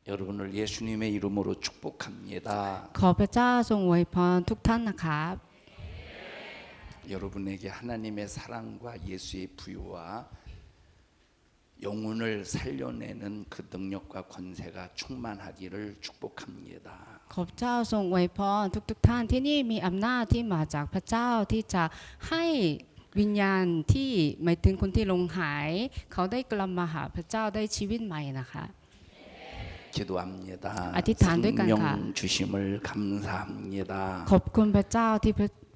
여러분을 예수님의 이름으로 축복합니다. ขอพระเจ้าทรงอวยพรทุกท่านนะครับ 여러분에게 하나님의 사랑과 예수의 부유와 영혼을 살려내는 그 능력과 권세가 충만하기를 축복합니다. ขอพระเจ้าทรงอวยพรทุกท่านที่นี่มีอำนาจที่มาจากพระเจ้าที่จะให้วิญญาณที่หมายถึงคนที่ลงหายเขาได้กลับมาหาพระเจ้าได้ชีวิตใหม่นะคะ 기도합니다. 생명 주심을 감사합니다. ขอบคุณพระเจ้าที่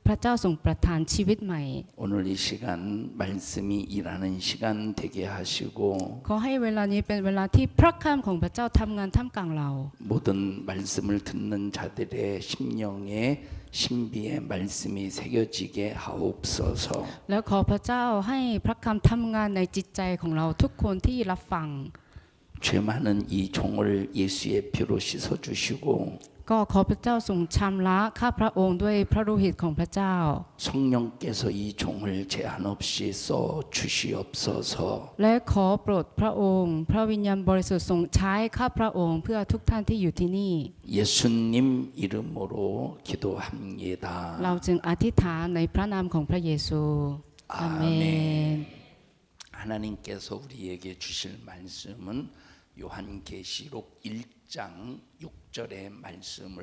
พระเจ้าทรงประทานชีวิตใหม่ 오늘 이 시간 말씀이 일하는 시간 되게 하시고 ขอให้เวลานี้เป็นเวลาที่พระคำของพระเจ้าทำงานท่ามกลางเรา 모든 말씀을 듣는 자들의 심령에 신비의 말씀이 새겨지게 하옵소서. แล้วขอพระเจ้าให้พระคำทำงานในจิตใจของเราทุกคนที่รับฟัง 죄 많은 이 종을 예수의 피로 씻어 주시고 ก็ขอพระเจ้าทรงชำระข้าพระองค์ด้วยพระโลหิตของพระเจ้า 성령께서 이 종을 제한 없이 써 주시옵소서. และขอโปรดพระองค์พระวิญญาณบริสุทธิ์ทรงใช้ข้าพระองค์เพื่อทุกท่านที่อยู่ที่นี่ 예수님 이름으로 기도합니다. เราจึงอธิษฐานในพระนามของพระเยซูอาเมน 하나님께서 우리에게 주실 말씀은 요한계시록 1장 6절의 말씀을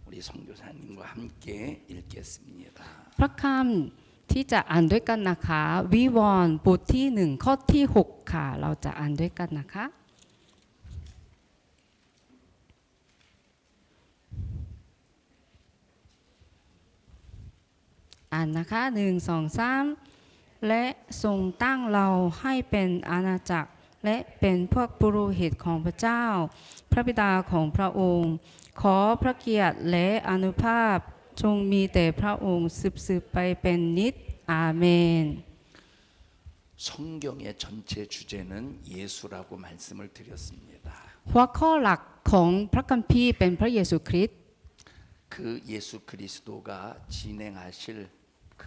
우리 선교사님과 함께 읽겠습니다. พระคำที่จะอ่านด้วยกันนะคะวิวรณ์บทที่1ข้อที่6ค่ะเราจะอ่านด้วยกันนะคะอ่านนะคะ1 2 3และทรงตั้งเราให้เป็นอาณาจักรและเป็นพวกปุโรหิตของพระเจ้าพระบิดาของพระองค์ขอพระเกียรติและอานุภาพจงมีแต่พระองค์สืบไปเป็นนิจอาเมน 성경의 전체 주제는 예수라고 말씀을 드렸습니다. หัวข้อหลักของพระคัมภีร์เป็นพระเยซูคริสต์ 그 예수 그리스도가 진행하실 그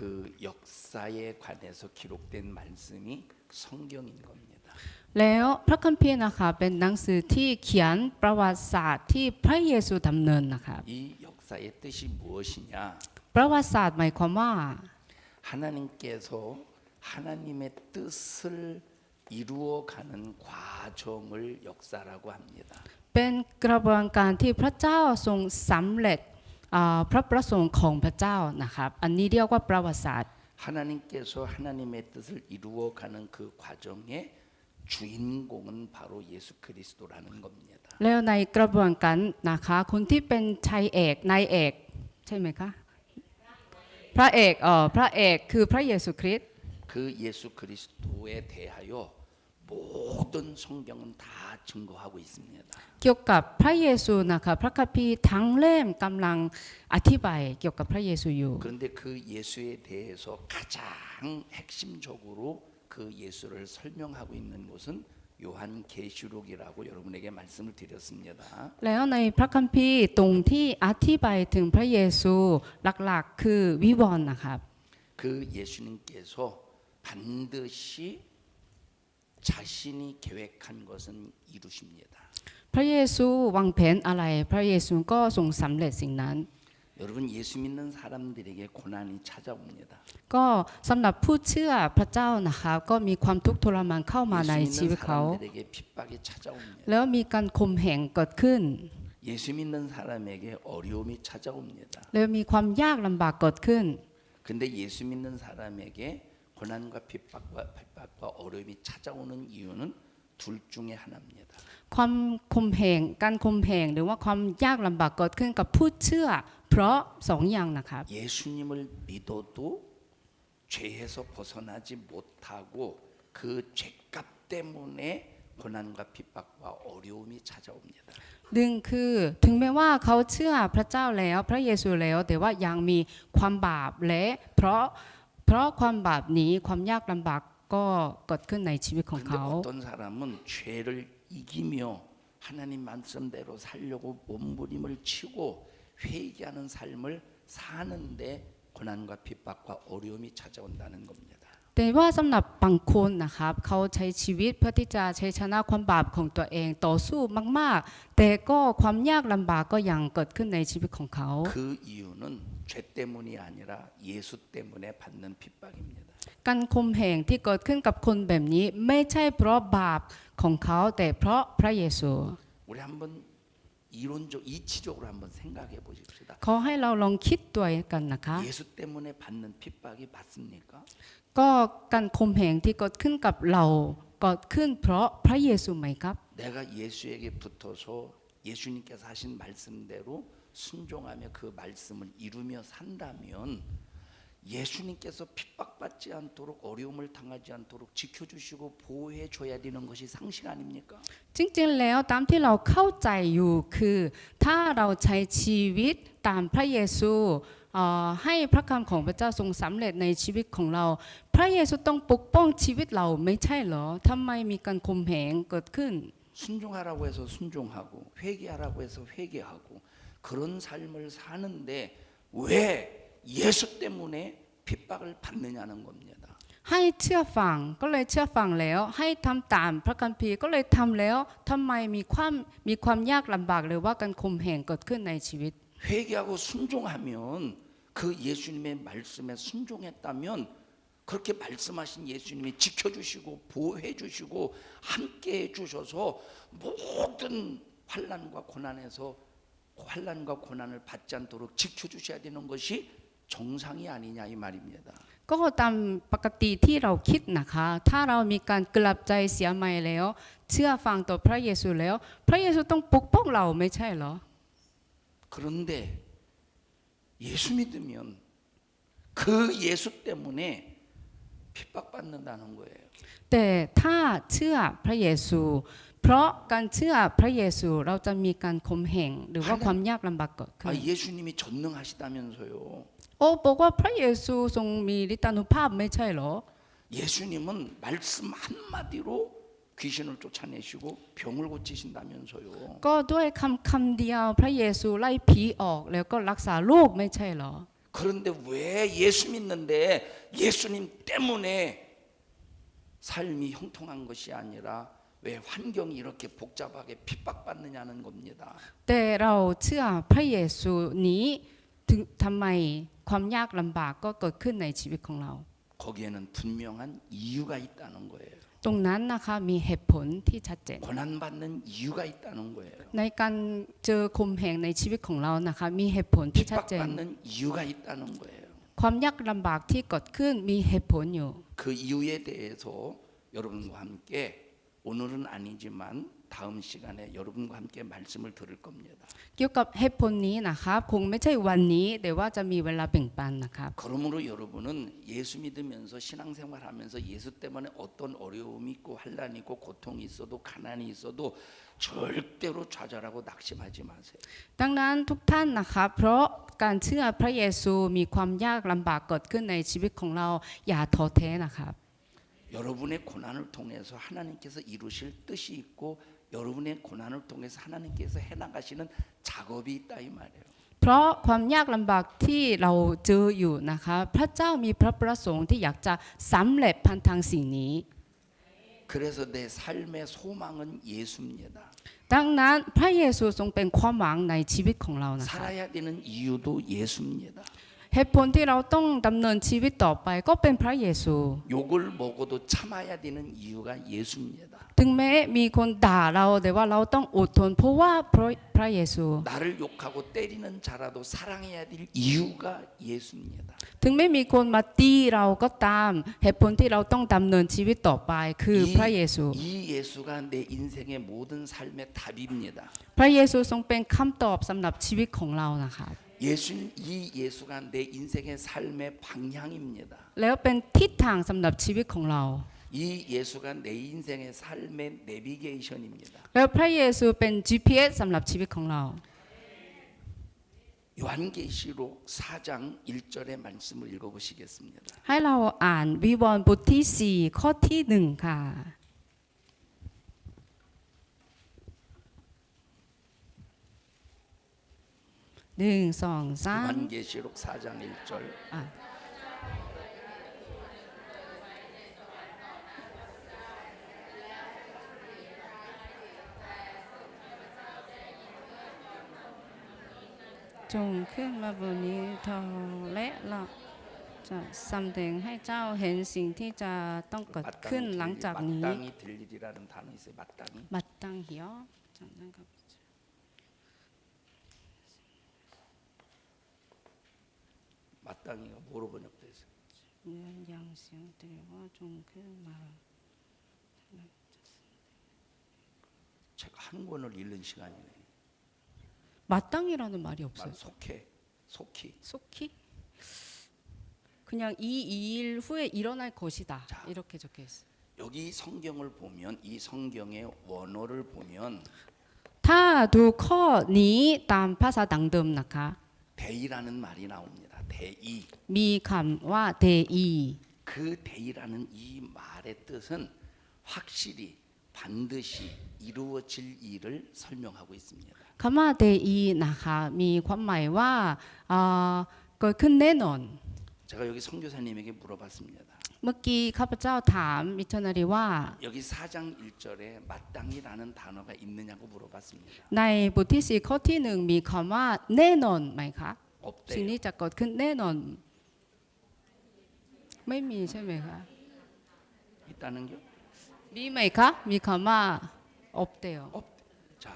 역사에 관해서 기록된 말씀이 성경인 겁니다. แล้วพระคัมภีร์นะคะเป็นหนังสือที่เขียนประวัติศาสตร์ที่พระเยซูดำเนินนะคะ 이 역사의 뜻이 무엇이냐? ประวัติศาสตร์หมายความว่า 하나님께서 하나님의 뜻을 이루어가는 과정을 역사라고 합니다. เป็นกระบวนการที่พระเจ้าทรงสำเร็จพระประสงค์ของพระเจ้านะครับอันนี้เรียกว่าประวัติศาสตร์ 하나님께서 하나님의 뜻을 이루어가는 그 과정의 주인공은 바로 예수 그리스도라는 겁니다. แล้วในกระบวนการนะคะคนที่เป็นชายเอกนายเอกใช่ไหมคะพระเอกคือพระเยซูคริสต์ 그 예수 그리스도에 대하여 모든 성경은 다 증거하고 있습니다. เกี่ยวกับพระเยซูนะคะพระคัมภีร์ทั้งเล่มกำลังอธิบายเกี่ยวกับพระเยซูอยู่ 그런데 그 예수에 대해서 가장 핵심적으로 그 예수를 설명하고 있는 곳은 요한계시록이라고 여러분에게 말씀을 드렸습니다. แล้วในพระคัมภีร์ตรงที่อธิบายถึงพระเยซูหลักๆคือวิวรณ์นะครับ 그 예수님께서 반드시 자신이 계획한 것은 이루십니다. พระเยซูวางแผนอะไรพระเยซูก็ทรงสำเร็จสิ่งนั้น 여러분 예수 믿는 사람들에게 고난이 찾아옵니다. ก็สำหรับผู้เชื่อพระเจ้านะคะก็มีความทุกข์ทรมานเข้ามาใน 예수 ชีวิต 믿는 เขา 사람들에게 핍박이 찾아옵니다. แล้วมีการข่มเหงเกิดขึ้น 예수 믿는 사람에게 어려움이 찾아옵니다. แล้วมีความยากลำบากเกิดขึ้น 근데 예수 믿는 사람에게 고난과 핍박과 어려움이 찾아오는 이유는 둘 중에 하나입니다. ความข่มเหงการข่มเหงหรือว่าความยากลำบากเกิดขึ้นกับผู้เชื่อเพราะสองอย่างนะครับ 예수님을 믿어도 죄에서 벗어나지 못하고 그 죄값 때문에 고난과 핍박과 어려움이 찾아옵니다. ดึงคือถึงแม้ว่าเขาเชื่อพระเจ้าแล้วพระเยซูแล้วแต่ว่ายังมีความบาปและเพราะความบาปนี้ความยากลำบากก็เกิดขึ้นในชีวิตของ 근데 เขา 어떤 사람은 죄를 이기며 하나님 말씀대로 살려고 몸부림을 치고 회개하는 삶을 사는데 고난과 핍박과 어려움이 찾아온다는 겁니다. แต่ว่าสำหรับบางคนนะครับเขาใช้ชีวิตเพื่อที่จะใช้ชนะความบาปของตัวเองต่อสู้มากๆแต่ก็ความยากลำบากก็ยังเกิดขึ้นในชีวิตของเขา 그 이유는 죄 때문이 아니라 예수 때문에 받는 핍박입니다. การข่มเหงที่เกิดขึ้นกับคนแบบนี้ไม่ใช่เพราะบาปของเขาแต่เพราะพระเยซู 우리 한번 이론적 이치적으로 한번 생각해 보십시다. ขอให้เราลองคิดตัวกันนะคะ 예수 때문에 받는 핍박이 맞습니까? ก็การข่มเหงที่เกิดขึ้นกับเราเกิดขึ้นเพราะพระเยซูไหมครับ 내가 예수에게 붙어서 예수님께서 하신 말씀대로 순종하며 그 말씀을 이루며 산다면 예수님께서 핍박받지 않도록 어려움을 당하지 않도록 지켜주시고 보호해 줘야 되는 것이 상식 아닙니까? จริงๆแล้วตามที่เราเข้าใจอยู่คือถ้าเราใช้ชีวิตตามพระเยซูให้พระคำของพระเจ้าทรงสำเร็จในชีวิตของเรา พระเยซูต้องปกป้องชีวิตเราไม่ใช่เหรอทำไมมีการข่มเหงเกิดขึ้น 순종하라고 해서 순종하고 회개하라고 해서 회개하고 그런 삶을 사는데 왜 예수 때문에 핍박을 받느냐는 겁니다. ให้เชื่อฟังก็เลยเชื่อฟังแล้วให้ทำตามพระคัมภีร์ก็เลยทำแล้วทำไมมีความยากลำบากหรือว่าการข่มเหงเกิดขึ้นในชีวิต 회개하고 순종하면 그 예수님의 말씀에 순종했다면 그렇게 말씀하신 예수님이 지켜주시고 보호해주시고 함께해 주셔서 모든 환난과 고난을 받지 않도록 지켜주셔야 되는 것이 정상이 아니냐 이 말입니다. ก็ตามปกติที่เราคิดนะคะถ้าเรามีการกลับใจเสียใหม่แล้วเชื่อฟังต่อพระเยซูแล้วพระเยซูต้องปกป้องเราไม่ใช่เหรอ 그런데 예수 믿으면 그 예수 때문에 핍박받는다는 거예요. แต่ถ้าเชื่อพระเยซูเพราะการเชื่อพระเยซูเราจะมีการข่มเหงหรือว่าความยากลำบากเกิดขึ้น 예수님이 전능하시다면서요. โอ้บอกว่าพระเยซูทรงมีฤทธานุภาพไม่ใช่เหรอ 예수님은 말씀 한마디로 귀신을 쫓아내시고 병을 고치신다면서요. ก็ด้วยคำเดียวพระเยซูไล่ผีออกแล้วก็รักษาโรคไม่ใช่เหรอ 그런데 왜 예수 믿는데 예수님 때문에 삶이 형통한 것이 아니라 왜 환경이 이렇게 복잡하게 핍박받느냐는 겁니다. แต่เราเชื่อพระเยซูนี้ถึงทำไมความยากลำบากก็เกิดขึ้นในชีวิตของเรา 거기에는 분명한 이유가 있다는 거예요. ตรงนั้นนะคะมีเหตุผลที่ชัดเจน 고난받는 이유가 있다는 거예요. ในการเจอข่มเหงในชีวิตของเรานะคะมีเหตุผลที่ชัดเจน 핍박받는 이유가 있다는 거예요. ความยากลำบากที่เกิดขึ้นมีเหตุผลอยู่ 그 이유에 대해서 여러분과 함께 오늘은 아니지만 다음 시간에 여러분과 함께 말씀을 들을 겁니다. เกี่ยวกับเหตุผลนี้นะครับคงไม่ใช่วันนี้แต่ว่าจะมีเวลาแบ่งปันนะครับ 그러므로 여러분은 예수 믿으면서 신앙생활하면서 예수 때문에 어떤 어려움이 있고 환난이 있고 고통이 있어도 가난이 있어도 절대로 좌절하고 낙심하지 마세요. ดังนั้นทุกท่านนะครับเพราะการเชื่อพระเยซูมีความยากลำบากเกิดขึ้นในชีวิตของเราอย่าท้อแท้นะครับ 여러분의 고난을 통해서 하나님께서 이루실 뜻이 있고 여러분의 고난을 통해서 하나님께서 해나가시는 작업이 있다 이 말이에요. เพราะความยากลำบากที่เราเจออยู่นะคะพระเจ้ามีพระประสงค์ที่อยากจะสำเร็จผ่านทางสิ่งนี้ 그래서 내 삶의 소망은 예수입니다. ดังนั้นพระเยซูทรงเป็นความหวังในชีวิตของเรานะคะ 살아야 되는 이유도 예수입니다. เหตุผลที่เราต้องดำเนินชีวิตต่อไปก็เป็นพระเยซู 욕을 먹어도 참아야 되는 이유가 예수입니다. ถึงแม้มีคนด่าเราแต่ว่าเราต้องอดทนเพราะว่าพระเยซู 나를 욕하고 때리는 자라도 사랑해야 될 이유가 예수입니다. ถึงไม่มีคนมาตีเราก็ตามเหตุผลที่เราต้องดำเนินชีวิตต่อไปคือพระเยซู 이 예수가 내 인생의 모든 삶의 답입니다. พระเยซูทรงเป็นคำตอบสำหรับชีวิตของเรานะคะ 이 예수가 내 인생의 삶의 방향입니다. แล้วเป็นทิศทางสำหรับชีวิตของเรา 이 예수가 내 인생의 삶의 내비게이션입니다. แล้วพระเยซูเป็น GPS สำหรับชีวิตของเรา 요한계시록 4장 1절의 말씀을 읽어보시겠습니다. ให้เราอ่านวิวรณ์บทที่4ข้อที่1ค่ะ 1, 2, 3 요한계시록 4장 1절 จงขึ้นมาบนนี้เธอและเราจะสำแดงให้เจ้าเห็นสิ่งที่จะต้องเกิดขึ้นหลังจากนี้ 마땅히 될 일이라는 단어 있어요. 마땅히. บัดตังเหียวจากนั้นก็ 마땅히가 뭐로 번역돼 있어요? เงินยังเสียงเตะว่าจงขึ้นมา 책 한 권을 읽는 시간이네. 마땅이라는 말이 말 없어요. 속히. 속히? 그냥 이 일 후에 일어날 것이다. 자. 이렇게 적혀 있어요. 여기 성경을 보면 이 성경의 원어를 보면 ถ้าดูข้อนี้ตามภาษาดังเดิมนะคะ 대의라는 말이 나옵니다. 대의. มีคำว่าเดอี 그 대의라는 이 말의 뜻은 확실히 반드시 이루어질 일을 설명하고 있습니다. คำว่าเดอีนะคะมีความหมายว่าเกิดขึ้นแน่นอน 제가 여기 선교사님에게 물어봤습니다. เมื่อกี้ข้าพเจ้าถามมิชชันนารีว่า 여기 4장 1절에 마땅히라는 단어가 있느냐고 물어봤습니다. ในบทที่4ข้อที่1มีคำว่าแน่นอนไหมคะ สิ่ง 없대요. นี้จะเกิดขึ้นแน่นอน ไม่มีใช่ไหมคะ 있다는 게 มีไหมคะมีคำว่าอบเตียว 없. 자,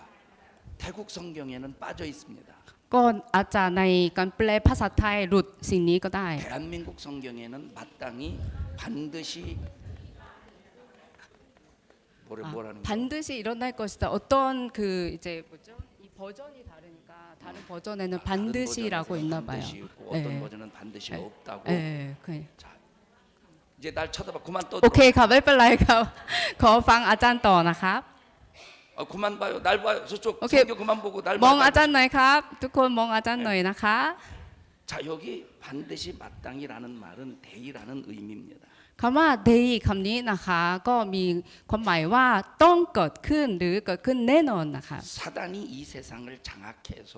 태국 성경에는 빠져 있습니다. ก็อาจจะในการแปลภาษาไทยหลุดสิ่งนี้ก็ได้ 대한민국 성경에는 마땅히 반드시 뭐라는 거? 반드시 일어날 것이다. 어떤 그 이제 뭐죠? 이 버전이 다르니까 다른 버전에는 다른 반드시라고 버전에서는 있나 봐요. 반드시 있고 어떤 네. 버전은 반드시 네. 없다고. เออเคย 자, 이제 날 쳐다봐. 그만 떠. โอเคค่ะไม่เป็นไรครับ ขอฟังอาจารย์ต่อนะครับ 그만 봐요. 날 봐요. 저쪽 오케이. 성경 그만 보고 날 มอง 봐요. อาจารย์หน่อยครับ ทุกคนมองอาจารย์หน่อยนะคะ 자, 여기 반드시 마땅히라는 말은 대의라는 의미입니다. คำว่าดีคำนี้นะคะก็มีความหมายว่าต้องเกิดขึ้นหรือเกิดขึ้นแน่นอนนะคะ 사단이 이 세상을 장악해서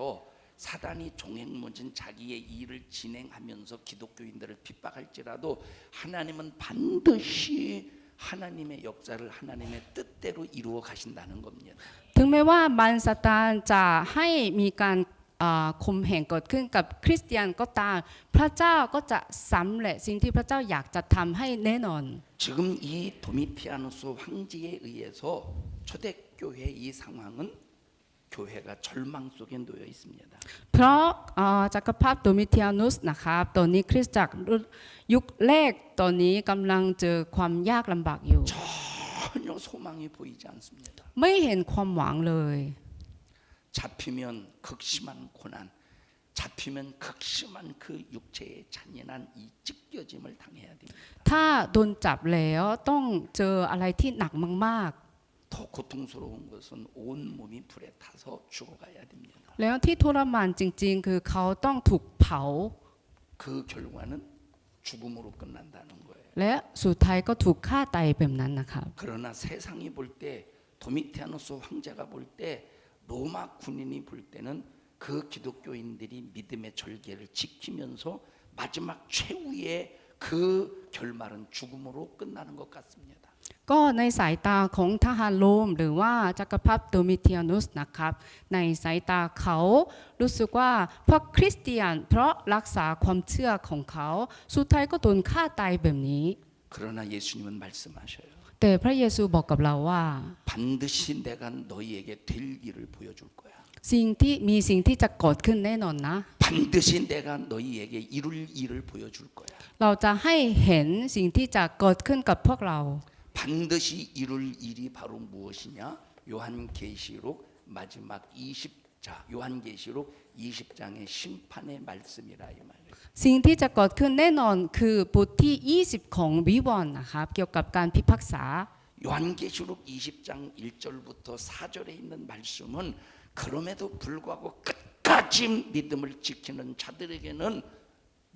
사단이 종횡무진 자기의 일을 진행하면서 기독교인들을 핍박할지라도 하나님은 반드시 하나님의 역사를 하나님의 뜻대로 이루어 가신다는 겁니다. ถึงแม้ว่ามันซาตานจะให้มีการข่มเหงเกิดขึ้นกับคริสเตียนก็ตามพระเจ้าก็จะสำเร็จสิ่งที่พระเจ้าอยากจะทำให้แน่นอน 지금 이 도미티아누스 황제에 의해서 초대교회 이 상황은 교회가 절망 속에 놓여 있습니다. เพราะจักรพรรดิโดมิเทียนุสนะครับตอนนี้คริสตจักรยุคแรกตอนนี้กำลังเจอความยากลำบากอยู่ 전혀 소망이 보이지 않습니다. ไม่เห็นความหวังเลย 잡히면 극심한 고난, 잡히면 극심한 그 육체의 잔인한 이 찢겨짐을 당해야 됩니다. ถ้าโดนจับแล้วต้องเจออะไรที่หนักมาก 더 고통스러운 것은 온 몸이 불에 타서 죽어가야 됩니다. ๆ แล้วที่ทรมานจริงๆ คือเขาต้องถูกเผา 그 결과는 죽음으로 끝난다는 거예요. และสุดท้ายก็ถูกฆ่าตายแบบนั้นนะครับ 그러나 세상이 볼 때 도미티아누스 황제가 볼 때 로마 군인이 볼 때는 그 기독교인들이 믿음의 절개를 지키면서 마지막 최후의 그 결말은 죽음으로 끝나는 것 같습니다. ก็ในสายตาของทหารโรมหรือว่าจักรพรรดิโดมิเทียนุสนะครับในสายตาเขารู้สึกว่าพวกคริสเตียนเพราะรักษาความเชื่อของเขาสุดท้ายก็โดนฆ่าตายแบบนี้ 그러나 예수님은 말씀하셔요. แต่พระเยซูบอกกับเราว่า 반드시 내가 너희에게 될 일을 보여줄 거야. สิ่งที่จะเกิดขึ้นแน่นอนนะ 반드시 내가 너희에게 이룰 일을 보여줄 거야. เราจะให้เห็นสิ่งที่จะเกิดขึ้นกับพวกเรา 반드시 이룰 일이 바로 무엇이냐? 요한계시록 마지막 20자 요한계시록 20장의 심판의 말씀이라 이 말이에요. สิ่งที่จะเกิดขึ้นแน่นอนคือบทที่ 20 ของวิวรณ์นะครับเกี่ยวกับการพิพากษา 요한계시록 20장 1절부터 4절에 있는 말씀은 그럼에도 불구하고 끝까지 믿음을 지키는 자들에게는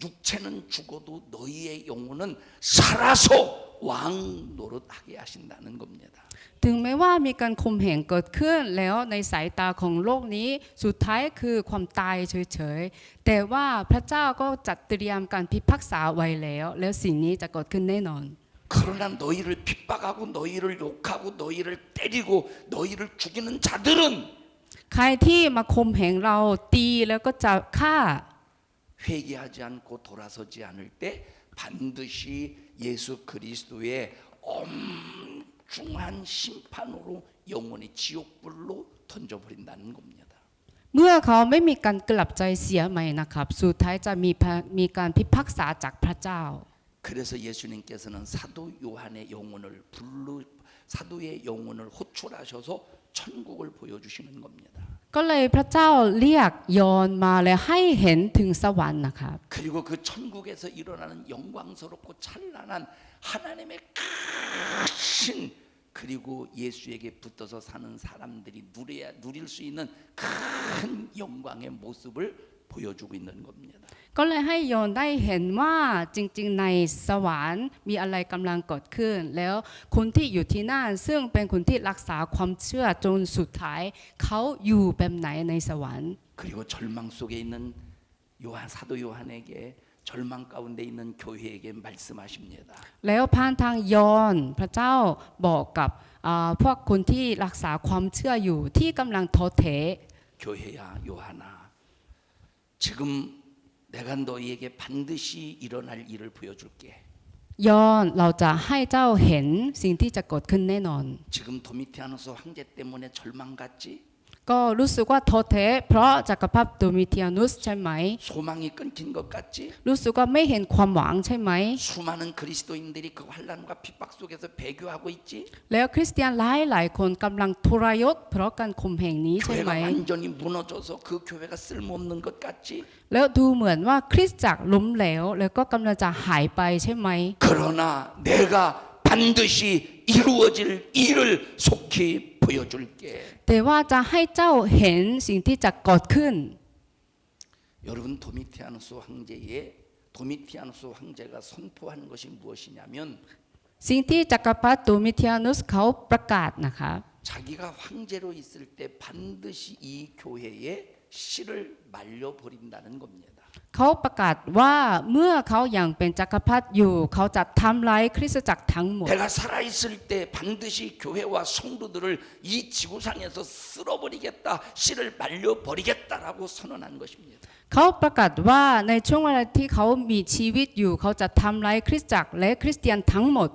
육체는 죽어도 너희의 영혼은 살아서 왕 노릇하게 하신다는 겁니다. ถึงแม้ว่ามีการข่มเหงเกิดขึ้นแล้วในสายตาของโลกนี้สุดท้ายคือความตายเฉยๆแต่ว่าพระเจ้าก็จัดเตรียมการพิพากษาไว้แล้วสิ่งนี้จะเกิดขึ้นแน่นอน 그러나 너희를 핍박하고 너희를 욕하고 너희를 때리고 너희를 죽이는 자들은 ใครที่มาข่มเหงเราตีแล้วก็จะฆ่า 회개하지 않고 돌아서지 않을 때 반드시 예수 그리스도의 엄중한 심판으로 영원히 지옥불로 던져버린다는 겁니다. เมื่อเขาไม่มีการกลับใจเสียใหม่นะครับสุดท้ายจะมีการพิพากษาจากพระเจ้า 그래서 예수님께서는 사도의 영혼을 호출하셔서 천국을 보여주시는 겁니다. ก็เลยพระเจ้าเรียกยอนมาและให้เห็นถึงสวรรค์นะครับ 그리고 그 천국에서 일어나는 영광스럽고 찬란한 하나님의 크신 그리고 예수에게 붙어서 사는 사람들이 누릴 수 있는 큰 영광의 모습을 보여주고 있는 겁니다. ก็เลยให้ยอนได้เห็นว่าจริงๆในสวรรค์มีอะไรกำลังเกิดขึ้นแล้วคนที่อยู่ที่นั่นซึ่งเป็นคนที่รักษาความเชื่อจนสุดท้ายเขาอยู่แบบไหนในสวรรค์ 그리고 절망 속에 있는 사도 요한에게 절망 가운데 있는 교회에게 말씀하십니다. แล้วผ่านทางยอนพระเจ้าบอกกับพวกคนที่รักษาความเชื่ออยู่ที่กำลังท้อแท้ 교회야 요한아 지금 내가 너희에게 반드시 일어날 일을 보여줄게. ยอนเราจะให้เจ้าเห็นสิ่งที่จะเกิดขึ้นแน่นอน 지금 도미티아누스 황제 때문에 절망 같지? ก็รู้สึกว่าท้อแท้เพราะจักรพรรดิโดมิเทียนุสใช่ไหม 소망이 끊긴 것 같지? รู้สึกว่าไม่เห็นความหวังใช่ไหม 수많은 그리스도인들이 그 환란과 핍박 속에서 배교하고 있지? แล้วคริสเตียนหลายคนกำลังทรยศเพราะการข่มเหงนี้ใช่ไหม 교회가 완전히 무너져서 그 교회가 쓸모없는 것 같지? แล้วดูเหมือนว่าคริสตจักรล้มเหลวแล้วก็กำลังจะหายไปใช่ไหม 그러나 내가 반드시 이루어질 일을 속히 보여줄게. แต่ว่าจะให้เจ้าเห็นสิ่งที่จะเกิดขึ้น 여러분 도미티아누스 황제가 선포한 것이 무엇이냐면 สิ่งที่จักรพรรดิโดมิเทียนุสเขาประกาศนะคะ 자기가 황제로 있을 때 반드시 이 교회에 씨를 말려버린다는 겁니다. เขาประกาศว่าเมื่อเขายังเป็นจักรพรรดิอยู่เขาจะทำลายคริสตจักรทั้งหมด 내가 살아있을 때 반드시 교회와 성도들을 이 지구상에서 쓸어버리겠다, 씨를 말려버리겠다라고 선언한 것입니다. เขาประกาศว่าในช่วงเวลาที่เขามีชีวิตอยู่เขาจะทำลายคริสตจักรและคริสเตียนทั้งหมด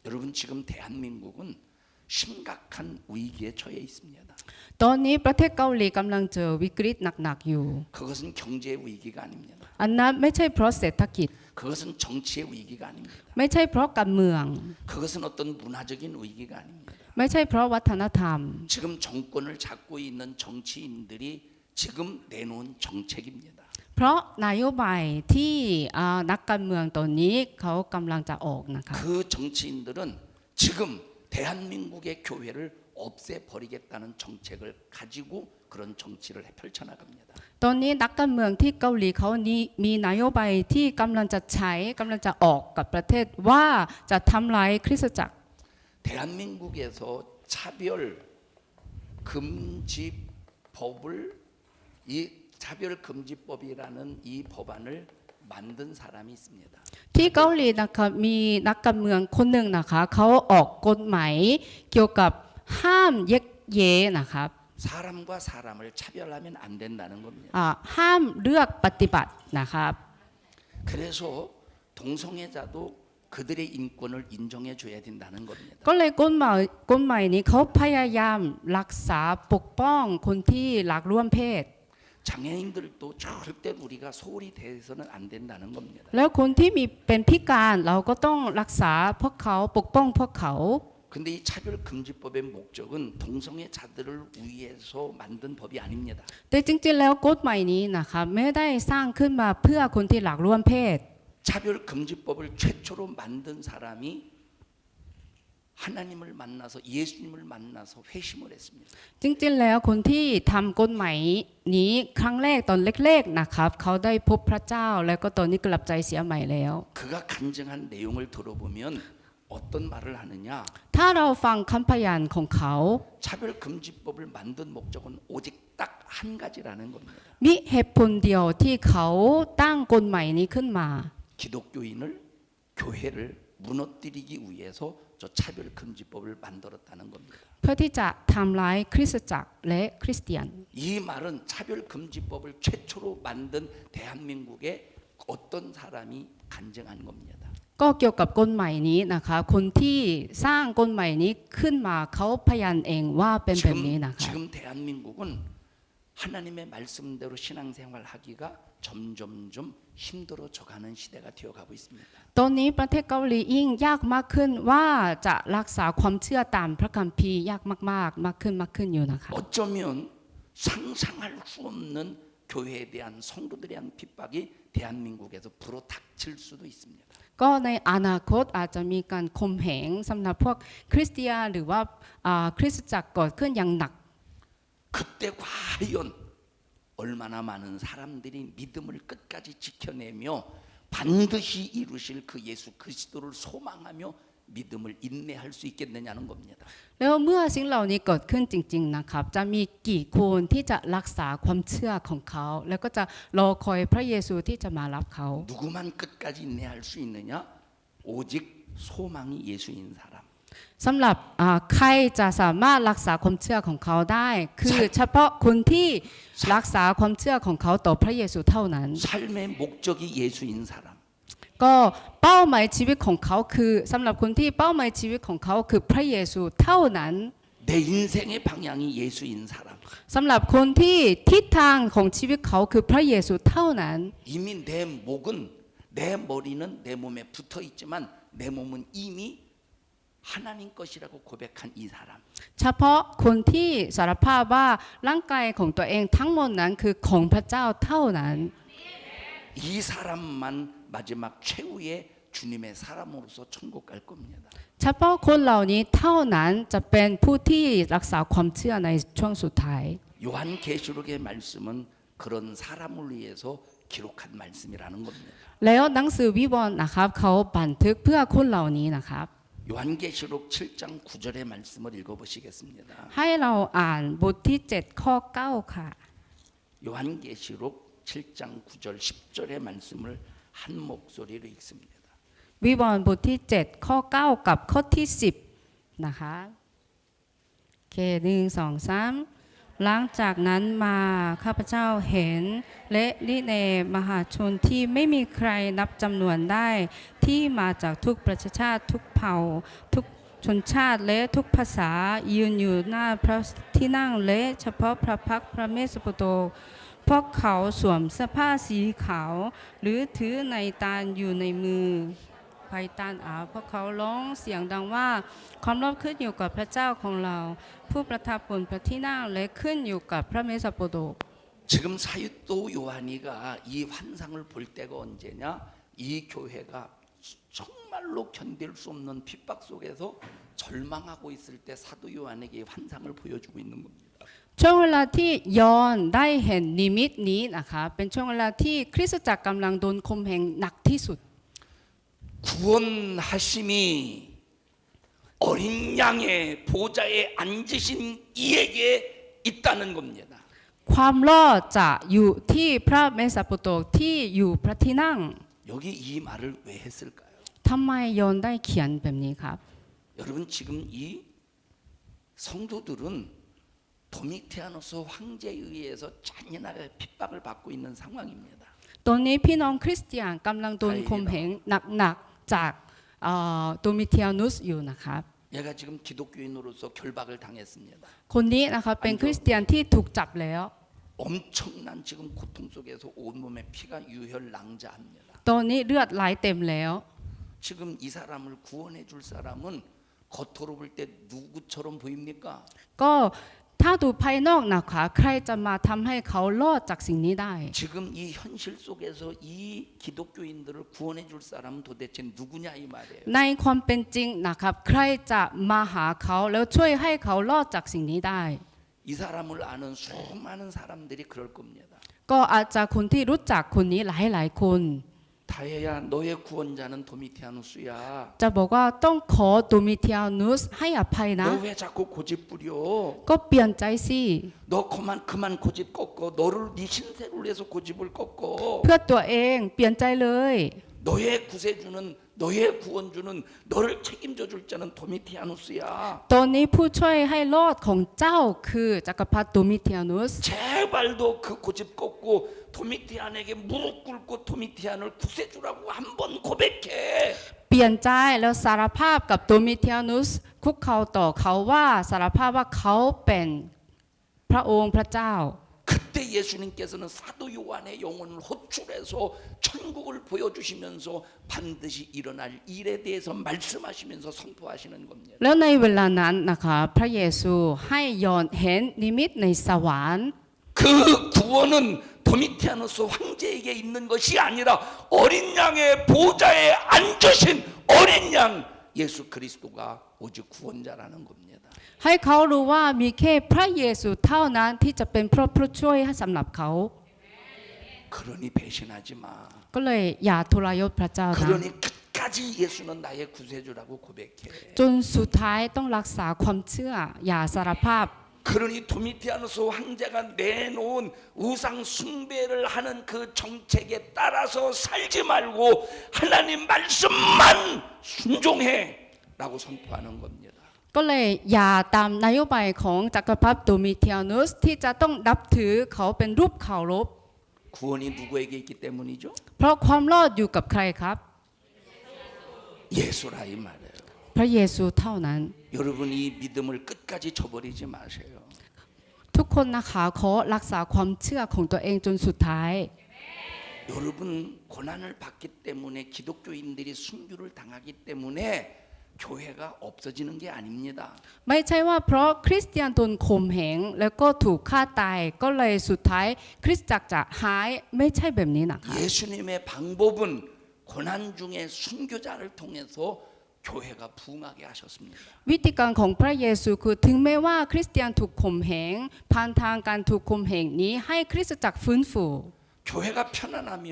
여러분 지금 대한민국은 심각한 위기에 처해 있습니다. ตอนนี้ประเทศเกาหลีกำลังเจอวิกฤตหนักๆอยู่ 그것은 경제 위기가 아닙니다. อันนั้นไม่ใช่เพราะเศรษฐกิจ 그것은 정치의 위기가 아닙니다. ไม่ใช่เพราะการเมือง 그것은 어떤 문화적인 위기가 아닙니다. ไม่ใช่เพราะวัฒนธรรม 지금 정권을 잡고 있는 정치인들이 지금 내놓은 정책입니다. เพราะนโยบายที่นักการเมืองตอนนี้เขากำลังจะออกนะคะ 그 정치인들은 지금 대한민국의 교회를 없애버리겠다는 정책을 가지고 그런 정치를 펼쳐나갑니다. ตอนนี้นักการเมืองที่เกาหลีเขานี้มีนโยบายที่กำลังจะใช้กำลังจะออกกับประเทศว่าจะทำลายคริสตจักร 대한민국에서 차별 금지법을 이 차별 금지법이라는 이 법안을 만든 사람이 있습니다. ที่เกาหลีนะคะมีนักการเมืองคนหนึ่งนะคะเขาออกกฎหมายเกี่ยวกับห้ามเย็กเย้นะครับ 사람과 사람을 차별하면 안 된다는 겁니다. ห้ามเลือกปฏิบัตินะครับ 그래서 동성애자도 그들의 인권을 인정해 줘야 된다는 겁니다. ก็เลยกฎหมายนี้เขาพยายามรักษาปกป้องคนที่หลากร่วมเพศ 장애인들도 절대 우리가 소홀히 대해서는 안 된다는 겁니다. แล้วคนที่มีเป็นพิการเราก็ต้องรักษาพวกเขาปกป้องพวกเขา 근데 이 차별 금지법의 목적은 동성애자들을 위해서 만든 법이 아닙니다. แต่จริงๆแล้วกฎหมายนี้นะคะไม่ได้สร้างขึ้นมาเพื่อคนที่หลากร่วมเพศ 차별 금지법을 최초로 만든 사람이 하나님을 만나서 예수님을 만나서 회심을 했습니다. จริงๆแล้วคนที่ทำกฎหมายนี้ครั้งแรกตอนเล็กๆนะครับเขาได้พบพระเจ้าแล้วก็ตอนนี้กลับใจเสียใหม่แล้ว 그가 간증한 내용을 들어보면 어떤 말을 하느냐? ถ้าเราฟังคำพยานของเขา 차별 금지법을 만든 목적은 오직 딱 한 가지라는 겁니다. มีเหตุผลเดียวที่เขาตั้งกฎหมายนี้ขึ้นมา 기독교인을 교회를 무너뜨리기 위해서 저 차별 금지법을 만들었다는 겁니다. เพื่อที่จะทำร้ายคริสตจักรและคริสเตียน 이 말은 차별 금지법을 최초로 만든 대한민국의 어떤 사람이 간증한 겁니다. ก็เกี่ยวกับกฎหมายนี้นะคะคนที่สร้างกฎหมายนี้ขึ้นมาเขาพยานเองว่าเป็นแบบนี้นะคะ 지금 대한민국은 하나님의 말씀대로 신앙생활하기가 점점점 힘들어져가는 시대가 되어가고 있습니다. ตอนนี้ประเทศเกาหลียิ่งยากมากขึ้นว่าจะรักษาความเชื่อตามพระคัมภีร์ยากมากขึ้นอยู่นะคะ 어쩌면 상상할 수 없는 교회에 대한 성도들에 대한 핍박이 대한민국에서 불어닥칠 수도 있습니다. ก็ในอนาคตอาจจะมีการข่มเหงสำหรับพวกคริสเตียนหรือว่าคริสตจักรเกิดขึ้นอย่างหนัก 그때 과연 얼마나 많은 사람들이 믿음을 끝까지 지켜내며 반드시 이루실 그 예수 그리스도를 소망하며 믿음을 인내할 수 있겠느냐는 겁니다. แล้วเมื่อสิ่งเหล่านี้เกิดขึ้นจริงๆนะครับจะมีกี่คนที่จะรักษาความเชื่อของเขาแล้วก็จะรอคอยพระเยซูที่จะมารับเขา 누구만 끝까지 인내할 수 있느냐? 오직 소망이 예수인 사람. สำหรับใครจะสามารถรักษาความเชื่อของเขาได้ คือเฉพาะคนที่รักษาความเชื่อของเขาต่อพระเยซูเท่านั้น 삶의 목적이 예수인 사람. ก็เป้าหมายชีวิตของเขาคือสำหรับคนที่เป้าหมายชีวิตของเขาคือพระเยซูเท่านั้น 내 인생의 방향이 예수인 사람. สำหรับคนที่ทิศทางของชีวิตเขาคือพระเยซูเท่านั้น 이미 내 목은 내 머리는 내 몸에 붙어 있지만 내 몸은 이미 하나님 것이라고 고백한 이 사람. เฉพาะคนที่สารภาพว่าร่างกายของตัวเองทั้งหมดนั้นคือของพระเจ้าเท่านั้น 이 사람만 마지막 최후의 주님의 사람으로서 천국 갈 겁니다. เฉพาะคนเหล่านี้เท่านั้นจะเป็นผู้ที่รักษาความเชื่อในช่วงสุดท้าย 요한계시록의 말씀은 그런 사람을 위해서 기록한 말씀이라는 겁니다. แล้วหนังสือวิวรณ์นะครับเขาบันทึกเพื่อคนเหล่านี้นะครับ 요한계시록 7장 9절의 말씀을 읽어보시겠습니다. ให้เราอ่านบทที่7ข้อ9ค่ะ 요한계시록 7장 9절 10절의 말씀을 한 목소리로 읽습니다. วิวรณ์บทที่7ข้อ9กับข้อที่10นะคะโอเค1 2 3หลังจากนั้นมาข้าพเจ้าเห็นและลิเนมหาชนที่ไม่มีใครนับจำนวนได้ที่มาจากทุกประชาชาติทุกเผ่าทุกชนชาติและทุกภาษายืนอยู่หน้าพระที่นั่งและเฉพาะพระพักตร์พระเมสสโปโตพวกเขาสวมเสื้อผ้าสีขาวหรือถือในตาลอยู่ในมือไพตานพวกเขาร้องเสียงดังว่าความรบขึ้นอยู่กับพระเจ้าของเราผู้ประทับบนพระที่นั่งและขึ้นอยู่กับพระเมสสโปโต 지금 사유도 요한이가 이 환상을 볼 때가 언제냐? 이 교회가 정말로 견딜 수 없는 핍박 속에서 절망하고 있을 때 사도 요한에게 이 환상을 보여주고 있는 겁니다. ช่วงเวลาที่ยอห์นได้เห็นนิมิตนี้นะคะเป็นช่วงเวลาที่คริสตจักรกำลังโดนข่มเหงหนักที่สุด 구원하심이 어린 양의 보좌에 앉으신 이에게 있다는 겁니다. ความรอดจะอยู่ที่พระเมสสโปโตที่อยู่พระที่นั่ง 여기 이 말을 왜 했을까요? ทำไมยอห์นได้เขียนแบบนี้ครับ 여러분 지금 이 성도들은 도미티아노스 황제에 의해서 잔인하게 핍박을 받고 있는 상황입니다. ตอนนี้พี่น้องคริสเตียนกำลังโดนข่มเหงหนักๆจากโดมิเทียนุสอยู่นะครับ 얘가 지금 기독교인으로서 결박을 당했습니다. คนนี้นะครับเป็นคริสเตียนที่ถูกจับแล้ว 엄청난 지금 고통 속에서 온몸에 피가 유혈낭자합니다. ตอนนี้เลือดไหลเต็มแล้ว 지금 이 사람을 구원해 줄 사람은 겉으로 볼 때 누구처럼 보입니까? ก็ถ้าดูภายนอกนะคะใครจะมาทำให้เขารอดจากสิ่งนี้ได้ 지금 이 현실 속에서 이 기독교인들을 구원해 줄 사람은 도대체 누구냐 이 말이에요. ในความเป็นจริงนะครับใครจะมาหาเขาแล้วช่วยให้เขารอดจากสิ่งนี้ได้ 이 사람을 아는 수많은 사람들이 그럴 겁니다. ก็อาจจะคนที่รู้จักคนนี้หลายๆคน 다혜야 너의 구원자는 도미티아누스야. จะบอกว่าต้องขอโดมิเทียนุสให้อภัยนะ 너 왜 자꾸 고집 부려? ก็เปลี่ยนใจสิ 너 그만 고집 꺾어. 너를 네 신세를 위해서 고집을 꺾어. เพื่อตัวเองเปลี่ยนใจเลย 너의 구세주는 너의 구원주는 너를 책임져 줄 자는 도미티아누스야. ตอนนี้ผู้ช่วยให้รอดของเจ้าคือจักรพรรดิโดมิเทียนุส 제발 너 그 고집 꺾고 도미티안에게 무릎 꿇고 도미티안을 구세주라고 한번 고백해. เปลี่ยนใจแล้วสารภาพกับโดมิเทียนุสคุกเข่าต่อเขาว่าสารภาพว่าเขาเป็นพระองค์พระเจ้า 그때 예수님께서는 사도 요한의 영혼을 호출해서 천국을 보여주시면서 반드시 일어날 일에 대해서 말씀하시면서 선포하시는 겁니다. แล้วในเวลานั้นนะคะพระเยซูให้ยอนเห็นนิมิตในสวรรค์ 그 구원은 도미티아누스 황제에게 있는 것이 아니라 어린 양의 보좌에 앉으신 어린 양 예수 그리스도가 오직 구원자라는 겁니다. ให้เขารู้ว่ามีแค่พระเยซูเท่านั้นที่จะเป็นพระผู้ช่วยให้สำหรับเขา 그러니 배신하지 마. ก็เลยอย่าทรยศพระเจ้านะ 그러니 끝까지 예수는 나의 구세주라고 고백해. จนสุดท้ายต้องรักษาความเชื่ออย่าสารภาพ 그러니 도미티아누스 황제가 내놓은 우상 숭배를 하는 그 정책에 따라서 살지 말고 하나님 말씀만 순종해라고 선포하는 겁니다. ก็เลยอย่าตามนโยบายของจักรพรรดิโดมิเทียนุสที่จะต้องนับถือเขาเป็นรูปเคารพ 구원이 누구에게 있기 때문이죠? เพราะความรอดอยู่กับใครครับ 예수라 이 말이에요. พระเยซูเท่านั้น 여러분 이 믿음을 끝까지 저버리지 마세요. ทุกคนนะคะขอรักษาความเชื่อของตัวเองจนสุดท้าย 여러분 고난을 받기 때문에 기독교인들이 순교를 당하기 때문에 교회가 없어지는 게 아닙니다. ไม่ใช่ว่าเพราะคริสเตียนโดนข่มเหงแล้วก็ถูกฆ่าตายก็เลยสุดท้ายคริสตจักรจะหายไม่ใช่แบบนี้นะคะ 예수님의 방법은 고난 중에 순교자를 통해서 교회가 부흥하게 하셨습니다. วิธีการของพระเยซูคือถึงแม้ว่าคริสเตียนถูกข่มเหงผ่านทางการถูกข่มเหงนี้ให้คริสตจักรฟื้นฟู 교회가 편안하면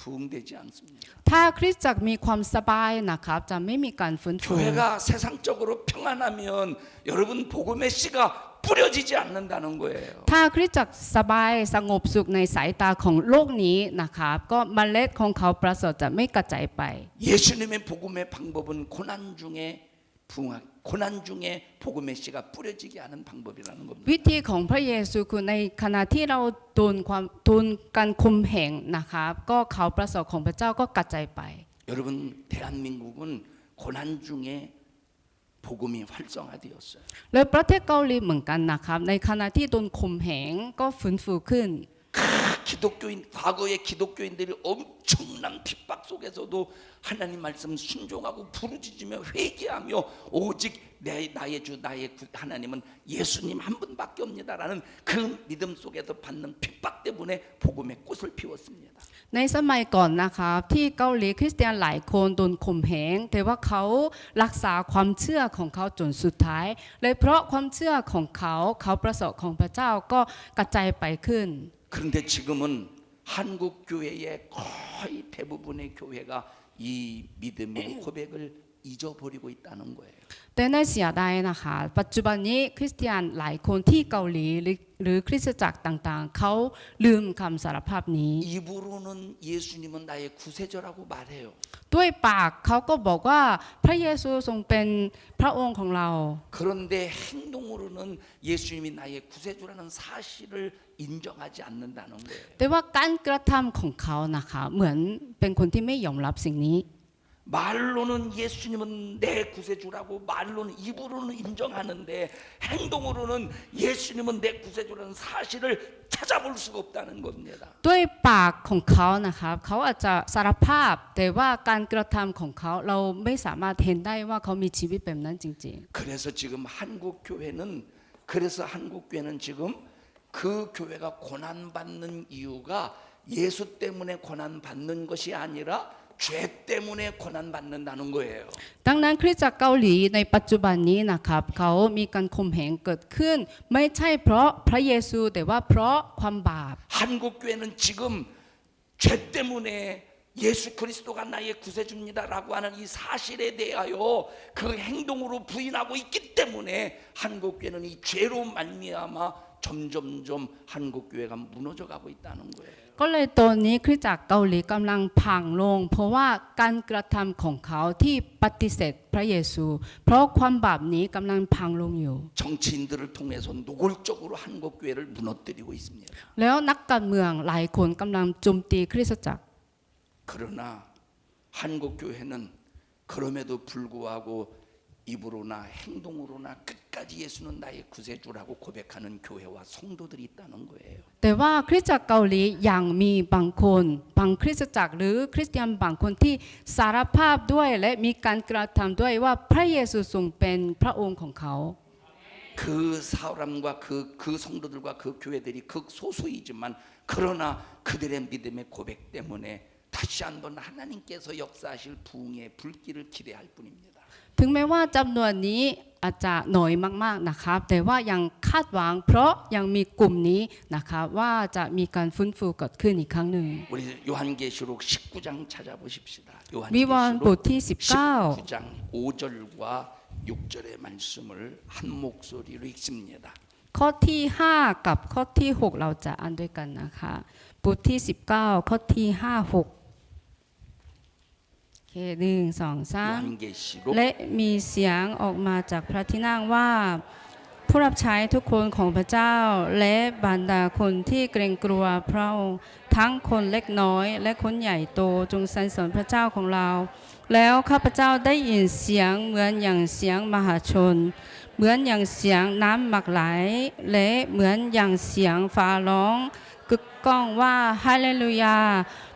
부흥되지 않습니다. ถ้าคริสตจักรมีความสบายนะครับจะไม่มีการฟื้นฟู 교회가 세상적으로 평안하면 여러분 복음의 씨가 뿌려지지 않는다는 거예요. ถ้าคริสตจักรสบายสงบสุขในสายตาของโลกนี้นะครับก็เมล็ดของเขาประเสริฐจะไม่กระจายไป 예수님의 복음의 방법은 고난 중에 복음의 씨가 뿌려지게 하는 방법이라는 겁니다. วิธีของพระเยซูคือในขณะที่เราโดนการคุมเหงนะครับก็เขาประเสริฐของพระเจ้าก็กระจายไป 여러분 대한민국은 고난 중에 복음이 활성화되었어요. และประเทศเกาหลีเหมือนกันนะครับในขณะที่โดนคุมเหงก็ฟื้นฟูขึ้น 과거의 기독교인들이 엄청난 핍박 속에서도 하나님 말씀 순종하고 부르짖으며 회개하며 오직 나의 주 나의 하나님은 예수님 한 분밖에 없니다라는 그 믿음 속에서 받는 핍박 때문에 복음의 꽃을 피웠습니다. ในสมัยก่อนนะครับที่เกาหลีคริสเตียนหลายคนโดนข่มเหงแต่ว่าเขารักษาความเชื่อของเขาจนสุดท้ายเลยเพราะความเชื่อของเขาประสบของพระเจ้าก็กระจายไปขึ้น 그런데 지금은 한국 교회의 거의 대부분의 교회가 이 믿음의 고백을 잊어버리고 있다는 거예요. แต่น่าเสียดายนะคะปัจจุบันนี้คริสเตียนหลายคนที่เกาหลีหรือคริสตจักรต่างๆเขาลืมคำสารภาพนี้ 입으로는 예수님은 나의 구세주라고 말해요. ด้วยปากเขาก็บอกว่าพระเยซูทรงเป็นพระองค์ของเรา 그런데 행동으로는 예수님이 나의 구세주라는 사실을 인정하지 않는다는 거예요. แต่ว่าการกระทำของเขานะคะเหมือนเป็นคนที่ไม่ยอมรับสิ่งนี้ 말로는 예수님은 내 구세주라고 말로는 입으로는 인정하는데 행동으로는 예수님은 내 구세주라는 사실을 찾아볼 수가 없다는 겁니다. ด้วยปากของเขานะครับเขาอาจจะสารภาพแต่ว่าการกระทำของเขาเราไม่สามารถเห็นได้ว่าเขามีชีวิตแบบนั้นจริง 그래서 지금 한국 교회는 지금 그 교회가 고난 받는 이유가 예수 때문에 고난 받는 것이 아니라 죄 때문에 고난 받는다는 거예요. ๆดังนั้นคริสตจักรเกาหลีในปัจจุบันนี้นะครับเขามีการข่มเหงเกิดขึ้นไม่ใช่เพราะพระเยซูแต่ว่าเพราะความบาป 한국 교회는 지금 죄 때문에 예수 그리스도가 나의 구세주입니다라고 하는 이 사실에 대하여 그 행동으로 부인하고 있기 때문에 한국 교회는 이 죄로 말미암아 점점점 한국 교회가 무너져 가고 있다는 거예요. ก็เลยตอนนี้คริสตจักรเกาหลีกำลังพังลงเพราะว่าการกระทำของเขาที่ปฏิเสธพระเยซู เพราะความบาปนี้กำลังพังลงอยู่ 정치인들을 통해서 노골적으로 한국 교회를 무너뜨리고 있습니다. แล้วนักการเมืองหลายคนกำลังโจมตีคริสตจักร 그러나 한국 교회는 그럼에도 불구하고 입으로나 행동으로나 끝까지 예수는 나의 구세주라고 고백하는 교회와 성도들이 있다는 거예요. แต่ว่าคริสตจักรเกาหลียังมีบางคนบางคริสตจักรหรือคริสเตียนบางคนที่สารภาพด้วยและมีการกระทำด้วยว่าพระเยซูทรงเป็นพระองค์ของเขา 그 사람과 그 성도들과 그 교회들이 극소수이지만 그러나 그들의 믿음의 고백 때문에 다시 한번 하나님께서 역사하실 부흥의 불길을 기대할 뿐입니다. ถึงแม้ว่าจำนวนนี้อาจจะน้อยมากๆนะครับแต่ว่ายังคาดหวังเพราะยังมีกลุ่มนี้นะครับว่าจะมีการฟื้นฟูเกิดขึ้นอีกครั้งหนึ่ง 우리 요한계시록 19장 찾아보십시다. วิวรณ์บทที่ 19장 5절과 6절의 말씀을 한 목소리로 읽습니다. 19 ข้อที่ 5 กับข้อที่ 6 เราจะอ่านด้วยกันนะคะบทที่ 19 ข้อที่ 5 6 1 2 3 요한계시록 และมีเสียงออกมาจากพระที่นั่งว่าผู้รับใช้ทุกคนของพระเจ้าและบรรดาคนที่เกรงกลัวพระองค์ทั้งคนเล็กน้อยและคนใหญ่โตจงสรรเสริญพระเจ้าของเราแล้วข้าพเจ้าได้ยินเสียงเหมือนอย่างเสียงมหาชนเหมือนอย่างเสียงน้ำหมักไหลและเหมือนอย่างเสียงฟ้าร้องกึกก้องว่าฮาเลลูยา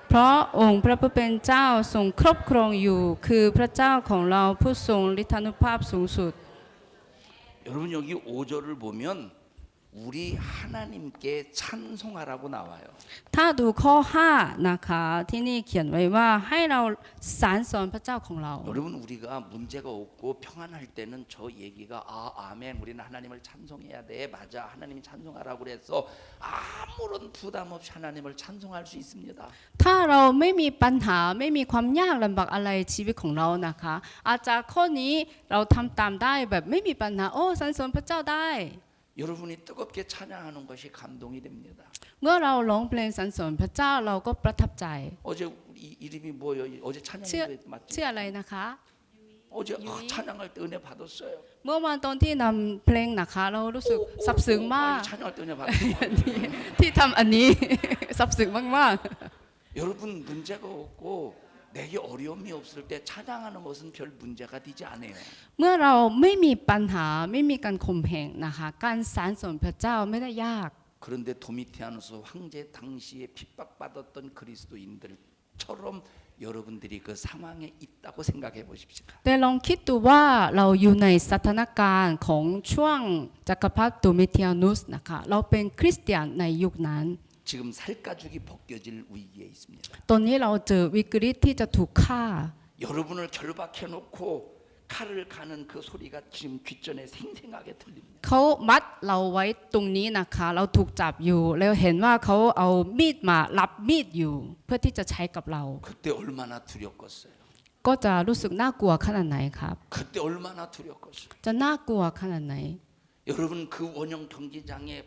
เพราะองค์พระผู้เป็นเจ้าทรงครอบครองอยู่คือพระเจ้าของเราผู้ทรงฤทธานุภาพสูงสุด 여러분 여기 5절을 보면 우리 하나님께 찬송하라고 나와요. ถ้าดูข้อ 5 นะคะที่นี่เขียนไว้ว่าให้เราสรรเสริญพระเจ้าของเรา 여러분 우리가 문제가 없고 평안할 때는 저 얘기가 아멘 우리는 하나님을 찬송해야 돼 맞아 하나님이 찬송하라고 그래서 아무런 부담 없이 하나님을 찬송할 수 있습니다. ถ้าเราไม่มีปัญหาไม่มีความยากลำบากอะไรชีวิตของเรานะคะอาจจะข้อนี้เราทำตามได้แบบไม่มีปัญหาโอ้สรรเสริญพระเจ้าได้ 여러분이 뜨겁게 찬양하는 것이 감동이 됩니다. เมื่อเราร้องเพลงสรรเสริญพระเจ้าเราก็ประทับใจ 어제 이름이 뭐예요? 어제 찬양이 맞죠? ชื่ออะไรนะคะ 어제 찬양할 때 은혜 받았어요. เมื่อวันตอนที่นำเพลงนะคะเรารู้สึกสับซึ้งมาก 찬양할 때 은혜 받았어요. ที่ทำอันนี้ สับซึ้งมาก 여러분 문제가 없고 내게 어려움이 없을 때 찬양하는 것은 별 문제가 되지 않아요. ๆเมื่อเราไม่มีปัญหาไม่มีการข่มเหงนะคะการสรรเสริญพระเจ้าไม่ได้ยาก 그런데 도미티아누스 황제 당시에 핍박받았던 그리스도인들처럼 여러분들이 그 상황에 있다고 생각해 보십시오. แต่ลองคิดดูว่าเราอยู่ในสถานการณ์ของช่วงจักรพรรดิโดมิเทียนุสนะคะเราเป็นคริสเตียนในยุคนั้น 지금 살가죽이 벗겨질 위기에 있습니다. ตอนนี้เราเจอวิกฤตที่จะถูกฆ่า 여러분을 결박해 놓고 칼을 가는 그 소리가 지금 귓전에 생생하게 들립니다. เขามัดเราไว้ตรงนี้นะคะเราถูกจับอยู่แล้วเห็นว่าเขาเอามีดมารับมีดอยู่เพื่อที่จะใช้กับเรา 그때 얼마나 두렵겠어요. ก็จะรู้สึกน่ากลัวขนาดไหนครับ 그때 얼마나 두렵겠어요. จะน่ากลัวขนาดไหน 여러분 그 원형 경기장에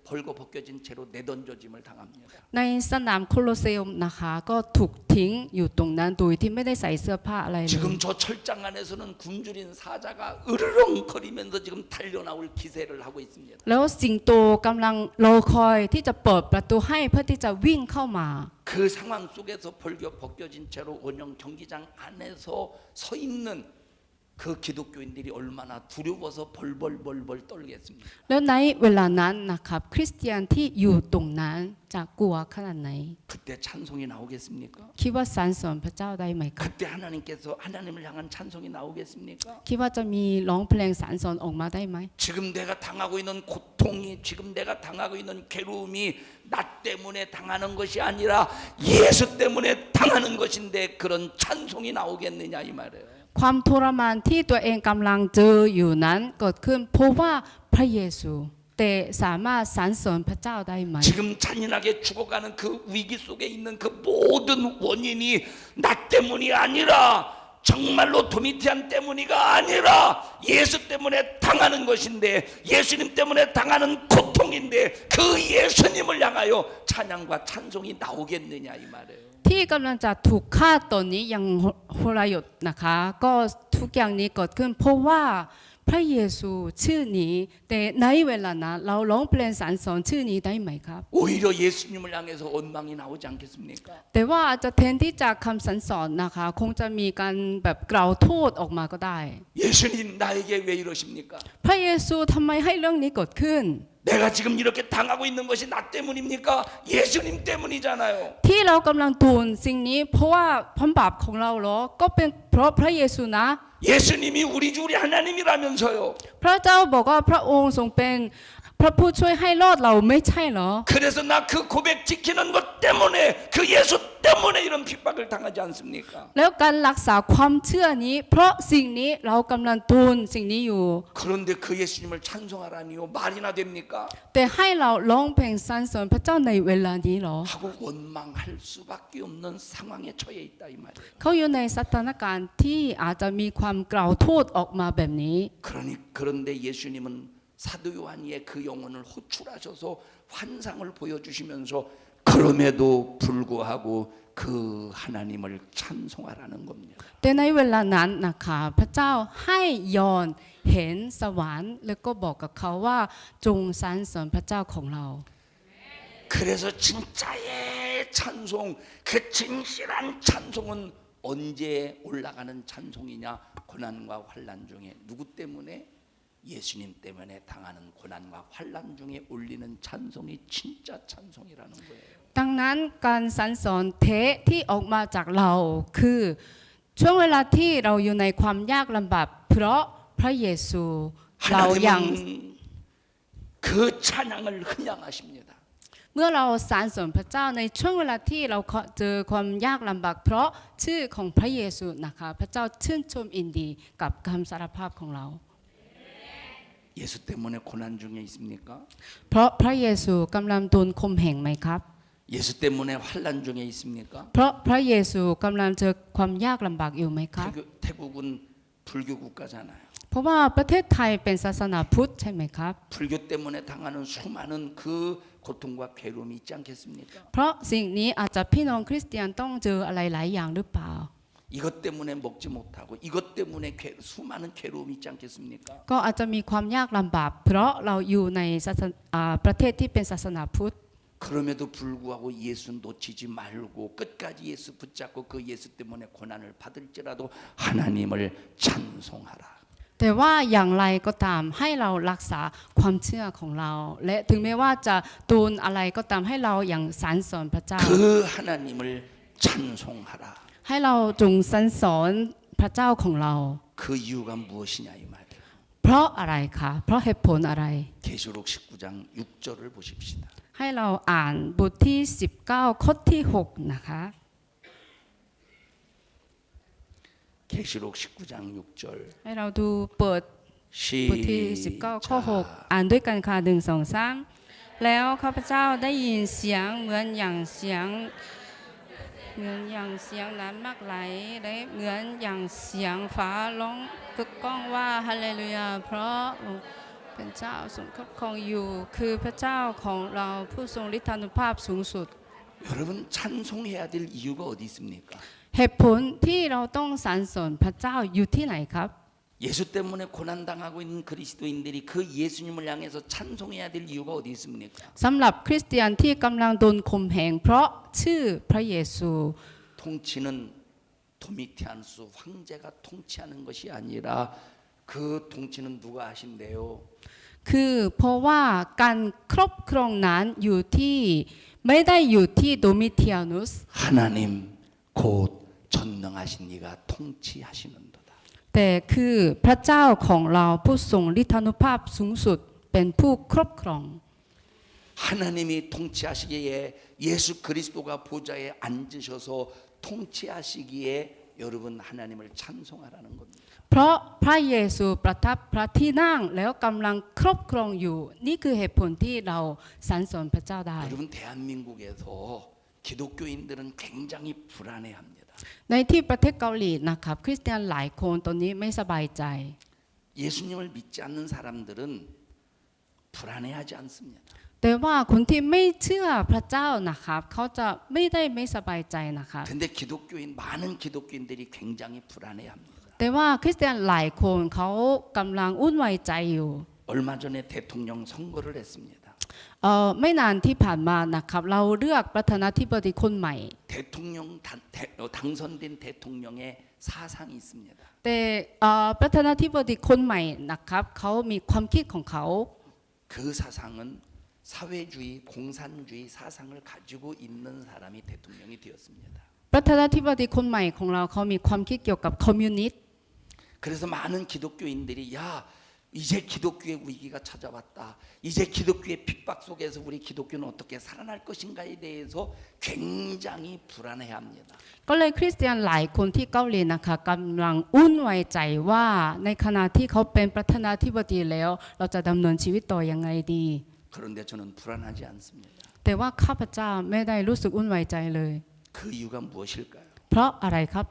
벌거벗겨진 채로 내던져짐을 당합니다. ในสนามโคลอสเซอุมนะคะก็ถูกทิ้งอยู่ตรงนั้นโดยที่ไม่ได้ใส่เสื้อผ้าอะไรเลย 지금 저 철장 안에서는 굶주린 사자가 으르렁거리면서 지금 달려나올 기세를 하고 있습니다. แล้วสิงโตกำลังรอคอยที่จะเปิดประตูให้เพื่อที่จะวิ่งเข้ามา 그 상황 속에서 벗겨진 채로 원형 경기장 안에서 서 있는 그 기독교인들이 얼마나 두려워서 벌벌벌벌 떨겠습니까? แล้วในเวลานั้นนะครับคริสเตียนที่อยู่ตรงนั้นจะกลัวขนาดไหน 그때 찬송이 나오겠습니까? คิดว่าสรรเสริญพระเจ้าได้ไหมครับ 그때 하나님께서 하나님을 향한 찬송이 나오겠습니까? คิดว่าจะมีร้องเพลงสรรเสริญออกมาได้ไหม 지금 내가 당하고 있는 고통이 지금 내가 당하고 있는 괴로움이 나 때문에 당하는 것이 아니라 예수 때문에 당하는 것인데 그런 찬송이 나오겠느냐 이 말이에요. ความทรมานที่ตัวเองกำลังเจออยู่นั้นเกิดขึ้นเพราะว่าพระเยซูแต่สามารถสรรเสริญพระเจ้าได้ไหม 지금 잔인하게 죽어가는 그 위기 속에 있는 그 모든 원인이 나 때문이 아니라 정말로 도미티안 때문이가 아니라 예수 때문에 당하는 것인데, 예수님 때문에 당하는 고통인데 그 예수님을 향하여 찬양과 찬송이 나오겠느냐 이 말이에요. ที่กำลังจะถูกฆ่าตอนนี้ยังโหรหยุดนะคะก็ทุกอย่างนี้เกิดขึ้นเพราะว่าพระเยซูชื่อนี้แต่ในเวลานั้นเราร้องเพลงสรรเสริญชื่อนี้ได้ไหมครับ 오히려 예수님을 향해서 원망이 나오지 않겠습니까? แต่ว่าอาจจะแทนที่จะคำสรรเสริญนะคะคงจะมีการแบบกล่าวโทษออกมาก็ได้ 예수님 나에게 왜 이러십니까? พระเยซูทำไมให้เรื่องนี้เกิดขึ้น 내가 지금 이렇게 당하고 있는 것이 나 때문입니까? 예수님 때문이잖아요. ที่เรากำลังทูลสิ่งนี้เพราะว่าความบาปของเราเหรอก็เป็นเพราะพระเยซูนะ 예수님이 우리 주 우리 하나님이라면서요. พระเจ้าบอกว่าพระองค์ทรงเป็นพระผู้ช่วยให้รอดเราไม่ใช่เหรอ 그래서 나 그 고백 지키는 것 때문에 그 예수 때문에 이런 핍박을 당하지 않습니까? แล้วการรักษาความเชื่อนี้ เพราะสิ่งนี้เรากำลังทูลสิ่งนี้อยู่ 그런데 그 예수님을 찬송하라니요 말이나 됩니까? แต่ให้เราร้องเพลงสรรเสริญพระเจ้าในเวลานี้เหรอ 하고 원망할 수밖에 없는 상황에 처해 있다 이 말이에요. เขาอยู่ในสถานการณ์ที่อาจจะมีความกล่าวโทษออกมาแบบนี้ 그런데 예수님은 사도 요한의 그 영혼을 호출하셔서 환상을 보여주시면서 그럼에도 불구하고 그 하나님을 찬송하라는 겁니다. แต่ในเวลานั้นนะคะพระเจ้าให้ยอนเห็นสวรรค์แล้วก็บอกกับเขาว่าจงสรรเสริญพระเจ้าของเรา 그래서 진짜의 찬송, 그 진실한 찬송은 언제 올라가는 찬송이냐? 고난과 환난 중에 누구 때문에? 예수님 때문에 당하는 고난과 환난 중에 올리는 찬송이 진짜 찬송이라는 거예요. ดังนั้นการสรรเสริญเทที่ออกมาจากเราคือช่วงเวลาที่เราอยู่ในความยากลำบากเพราะพระเยซูเรายัง 하나님은 그 찬양을 흔양하십니다. เมื่อเราสรรเสริญพระเจ้าในช่วงเวลาที่เราเจอความยากลำบากเพราะชื่อของพระเยซูนะคะพระเจ้าชื่นชมอินดีกับคำสารภาพของเรา 예수 때문에 고난 중에 있습니까? เพราะพระเยซูกำลังโดนข่มเหงไหมครับ 예수 때문에 환난 중에 있습니까? เพราะพระเยซูกำลังเจอความยากลำบากอยู่ไหมครับ 태국은 불교 국가잖아요. เพราะว่าประเทศไทยเป็นศาสนาพุทธใช่ไหมครับ 불교 때문에 당하는 수많은 그 고통과 괴로움이 있지 않겠습니까? เพราะสิ่งนี้อาจจะพี่น้องคริสเตียนต้องเจออะไรหลายอย่างหรือเปล่า 이것 때문에 먹지 못하고 이것 때문에 수많은 괴로움이 있지 않겠습니까? ก็อาจจะมีความยากลำบากเพราะเราอยู่ในประเทศที่เป็นศาสนาพุทธ 그럼에도 불구하고 예수 놓치지 말고 끝까지 예수 붙잡고 그 예수 때문에 고난을 받을지라도 하나님을 찬송하라. แต่ว่าอย่างไรก็ตามให้เรารักษาความเชื่อของเรา และถึงแม้ว่าจะโดนอะไรก็ตามให้เราอย่างสรรเสริญพระเจ้า 그 하나님을 찬송하라. ให้เราจงสรรเสริญพระเจ้าของเรา 그 이유가 무엇이냐 이 말이에요. เพราะอะไรคะเพราะเหตุผลอะไร 계시록 19장 6절을 보십시다. ให้เราอ่านบทที่19ข้อที่6นะคะ 계시록 19장 6절 ให้เราดูเปิดบทที่19ข้อ6อ่านด้วยกันค่ะ1 2 3แล้วข้าพเจ้าได้ยินเสียงเหมือนอย่างเสียงน้ำมากไหลและเหมือนอย่างเสียงฟ้าร้องกึกก้องว่าฮาเลลูยาเพราะเป็นเจ้าทรงครอบครองอยู่คือพระเจ้าของเราผู้ทรงฤทธานุภาพสูงสุด 여러분 찬송해야 될 이유가 어디 있습니까? เหตุผลที่เราต้องสรรเสริญพระเจ้าอยู่ที่ไหนครับ 예수 때문에 고난당하고 있는 그리스도인들이 그 예수님을 향해서 찬송해야 될 이유가 어디 있습니까? สำหรับคริสเตียนที่กำลังโดนข่มเหงเพราะชื่อพระเยซู 통치는 도미티안스 황제가 통치하는 것이 아니라 그 통치는 누가 하신대요? คือเพราะว่าการครอบครองนั้นอยู่ที่ไม่ได้อยู่ที่โดมิเทียนุส 하나님 곧 전능하신 이가 통치하시는도다. แต่คือพระเจ้าของเราผู้ทรงฤทธานุภาพสูงสุดเป็นผู้ครอบครอง 하나님이 통치하시기에 예수 그리스도가 보좌에 앉으셔서 통치하시기에 여러분 하나님을 찬송하라는 겁니다. เพราะพระเยซูประทับพระที่นั่งแล้วกำลังครอบครองอยู่นี่คือเหตุผลที่เราสรรเสริญพระเจ้าได้ 여러분 대한민국에서 기독교인들은 굉장히 불안해합니다. ในที่ประเทศเกาหลีนะครับคริสเตียนหลายคนตอนนี้ไม่สบายใจ 예수님을 믿지 않는 사람들은 불안해하지 않습니다. แต่ว่าคนที่ไม่เชื่อพระเจ้านะครับเขาจะไม่สบายใจนะครับ 근데 기독교인 많은 기독교인들이 굉장히 불안해합니다. แต่ว่าคริสเตียนหลายคนเขากำลังวุ่นวายใจอยู่ 얼마 전에 대통령 선거를 했습니다. ไม่นานที่ผ่านมานะครับเราเลือกประธานาธิบดีคนใหม่ 당선된 대통령의 사상이 있습니다. แต่ประธานาธิบดีคนใหม่นะครับเขามีความคิดของเขา 그 사상은 사회주의, 공산주의 사상을 가지고 있는 사람이 대통령이 되었습니다. ประธานาธิบดีคนใหม่ของเราเขามีความคิดเกี่ยวกับคอมมิวนิสต์ 그래서 많은 기독교인들이 야 이제 기독교의 위기가 찾아왔다. 이제 기독교의 핍박 속에서 우리 기독교는 어떻게 살아날 것인가에 대해서 굉장히 불안해합니다. ก็เลยคริสเตียนหลายคนที่เกาหลีนะคะกำลังวุ่นวายใจว่าในขณะที่เขาเป็นประธานาธิบดีแล้วเราจะดำเนินชีวิตต่อยังไงดี 그런데 저는 불안하지 않습니다. แต่ว่าข้าพเจ้าไม่ได้รู้สึกวุ่นวายใจเลย 그 이유가 무엇일까요? เพราะอะไรครับ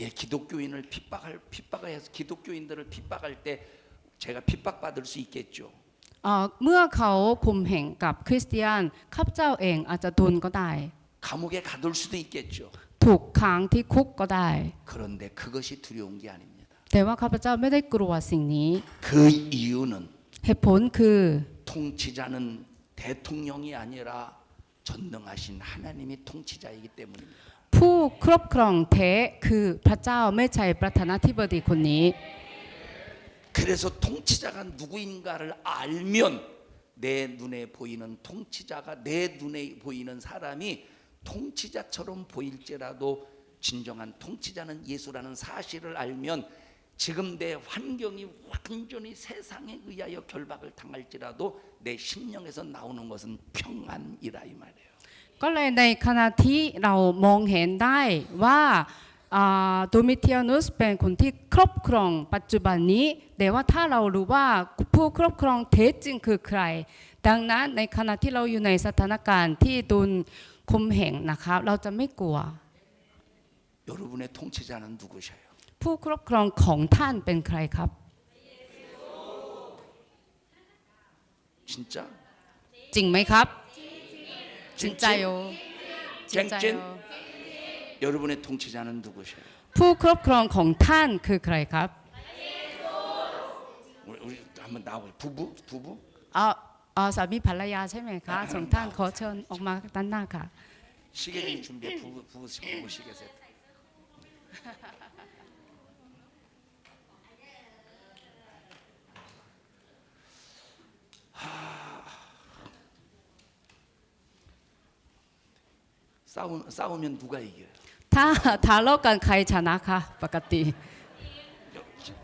예, 기독교인을 핍박을 해서 기독교인들을 핍박할 때 제가 핍박받을 수 있겠죠. เมื่อเขาข่มเหงกับคริสเตียนข้าพเจ้าเองอาจจะโดนก็ได้ 감옥에 가둘 수도 있겠죠. ถูกขังที่คุกก็ได้ 그런데 그것이 두려운 게 아닙니다. แต่ว่าข้าพเจ้าไม่ได้กลัวสิ่งนี้ 그 이유는 เหตุผลคือ 통치자는 대통령이 아니라 전능하신 하나님이 통치자이기 때문입니다. ผู้ครอบครองแท้คือพระเจ้าไม่ใช่ประธานาธิบดีคนนี้ 그래서 통치자가 누구인가를 알면 내 눈에 보이는 통치자가 내 눈에 보이는 사람이 통치자처럼 보일지라도 진정한 통치자는 예수라는 사실을 알면 지금 내 환경이 완전히 세상에 의하여 결박을 당할지라도 내 심령에서 나오는 것은 평안이라 이 말이에요. ก็เลยในขณะที่เรามองเห็นได้ว่าโดมิเทียนุสเป็นคนที่ครอบครองปัจจุบันนี้แต่ว่าถ้าเรารู้ว่าผู้ครอบครองแท้จริงคือใครดังนั้นในขณะที่เราอยู่ในสถานการณ์ที่โดนข่มเหงนะครับเราจะไม่กลัว 여러분의 통치자는 누구셔요? ผู้ครอบครองของท่านเป็นใครครับ 진짜? จริงไหมครับ จริง 찡찡? ใจโอจริงใจโอ 여러분의 통치자는 누구셔요? ผู้ครอบครองของท่านคือใครครับ 우리 한번 나와요. 부부? สามีภรรยาใช่ไหมคะสองท่านขอเชิญออกมาด้านหน้าค่ะ 시계를 준비해. 부부 시계 세트. 싸우면 누가 이겨요? ถ้าทะเลาะกันใครชนะคะปกติ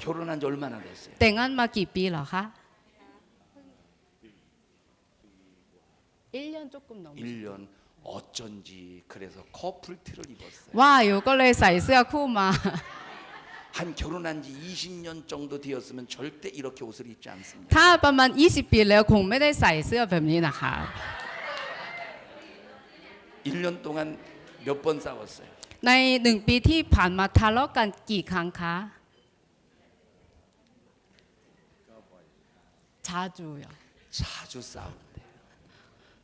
결혼한 지 얼마나 됐어요? แต่งงานมากี่ปีเหรอคะ1년 조금 넘었어요. 1년 어쩐지 그래서 커플티를 입었어요. ว่าอยู่ก็เลยใส่เสื้อคู่มา 한 결혼한 지 20년 정도 되었으면 절대 이렇게 옷을 입지 않습니다. ถ้าประมาณ20 ปีแล้วคงไม่ได้ใส่เสื้อแบบนี้นะคะ 1년 동안 몇 번 싸웠어요? ใน1 ปีที่ผ่านมาทะเลาะกันกี่ครั้งคะ자주요. 자주 싸운대요.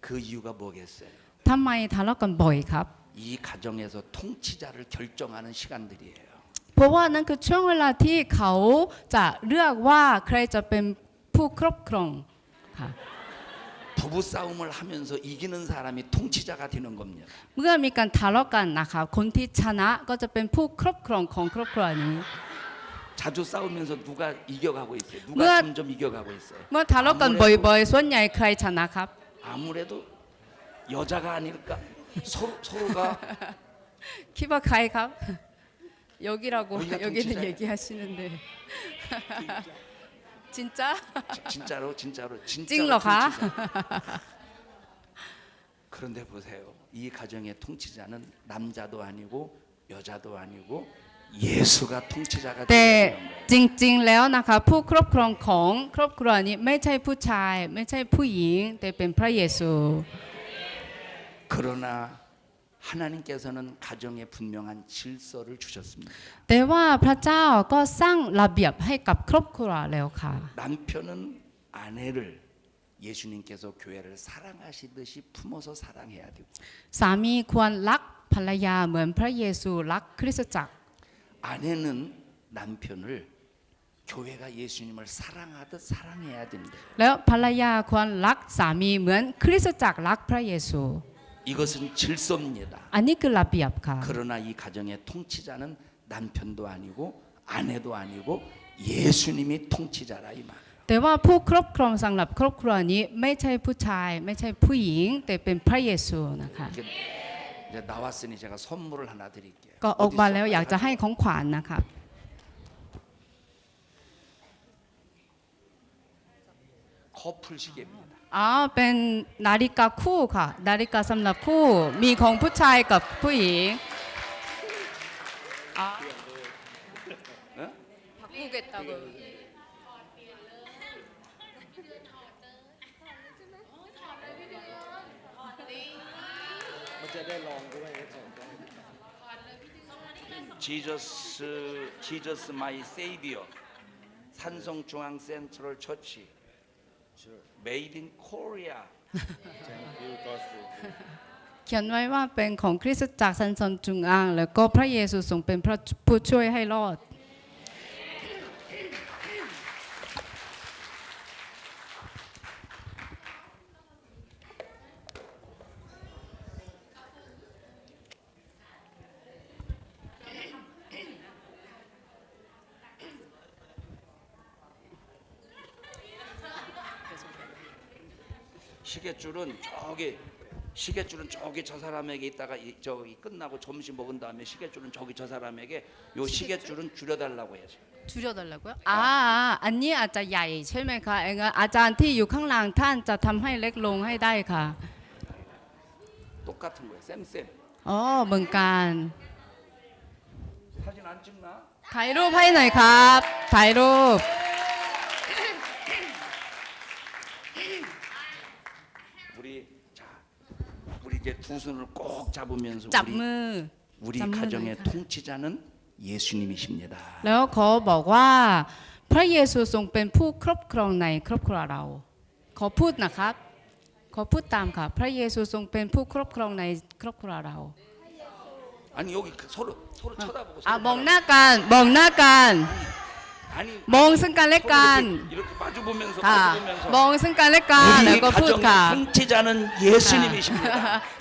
그 이유가 뭐겠어요? ทำไมทะเลาะกันบ่อยครับ 이 가정에서 통치자를 결정하는 시간들이에요. เพราะว่านั่นคือช่วงเวลาที่เขาจะเลือกว่าใครจะเป็นผู้ครอบครองค่ะ 부부 싸움을 하면서 이기는 사람이 통치자가 되는 겁니다. เมื่อมีการทะเลาะกันนะคะคนที่ชนะก็จะเป็นผู้ครอบครองของครอบครัวนี้ 자주 싸우면서 누가 이겨가고 있어요? 누가 뭐- 점점 이겨가고 있어요? เมื่อทะเลาะกันบ่อยๆส่วนใหญ่ใครชนะครับ 아무래도 여자가 아닐까? 서로가 คิดว่าใครครับ 여기라고 우리가 여기는 통치자예요. 얘기하시는데 진짜? 진짜로 찡러가? 통치자. 그런데 보세요. 이 가정의 통치자는 남자도 아니고 여자도 아니고 예수가 통치자가 แต่ 되는 거예요. จริงๆแล้วนะคะผู้ครอบครองของครอบครัวนี้ไม่ใช่ผู้ชายไม่ใช่ผู้หญิงแต่เป็นพระเยซู 그러나 하나님께서는 가정에 분명한 질서를 주셨습니다. แต่ว่าพระเจ้าก็สร้างระเบียบให้กับครอบครัวแล้วค่ะ 남편은 아내를 예수님께서 교회를 사랑하시듯이 품어서 사랑해야 되고 สามีควรรักภรรยาเหมือนพระเยซูรักคริสตจักร 아내는 남편을 교회가 예수님을 사랑하듯 사랑해야 된다. แล้วภรรยาควรรักสามีเหมือนคริสตจักรรักพระเยซู 이것은 질서입니다. อันนี้คือระเบียบค่ะ 그러나 이 가정의 통치자는 남편도 아니고 아내도 아니고 예수님이 통치자라 이 말. แต่ว่าผู้ครอบครองสำหรับครอบครัวนี้ไม่ใช่ผู้ชายไม่ใช่ผู้หญิงแต่เป็นพระเยซูนะคะ 이제 나왔으니 제가 선물을 하나 드릴게요. ก็ออกมาแล้วอยากจะให้ของขวัญนะคะ 커플 시계입니다. อ๋อเป็นนาฬิกาคู่ค่ะนาฬิกาสำหรับคู่มีของผู้ชายกับผู้หญิงอ๋อ 바꾸겠다고 Jesus my savior. 산성 중앙 센트럴 처치. Made in Korea. เขียนไว้ว่าเป็นของคริสตจักรซันซอนจุงอังแล้วก็พระเยซูทรงเป็นพระผู้ช่วยให้รอด 시계줄은 저기 저 사람에게 있다가 저기 끝나고 점심 먹은 다음에 시계줄은 저기 저 사람에게 요 시계줄은 줄여달라고 해야지. 줄여달라고요? อันนี้อาจจะใหญ่ใช่ไหมคะอาจารย์ที่อยู่ข้างหลังท่านจะทำให้เล็กลงให้ได้ค่ะ 똑같은 거예요. 쌤. อ๋อเหมือนกัน 사진 안 찍나? ถ่ายรูปให้หน่อยครับถ่ายรูป 우리 이제 두 손을 꼭 잡으면서 จับมือ 우리 잡는 가정의 거니까. 통치자는 예수님이십니다. แล้วขอบอกว่าพระเยซูทรงเป็นผู้ครอบครองในครอบครัวเรา ขอพูดนะครับ ขอพูดตามค่ะ พระเยซูทรงเป็นผู้ครอบครองในครอบครัวเรา 아니 여기 서로 쳐다보고 มองหน้ากันมองหน้ากัน 아니 มองซึ่งกันและกัน 이렇게 마주보면서 ค่ะ 마주보면서 มองซึ่งกันและกันแล้ว 우리 ก็พูด 가정의 ค่ะ 통치자는 예수님이십니다.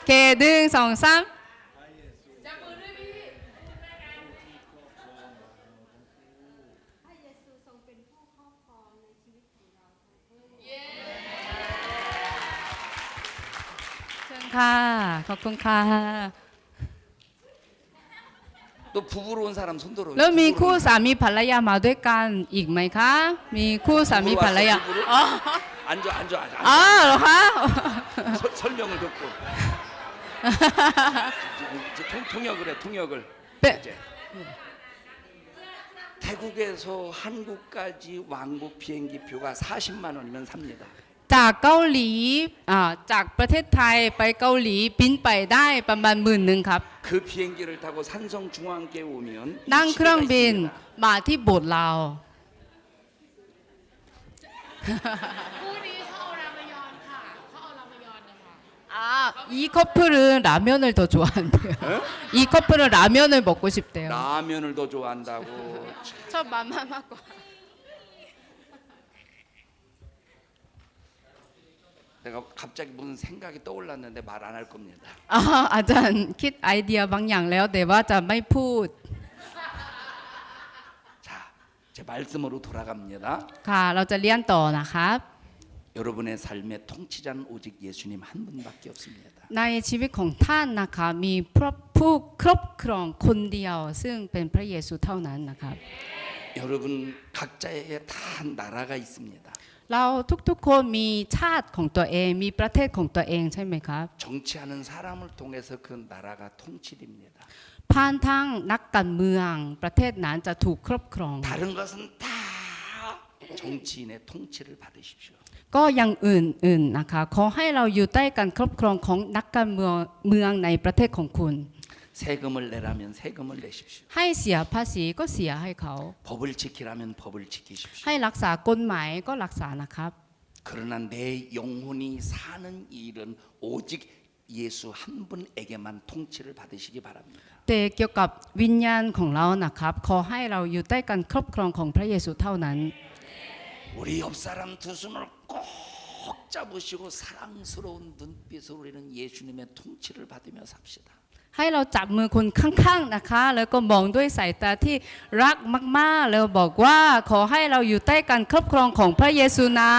เคดึงสองสาม เชิญค่ะ ขอบคุณค่ะ 또 부부로 온 사람 손 들어. แล้วมีคู่สามีภรรยามาด้วยกันอีกไหมคะ มีคู่สามีภรรยา อ๋อ 앉아. อ๋อเหรอคะ 설명을 듣고 통역을. เป็น 이제 태국에서 한국까지 왕복 비행기 표가 40만 원이면 삽니다. จากเกาหลีจากประเทศไทยไปเกาหลีบินไปได้ประมาณ10,000ครับ 그 비행기를 타고 산성 중앙교회 오면 นั่งเครื่องบินมาที่โบสถ์เรา คู่นี้เขาเอารามยอนค่ะเขาเอารามยอนนะคะ 이 커플은 라면을 더 좋아한대요. 이 커플은 라면을 먹고 싶대요. 라면을 더 좋아한다고. 저 맘만 먹고. 내가 갑자기 무슨 생각이 떠올랐는데 말 안 할 겁니다. อาจารย์คิดไอเดียบางอย่างแล้วแต่ว่าจะไม่พูด 자, 제 말씀으로 돌아갑니다. ค่ะ เราจะเรียนต่อนะครับ 여러분의 삶의 통치자는 오직 예수님 한 분밖에 없습니다. ในชีวิตของท่านนะคะมีผู้ครอบครองคนเดียว ซึ่งเป็นพระเยซูเท่านั้นนะครับ 여러분 각자에게 다 나라가 있습니다. เราทุกๆคนมีชาติของตัวเองมีประเทศของตัวเองใช่ไหมครับ 정치하는 사람을 통해서 그 나라가 통치됩니다. ผ่านทางนักการเมืองประเทศนั้นจะถูกครอบครอง 다른 것은 다 정치인의 통치를 받으십시오. ก็ยังอื่นๆนะคะขอให้เราอยู่ใต้การครอบครองของนักการเมืองในประเทศของคุณ 세금을 내라면 세금을 내십시오. ให้เสียภาษีก็เสียให้เขา 법을 지키라면 법을 지키십시오. ให้รักษากฎหมายก็รักษานะครับ 그러나 내 영혼이 사는 일은 오직 예수 한 분에게만 통치를 받으시기 바랍니다. แต่เกี่ยวกับวิญญาณของเรานะครับขอให้เราอยู่ใต้การครอบครองของพระเยซูเท่านั้น 우리 옆 사람 두 손을 꼭 잡으시고 사랑스러운 눈빛으로 우리는 예수님의 통치를 받으며 삽시다. ให้เราจับมือคนข้างๆนะคะแล้วก็มองด้วยสายตาที่รักมากๆแล้วบอกว่าขอให้เราอยู่ใต้การครอบครองของพระเยซูนะ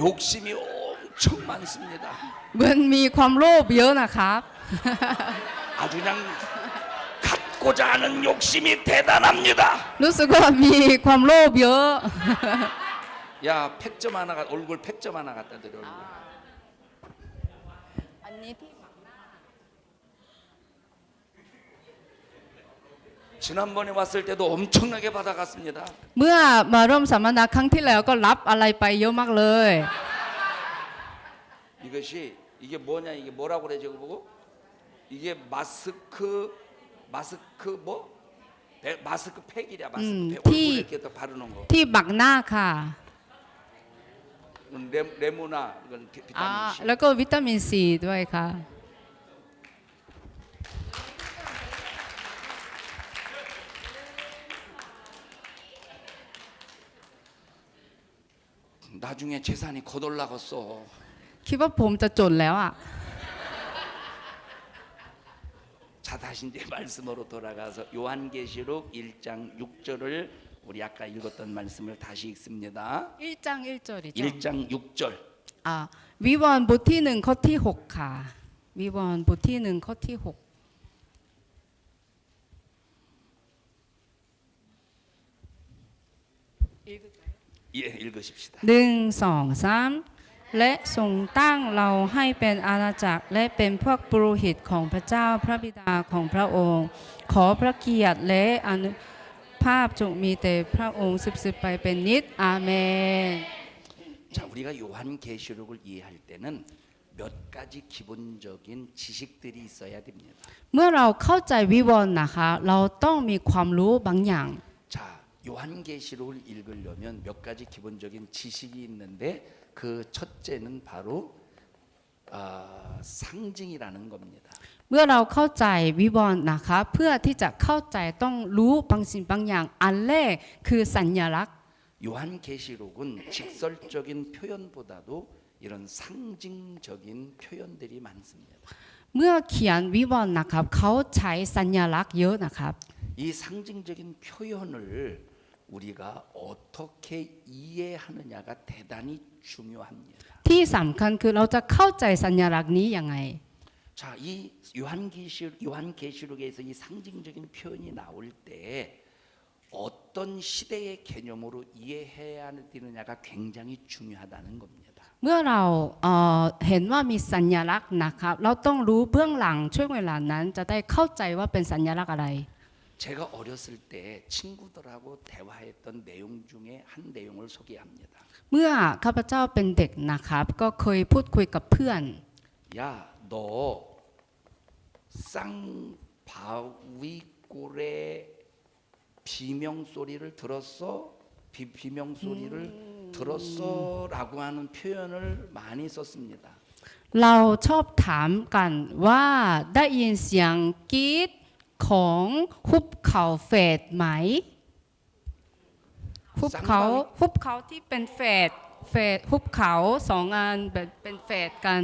욕심이 엄청 많습니다. เหมือนมีความโลภเยอะนะครับ 아주 그냥 갖고자 하는 욕심이 대단합니다. รู้สึกว่ามีความโลภเยอะ 야, 팩점 하나 얼굴 팩점 하나 갖다 드려. 얼굴. อันนี้ที่ 지난번에 왔을 때도 엄청나게 받아갔습니다. เมื่อมาร่วมสัมมนาครั้งที่แล้วก็รับอะไรไปเยอะมากเลย 이게 뭐냐 이게 뭐라고 그래 저거 보고 이게 마스크 뭐 마스크 팩이랴 마스크 팩 얼굴에 이렇게 또 바르는 거. ที่บักหน้าค่ะ 레모나 이건 อ่า 비타민 C. แล้วก็วิตามินซีด้วยค่ะ 나중에 재산이 거덜나갔어. คิดว่าผมจะจนแล้วอ่ะ 자 다시 이제 말씀으로 돌아가서 요한계시록 1장 6절을 우리 아까 읽었던 말씀을 다시 읽습니다. 1장 1절이죠. 1장 6절. วิวรณ์บทที่1ข้อที่6ค่ะวิวรณ์บทที่1ข้อที่6 예, 읽으십시다. 1 2 3และทรงตั้งเราให้เป็นอาณาจักรและเป็นพวกปุโรหิตของพระเจ้าพระบิดาของพระองค์ ขอพระเกียรติและอนุภาพจงมีแต่พระองค์สืบไปเป็นนิจอาเมน 자, 우리가 요한계시록을 이해할 때는 몇 가지 기본적인 지식들이 있어야 됩니다. เมื่อเราเข้าใจวิวรณ์นะคะเราต้องมีความรู้บางอย่าง 자, 요한계시록을 읽으려면 몇 가지 기본적인 지식이 있는데 그 첫째는 바로 상징이라는 겁니다. เมื่อเราเข้าใจวิวรณ์นะคะเพื่อที่จะเข้าใจต้องรู้บางสิ่งบางอย่างอันแรกคือสัญลักษณ์ 요한계시록은 직설적인 표현보다도 이런 상징적인 표현들이 많습니다. เมื่อเขียนวิวรณ์นะครับเขาใช้สัญลักษณ์เยอะนะครับ 이 상징적인 표현을 우리가 어떻게 이해하느냐가 대단히 중요합니다. ที่สำคัญคือเราจะเข้าใจสัญลักษณ์นี้ยังไง 자, 이 요한계시록에서 이 상징적인 표현이 나올 때 어떤 시대의 개념으로 이해해야 되느냐가 굉장히 중요하다는 겁니다. เมื่อเราเห็นว่ามีสัญลักษณ์นะครับเราต้องรู้เบื้องหลังช่วงเวลานั้นจะได้เข้าใจว่าเป็นสัญลักษณ์อะไร 제가 어렸을 때 친구들하고 대화했던 내용 중에 한 내용을 소개합니다. เมื่อข้าพเจ้าเป็นเด็กนะครับก็เคยพูดคุยกับเพื่อน 야, 너 쌍바위골의 비명 소리를 들었어? 비명 소리를 들었어라고 하는 표현을 많이 썼습니다. เราชอบถามกันว่าได้ยินเสียงกรี๊ดของหุบเขาเฟดไหมหุบเขาที่เป็นเฟดหุบเขาสองอันเป็นเฟดกัน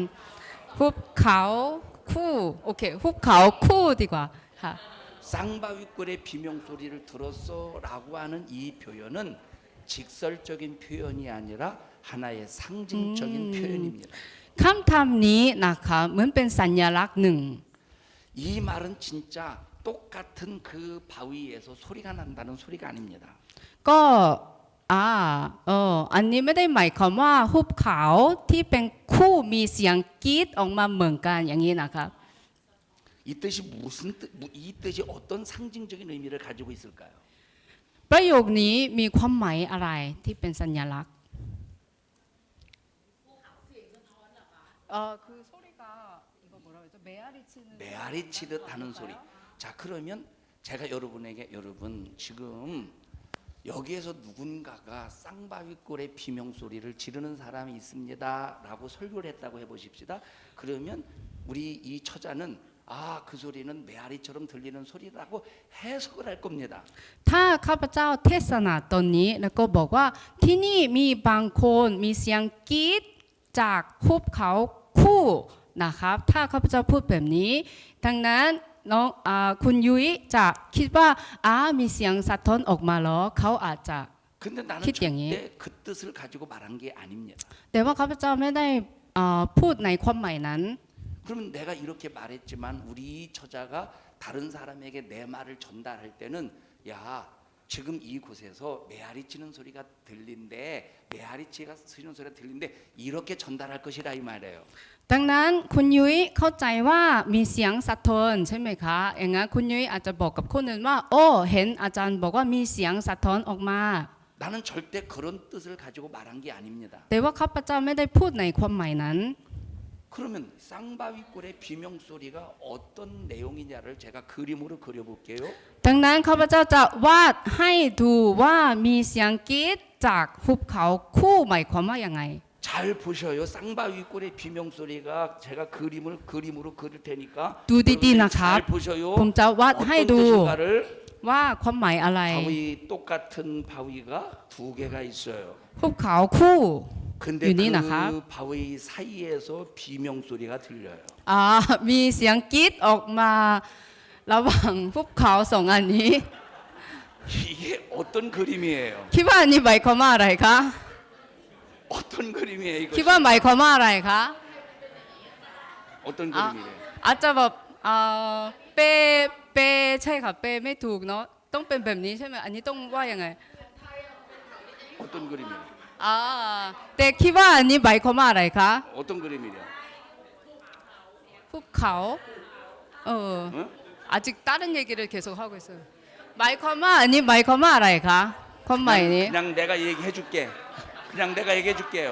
หุบเขาคู่โอเคหุบเขาคู่ดีกว่าค่ะ 쌍바위골의 비명 소리를 들었어라고 하는 이 표현은 직설적인 표현이 아니라 하나의 상징적인 표현입니다. คำนี้นะคะเหมือนเป็นสัญลักษณ์หนึ่ง 이 말은 진짜 똑같은 그 바위에서 소리가 난다는 소리가 아닙니다. ก็อันนี้ไม่ได้หมายความว่าหุบเขาที่เป็นคู่มีเสียงกรี๊ดออกมาเหมือนกันอย่างนี้นะครับ 이 뜻이 이 뜻이 어떤 상징적인 의미를 가지고 있을까요? ประโยคนี้มีความหมายอะไรที่เป็นสัญลักษณ์คือ 소리가 이거 뭐라고 했죠? 메아리 치는 메아리 치듯 하는 소리. 자, 그러면 제가 여러분 지금 여기에서 누군가가 쌍바위꼴의 비명 소리를 지르는 사람이 있습니다라고 설교를 했다고 해보십시다. 그러면 우리 이 처자는 그 소리는 메아리처럼 들리는 소리라고 해석을 할 겁니다. ถ้าข้าพเจ้าเทศนาตอนนี้แล้วก็บอกว่าที่นี่มีบางคนมีเสียงกรี๊ดจากหุบเขาคู่นะครับถ้าข้าพเจ้าพูดแบบนี้ดังนั้นน้องคุณยุ้ยจะคิดว่ามีเสียงสะท้อนออกมาเหรอเขาอาจจะ 근데 나는คิดอย่างนี้ 절대 그 뜻을 가지고 말한 게 아닙니다. แต่ว่าข้าพเจ้าไม่ได้พูดในความหมายนั้น 그러면 내가 이렇게 말했지만 우리 처자가 다른 사람에게 내 말을 전달할 때는 야 지금 이곳에서 메아리 치는 소리가 들린데 메아리 치는 소리가 들린데 이렇게 전달할 것이라 이 말이에요. ดังนั้นคุณยุ้ยเข้าใจว่ามีเสียงสะท้อนใช่ไหมคะอย่างนั้นคุณยุ้ยอาจจะบอกกับคนอื่นว่าโอ้เห็นอาจารย์บอกว่ามีเสียงสะท้อนออกมา 나는 절대 그런 뜻을 가지고 말한 게 아닙니다. แต่ว่าข้าพเจ้าไม่ได้พูดในความหมายนั้น 그러면 쌍바위꼴의 비명 소리가 어떤 내용이냐를 제가 그림으로 그려볼게요. ดังนั้นข้าพเจ้าจะวาดให้ดูว่ามีเสียงกรี๊ดจากหุบเขาคู่หมายความว่าอย่างไง 잘 보셔요. 쌍바위꼴의 비명 소리가 제가 그림으로 그릴 테니까 ดูดีๆนะครับ 잘 보셔요. ผมจะวาดให้ 어떤 ดู 뜻인가를 ว่าความหมายอะไร 바위 똑같은 바위가 두 개가 있어요. หุบเขาคู่ 근데 유니나가? 그 바위 사이에서 비명 소리가 들려요. มีเสียงกรี๊ดออกมาระหว่างหุบเขาสองอันนี้ 이게 어떤 그림이에요? คิดว่าอันนี้หมายความว่าอะไรคะ 어떤 그림이에요? 이거 คิดว่าหมายความว่าอะไรคะ 어떤 그림이에요? อาจจะแบบเปใช่ค่ะเปไม่ถูกเนาะต้องเป็นแบบนี้ใช่ไหมอันนี้ต้องว่ายังไง 어떤 그림이에요? แต่คิดว่าอันนี้หมายความว่าอะไรคะ 어떤 그림이에요? ภูเขา응? 아직 다른 얘기를 계속 하고 있어요. หมายความว่าอันนี้หมายความว่าอะไรคะความหมายนี้ 그냥 내가 얘기해줄게. 그냥 내가 얘기해줄게요.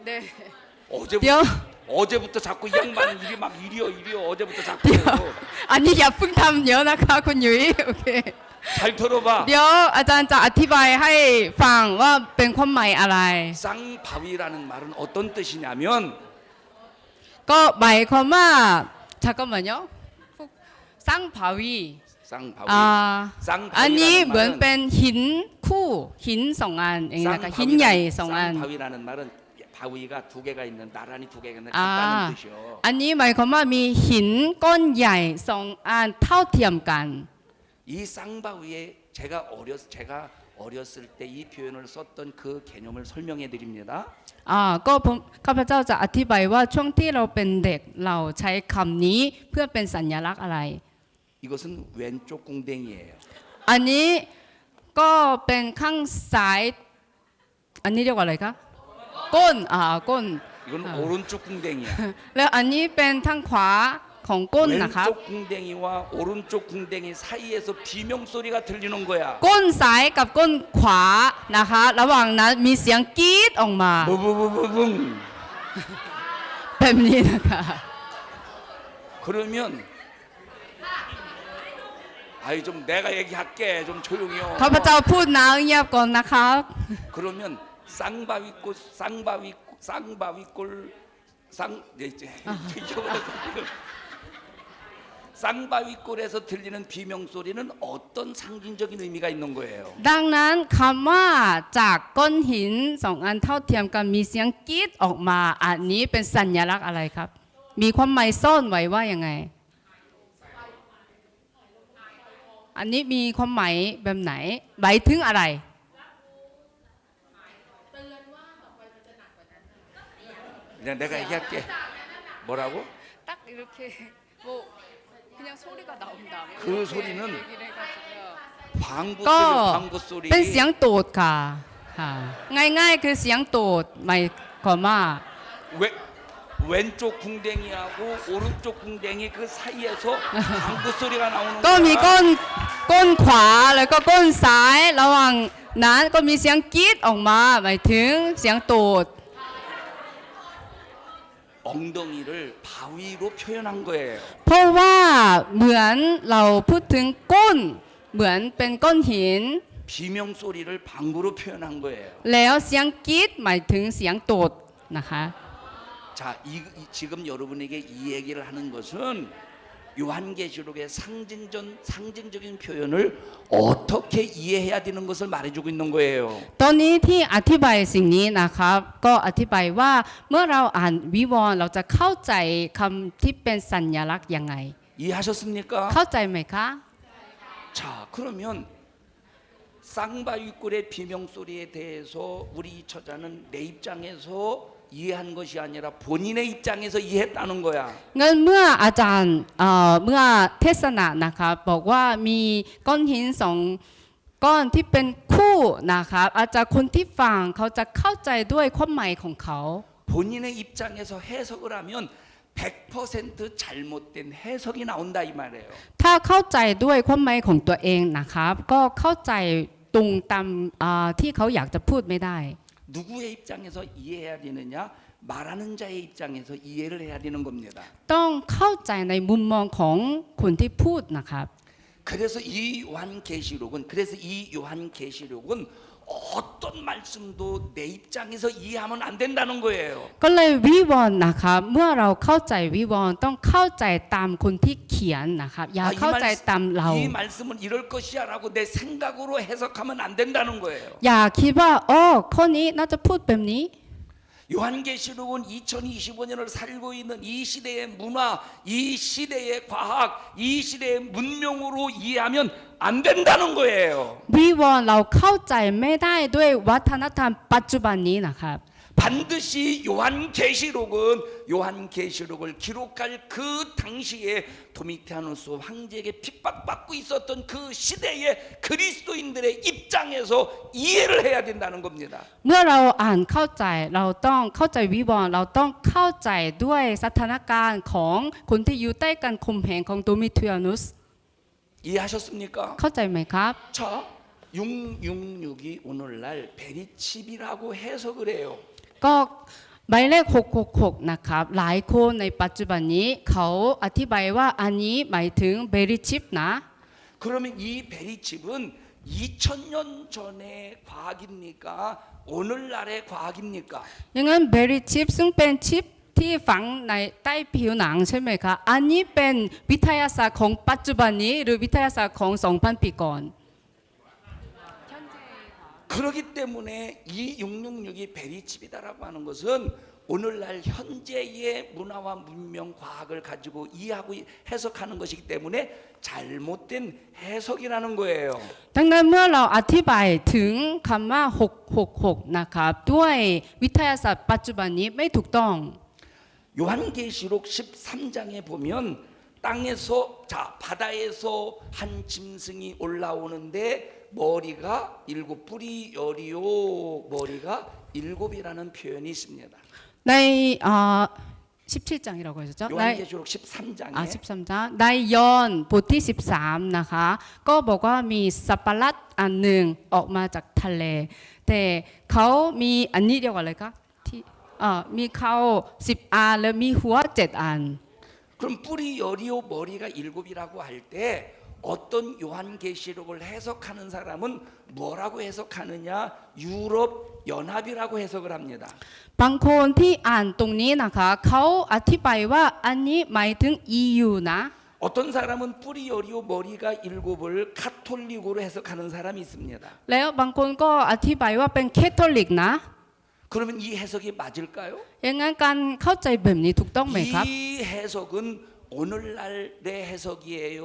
네. 어제부터 여- 어제부터 자꾸 이 양반 일이 막 이리요 어제부터 자꾸 เดี๋ยว 그러고. อันนี้อย่าเพิ่งทำเยอะนะคะคุณยุ้ยโอเค 잘 들어봐. เดี๋ยวอาจารย์จะอธิบายให้ฟังว่าเป็นความหมายอะไร 쌍바위라는 말은 어떤 뜻이냐면 ก็หมายความว่า잠깐만요สร้างผาวี 쌍바위. อันนี้เหมือน 쌍바위라는 เป็นหินคู่หินสองอันอย่างนี้นะคะหินใหญ่สองอัน 쌍바위라는 말은 바위가 두 개가 있는 나란히 두 개가 있는 อ่า 같다는 뜻이요. อันนี้หมายความว่ามีหินก้อนใหญ่สองอันเท่าเทียมกัน 이 쌍바위에 제가 어렸을 때 이 표현을 썼던 그 개념을 설명해 드립니다. ก็ผมข้าพเจ้าจะอธิบายว่าช่วงที่เราเป็นเด็กเราใช้คำนี้เพื่อเป็นสัญลักษณ์อะไร 이것은 왼쪽 궁뎅이에요. อันนี้ก็เป็นข้างซ้ายอันนี้เรียกว่าอะไรคะก้นก้น 이건 오른쪽 궁뎅이야. แล้วอันนี้เป็นทางขวาของก้นนะครับ 왼쪽 궁뎅이와 오른쪽 궁뎅이 사이에서 비명 소리가 들리는 거야. ก้นซ้ายกับก้นขวานะคะระหว่างนั้นมีเสียงกรี๊ดออกมา 부부부부붕. แบบนี้นะคะ 그러면 아이 좀 내가 얘기할게 좀 조용히요. ข้าพเจ้าพูดนะเงียบก่อนนะครับ 그러면 쌍바위꼴 쌍바위꼴에서 들리는 비명 소리는 어떤 상징적인 의미가 있는 거예요. ดังนั้นคำว่าจากก้อนหินสองอันเท่าเทียมกันมีเสียงกรี๊ดออกมาอันนี้เป็นสัญลักษณ์อะไรครับ มีความหมายซ่อนไว้ว่ายังไง อันนี้มีความหมายแบบไหนหมายถึงอะไร 그냥 내가 얘기할게. 뭐라고? 딱 이렇게 뭐 그냥 소리가 나온다. 그 소리는 방구 ก็ 소리, 방구 소리. เป็นเสียงตูดค่ะค่ะง่ายๆคือเสียงตูดหมายความว่า 왼 왼쪽 궁뎅이하고 오른쪽 궁뎅이 그 사이에서 방구 소리가 나오는 ก็มี 거야. ก้นขวาแล้วก็ก้นซ้ายระหว่างนั้นก็มีเสียงกรี๊ดออกมาหมายถึงเสียงตูด 엉덩이를 바위로 표현한 거예요. เพราะว่าเหมือนเราพูดถึงก้นเหมือนเป็นก้อนหิน 비명 소리를 방구로 표현한 거예요. แล้วเสียงกรี๊ดหมายถึงเสียงตูดนะคะ 자, 지금 여러분에게 이 얘기를 하는 것은 요한계시록의 상징적인 표현을 어떻게 이해해야 되는 것을 말해주고 있는 거예요. ตอนนี้ที่อธิบายสิ่งนี้นะครับก็อธิบายว่าเมื่อเราอ่านวิวรณ์เราจะเข้าใจคำที่เป็นสัญลักษณ์ยังไง 이해하셨습니까? เข้าใจไหมคะ 자, 그러면 쌍바위굴의 비명 소리에 대해서 우리 처자는 내 입장에서 이해한 것이 아니라 본인의 입장에서 이해했다는 거야. งั้นเมื่ออาจารย์เมื่อเทศนานะครับบอกว่ามีก้อนหินสองก้อนที่เป็นคู่นะครับอาจจะคนที่ฟังเขาจะเข้าใจด้วยความหมายของเขา 본인의 입장에서 해석을 하면 100% 잘못된 해석이 나온다 이 말이에요. ถ้าเข้าใจด้วยความหมายของตัวเองนะครับก็เข้าใจตรงตามที่เขาอยากจะพูดไม่ได้ 누구의 입장에서 이해해야 되느냐? 말하는 자의 입장에서 이해를 해야 되는 겁니다. ต้องเข้าใจในมุมมองของคนที่พูดนะครับ 그래서 이 요한계시록은 어떤 말씀도 내 입장에서 이해하면 안 된다는 거예요. ก็เลยวิวรณ์นะครับเมื่อเราเข้าใจวิวรณ์ต้องเข้าใจตามคนที่เขียนนะครับอย่าเข้าใจตามเรา 이 말씀은 이럴 것이야라고 내 생각으로 해석하면 안 된다는 거예요. อย่าคิดว่าอ๋อข้อนี้น่าจะพูดแบบนี้ 요한계시록은 2025년을 살고 있는 이 시대의 문화, 이 시대의 과학, 이 시대의 문명으로 이해하면 안 된다는 거예요. วิวรณ์เราเข้าใจไม่ได้ด้วยวัฒนธรรมปัจจุบันนี้นะครับ 반드시 요한계시록을 기록할 그 당시에 도미티아누스 황제에게 핍박받고 있었던 그 시대의 그리스도인들의 입장에서 이해를 해야 된다는 겁니다. เมื่อเราอ่านเข้าใจเราต้องเข้าใจวิวรณ์เราต้องเข้าใจด้วยสถานการณ์ของคนที่อยู่ใต้การข่มเหงของโดมิเทรียนุส 이해하셨습니까? เข้าใจไหมครับ 자, 666이 오늘날 베리칩이라고 해석을 해요. ก็ใบเลข666นะครับหลายคนในปัจจุบันนี้เขาอธิบายว่าอันนี้หมายถึงเบริชิปนะ 그러면 이 베리칩은 2000년 전의 과학입니까? 오늘날의 과학입니까? อย่างนั้นเบริชิปซึ่งเป็นชิปที่ฝังในใต้ผิวหนังใช่ไหมคะอันนี้เป็นวิทยาศาสตร์ของปัจจุบันนี้หรือวิทยาศาสตร์ของ 2,000 ปีก่อน 그렇기 때문에 이 666이 베리칩이다라고 하는 것은 오늘날 현재의 문화와 문명 과학을 가지고 이해하고 해석하는 것이기 때문에 잘못된 해석이라는 거예요. ดังนั้นเมื่อเราอธิบายถึงคำว่า666นะครับด้วยวิทยาศาสตร์ปัจจุบันนี้ไม่ถูกต้อง 요한계시록 13장에 보면 땅에서 바다에서 한 짐승이 올라오는데 머리가 7 뿔이 여리요 머리가 7이라는 표현이 있습니다. ใน17장이라고 하셨죠? 요한계시록 13장에 13장 ในยอห์นบทที่13นะคะก็บอกว่ามีสัตว์ประหลาดอันหนึ่งออกมาจากทะเลแต่เขามีอันนี้เรียกว่าอะไรคะที่มีเขา10 อันและมีหัว7 อัน 그럼 뿔이 여리요 머리가 7이라고 할 때 어떤 요한계시록을 해석하는 사람은 뭐라고 해석하느냐? 유럽 연합이라고 해석을 합니다. บางคนที่อ่านตรงนี้นะคะเขาอธิบายว่าอันนี้หมายถึง EU นะ 어떤 사람은 뿔이 여리요 머리가 7을 카톨릭으로 해석하는 사람이 있습니다. แล้วบางคนก็อธิบายว่าเป็นแคทอลิกนะ 그러면 이 해석이 맞을까요? อย่างนั้นการเข้าใจแบบนี้ถูกต้องไหมครับ 이 해석은 오늘날의 해석이에요.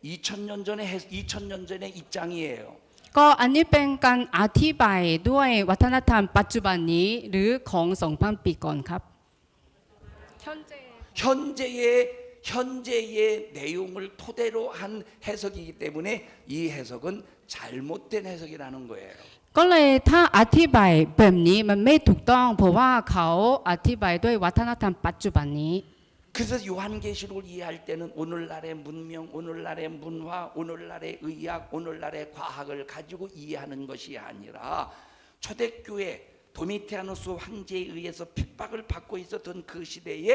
2000년 전의 입장이에요. ก็อันนี้เป็นการอธิบายด้วยวัฒนธรรมปัจจุบันนี้หรือของ 2,000 ปีก่อนครับ 현재의 내용을 토대로 한 해석이기 때문에 이 해석은 잘못된 해석이라는 거예요. ก็เลยถ้าอธิบายแบบนี้มันไม่ถูกต้องเพราะว่าเขาอธิบายด้วยวัฒนธรรมปัจจุบันนี้ 그래서 요한계시록을 이해할 때는 오늘날의 문명, 오늘날의 문화, 오늘날의 의학, 오늘날의 과학을 가지고 이해하는 것이 아니라 초대교회 도미티아누스 황제에 의해서 핍박을 받고 있었던 그 시대에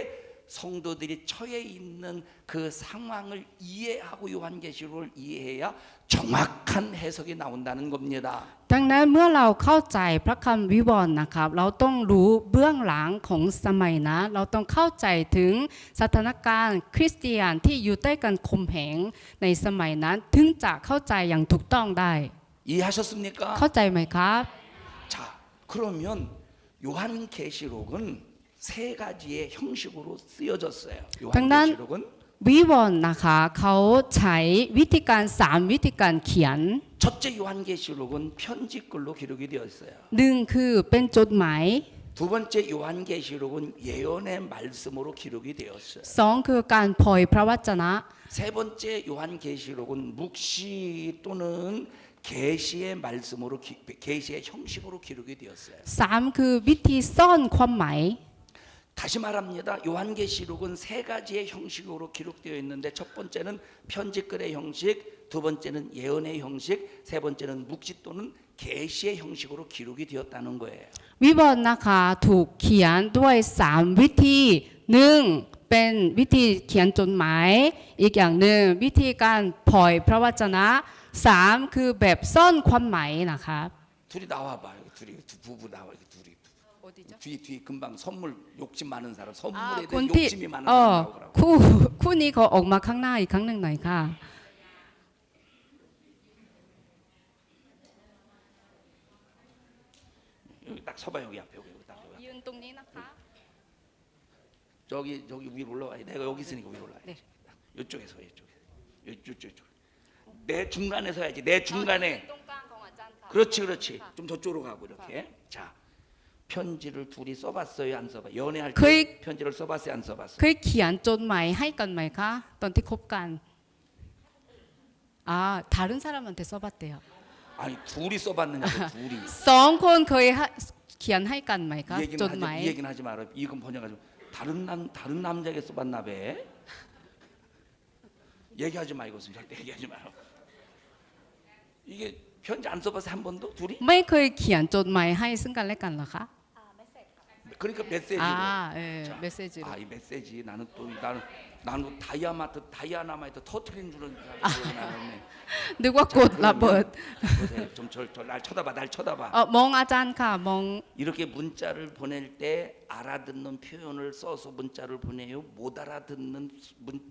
성도들이 처해 있는 그 상황을 이해하고 요한계시록을 이해해야 정확한 해석이 나온다는 겁니다. ดังนั้นเมื่อเราเข้าใจพระคำวิวรณ์นะครับเราต้องรู้เบื้องหลังของสมัยนั้นเราต้องเข้าใจถึงสถานการณ์คริสเตียนที่อยู่ใต้การข่มเหงในสมัยนั้นถึงจะเข้าใจอย่างถูกต้องได้ 이해하셨습니까? เข้าใจไหมครับ 자, 그러면 요한계시록은 세 가지의 형식으로 쓰여졌어요. 요한계시록은 วิวรณ์นะคะเขาใช้วิธีการ3วิธีการเขียน 첫째 요한계시록은 편지글로 기록이 되어 있어요. หนึ่งคือเป็นจดหมาย 두 번째 요한계시록은 예언의 말씀으로 기록이 되었어요. สองคือการปล่อยพระวจนะ 세 번째 요한계시록은 묵시 또는 계시의 말씀으로 계시의 형식으로 기록이 되었어요. สามคือวิธีซ่อนความหมาย 다시 말합니다. 요한계시록은 세 가지의 형식으로 기록되어 있는데 첫 번째는 편지글의 형식, 두 번째는 예언의 형식, 세 번째는 묵시 또는 계시의 형식으로 기록이 되었다는 거예요. วิวรณ์นะคะถูกเขียนด้วย3วิธีหนึ่งเป็นวิธีเขียนจดหมายอีกอย่างหนึ่งวิธีการปล่อยพระวจนะสามคือแบบซ่อนความหมายนะคะ 둘이 나와봐. 여기 둘이 부부 나와. 여기 둘이. 뒤 금방 선물 욕심 많은 사람, 선물에 คน 대한 ที่ 욕심이 많은 사람 나오더라고. คู่นี้เขาออกมาข้างหน้าอีกครั้งหนึ่งหน่อยค่ะ 여기 딱 서봐 여기 앞에 여기 딱 여기. ยืนตรงนี้นะคะ 저기 위로 올라와야 돼. 내가 여기 있으니까 위로 올라와야 돼. 네. 이쪽에서 이쪽. 내 중간에 서야지. 내 중간에. ตรงกลางของอาจารย์ค่ะ 그렇지. 좀 저쪽으로 가고 이렇게. 자, 편지를 둘이 써봤어요, 안 써봐? 연애할 때 거의- 편지를 써봤어요, 안 써봤어요? เคยเขียนจดหมายให้กันไหมคะตอนที่คบกัน다른 사람한테 써봤대요 아니 둘이 써봤느냐고 둘이. สองคนเคยเขียนให้กันไหมคะ 이 얘기는 จดหมาย 이 얘기는 하지 마라. 이건 번역하지. 다른 남자에게 써봤나 봐. 얘기하지 마 이것은 절대 얘기하지 마라. 이게 편지 안 써봐서 한 번도 둘이? ไม่เคยเขียนจดหมายให้ซึ่งกันและกันเหรอคะ 그러니까 메시지로. เมสเซจ 이 메시지 나는 또 나는 다이아나마이트 터트린 줄은 알았네. นึกว่ากดระเบิด 날 쳐다봐. มองอาจารย์ค่ะมอง 이렇게 문자를 보낼 때 알아듣는 표현을 써서 문자를 보내요. 못 알아듣는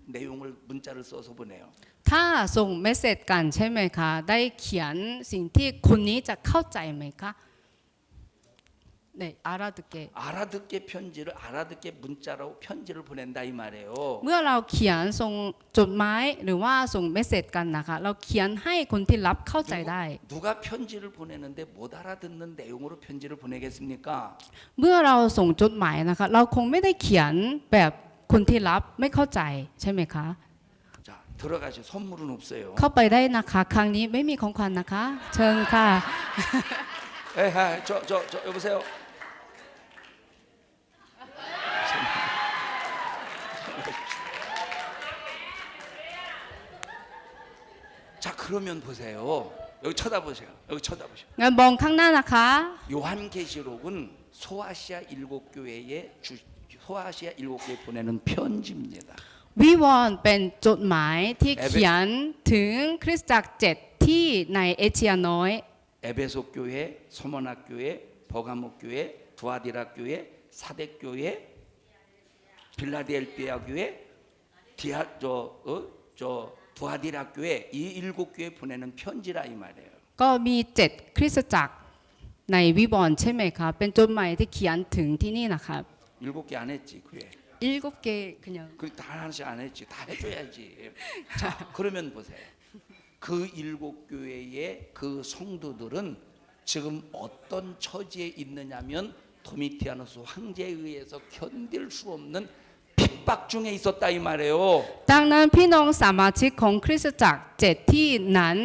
내용을 문자를 써서 보내요. ถ้าส่งเมสเซจกันใช่ไหมคะได้เขียนสิ่งที่คนนี้จะเข้าใจไหมคะ네 알아듣게 알아듣게 편지를 알아듣게 문자로 편지를 보낸다 이 말이에요. เมื่อเราเขียนส่งจดหมายหรือว่าส่งเมสเซจกันนะคะเราเขียนให้คนที่รับเข้าใจได้ 누가 편지를 보내는데 못 알아듣는 내용으로 편지를 보내겠습니까? เมื่อเราส่งจดหมายนะคะเราคงไม่ได้เขียนแบบคนที่รับไม่เข้าใจใช่ไหมคะ 자 들어가시 선물은 없어요. เข้าไปได้นะคะครั้งนี้ไม่มีของขวัญนะคะ เชิญค่ะ 저 여보세요. 자 그러면 보세요. 여기 쳐다보세요. งั้นมองข้างหน้านะคะ 요한계시록은 소아시아 일곱 교회에 보내는 편지입니다. วิวรณ์เป็นจดหมายที่เขียนถึงคริสตจักร7ที่ในเอเชียน้อย 에베소 교회, 소모나 교회, 버가모 교회, 두아디라 교회, 사대 교회, 빌라델피아 교회, 두아디라 교회 이 일곱 교회 보내는 편지라 이 말이에요. ก็มี7คริสตจักรในวิวรณ์ใช่ไหมคะเป็นจดหมายที่เขียนถึงที่นี่นะคะ 일곱 개 안 했지 교회. 7개 그냥 다 하나씩 안 했지. 다 해줘야지. 자 그러면 보세요. 그 일곱 교회의 그 성도들은 지금 어떤 처지에 있느냐면 도미티아누스 황제에 의해서 견딜 수 없는 핍박 중에 있었다 이 말이에요. ดังนั้นพี่น้องสมาชิกของคริสตจักร7ที่นั้น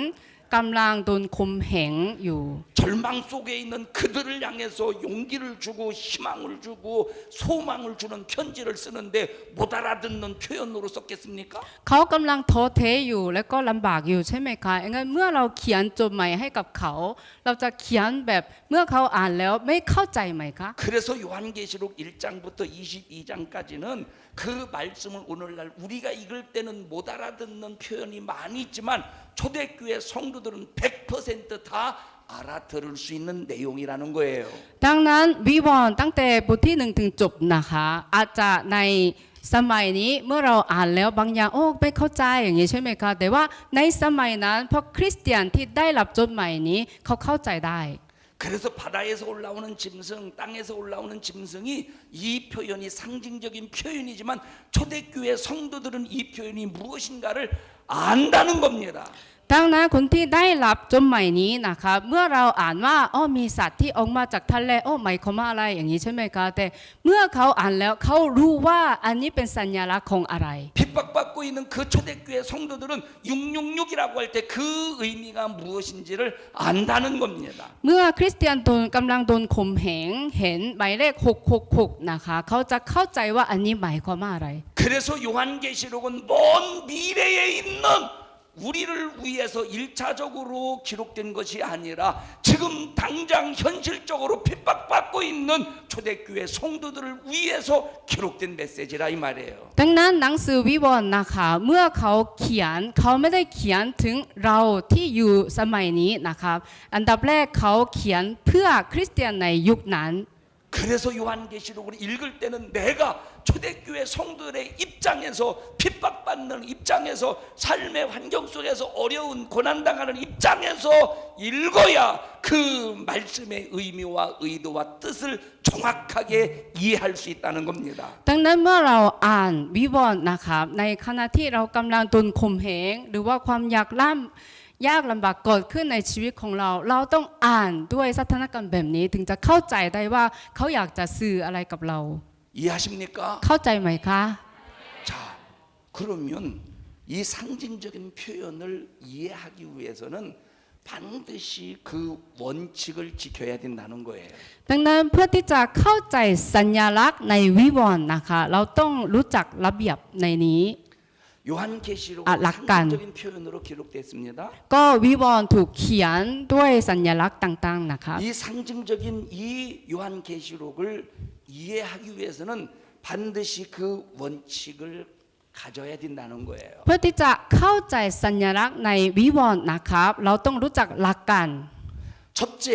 กำลังโดนข่มเหงอยู่ 절망 속에 있는 그들을 향해서 용기를 주고 희망을 주고 소망을 주는 편지를 쓰는데 못 알아듣는 표현으로 썼겠습니까? เขากำลังท้อแท้อยู่และก็ลำบากอยู่ใช่ไหมคะงั้นเมื่อเราเขียนจดหมายให้กับเขา เราจะเขียนแบบเมื่อเขาอ่านแล้วไม่เข้าใจไหมคะ 그래서 요한계시록 1장부터 22장까지는 그 말씀을 오늘날 우리가 읽을 때는 못 알아듣는 표현이 많이 있지만 초대교회 성도들은 100%다 알아들을 수 있는 내용이라는 거예요. ดังนั้นวิวรณ์ตั้งแต่บทที่1ถึงจบนะคะอาจจะในสมัยนี้เมื่อเราอ่านแล้วบางอย่างโอ้ไม่เข้าใจอย่างนี้ใช่ไหมคะแต่ว่าในสมัยนั้นเพราะคริสเตียนที่ได้รับจดหมายนี้เขาเข้าใจได้ 그래서 바다에서 올라오는 짐승, 땅에서 올라오는 짐승이 이 표현이 상징적인 표현이지만 초대교회 성도들은 이 표현이 무엇인가를 안다는 겁니다. ดังนั้นคนที่ได้รับจดหมายนี้นะคะเมื่อเราอ่านว่าอ้อมีสัตว์ที่ออกมาจากทะเลโอ้หมายความว่าอะไรอย่างนี้ใช่ไหมคะแต่เมื่อเขาอ่านแล้วเขารู้ว่าอันนี้เป็นสัญลักษณ์ของอะไร 핍박받고 있는 그 초대교회 성도들은 666이라고 할 때 그 의미가 무엇인지를 안다는 겁니다. เมื่อคริสเตียนกำลังโดนข่มเหงเห็นหมายเลข666นะคะเขาจะเข้าใจว่าอันนี้หมายความว่าอะไร 그래서 요한계시록은 먼 미래에 있는 우리를 위해서 1차적으로 기록된 것이 아니라 지금 당장 현실적으로 핍박받고 있는 초대교회 성도들을 위해서 기록된 메시지라 이 말이에요. ดังนั้นหนังสือวิวรณ์นะคะเมื่อเขาเขียนเขาไม่ได้เขียนถึงเราที่อยู่สมัยนี้นะครับอันดับแรกเขาเขียนเพื่อคริสเตียนในยุคนั้น 그래서 요한계시록을 읽을 때는 내가 초대교회 성도들의 입장에서 핍박받는 입장에서 삶의 환경 속에서 어려운 고난당하는 입장에서 읽어야 그 말씀의 의미와 의도와 뜻을 정확하게 이해할 수 있다는 겁니다. ดังนั้นเมื่อเราอ่านวิวรณ์นะครับในขณะที่เรากำลังโดนข่มเหงหรือว่าความยากลำบากเกิดขึ้นในชีวิตของเราเราต้องอ่านด้วยสถานการณ์แบบนี้ถึงจะเข้าใจได้ว่าเขาอยากจะสื่ออะไรกับเรา 이해하십니까? เข้าใจไหมคะ 자, 그러면 이 상징적인 표현을 이해하기 위해서는 반드시 그 원칙을 지켜야 된다는 거예요. ดังนั้นเพื่อที่จะเข้าใจสัญลักษณ์ในวิวรณ์นะคะเราต้องรู้จักระเบียบในนี้ 요한계시록은 약간. 상징적인 표현으로 기록됐습니다. ก็วิวรณ์ถูกเขียนด้วยสัญลักษณ์ต่างๆนะคะ 이 상징적인 이 요한계시록을 이해하기 위해서는 반드시 그 원칙을 가져야 된다는 거예요. เพื่อที่จะเข้าใจสัญลักษณ์ในวิวรณ์นะครับเราต้องรู้จักหลักการ 첫째,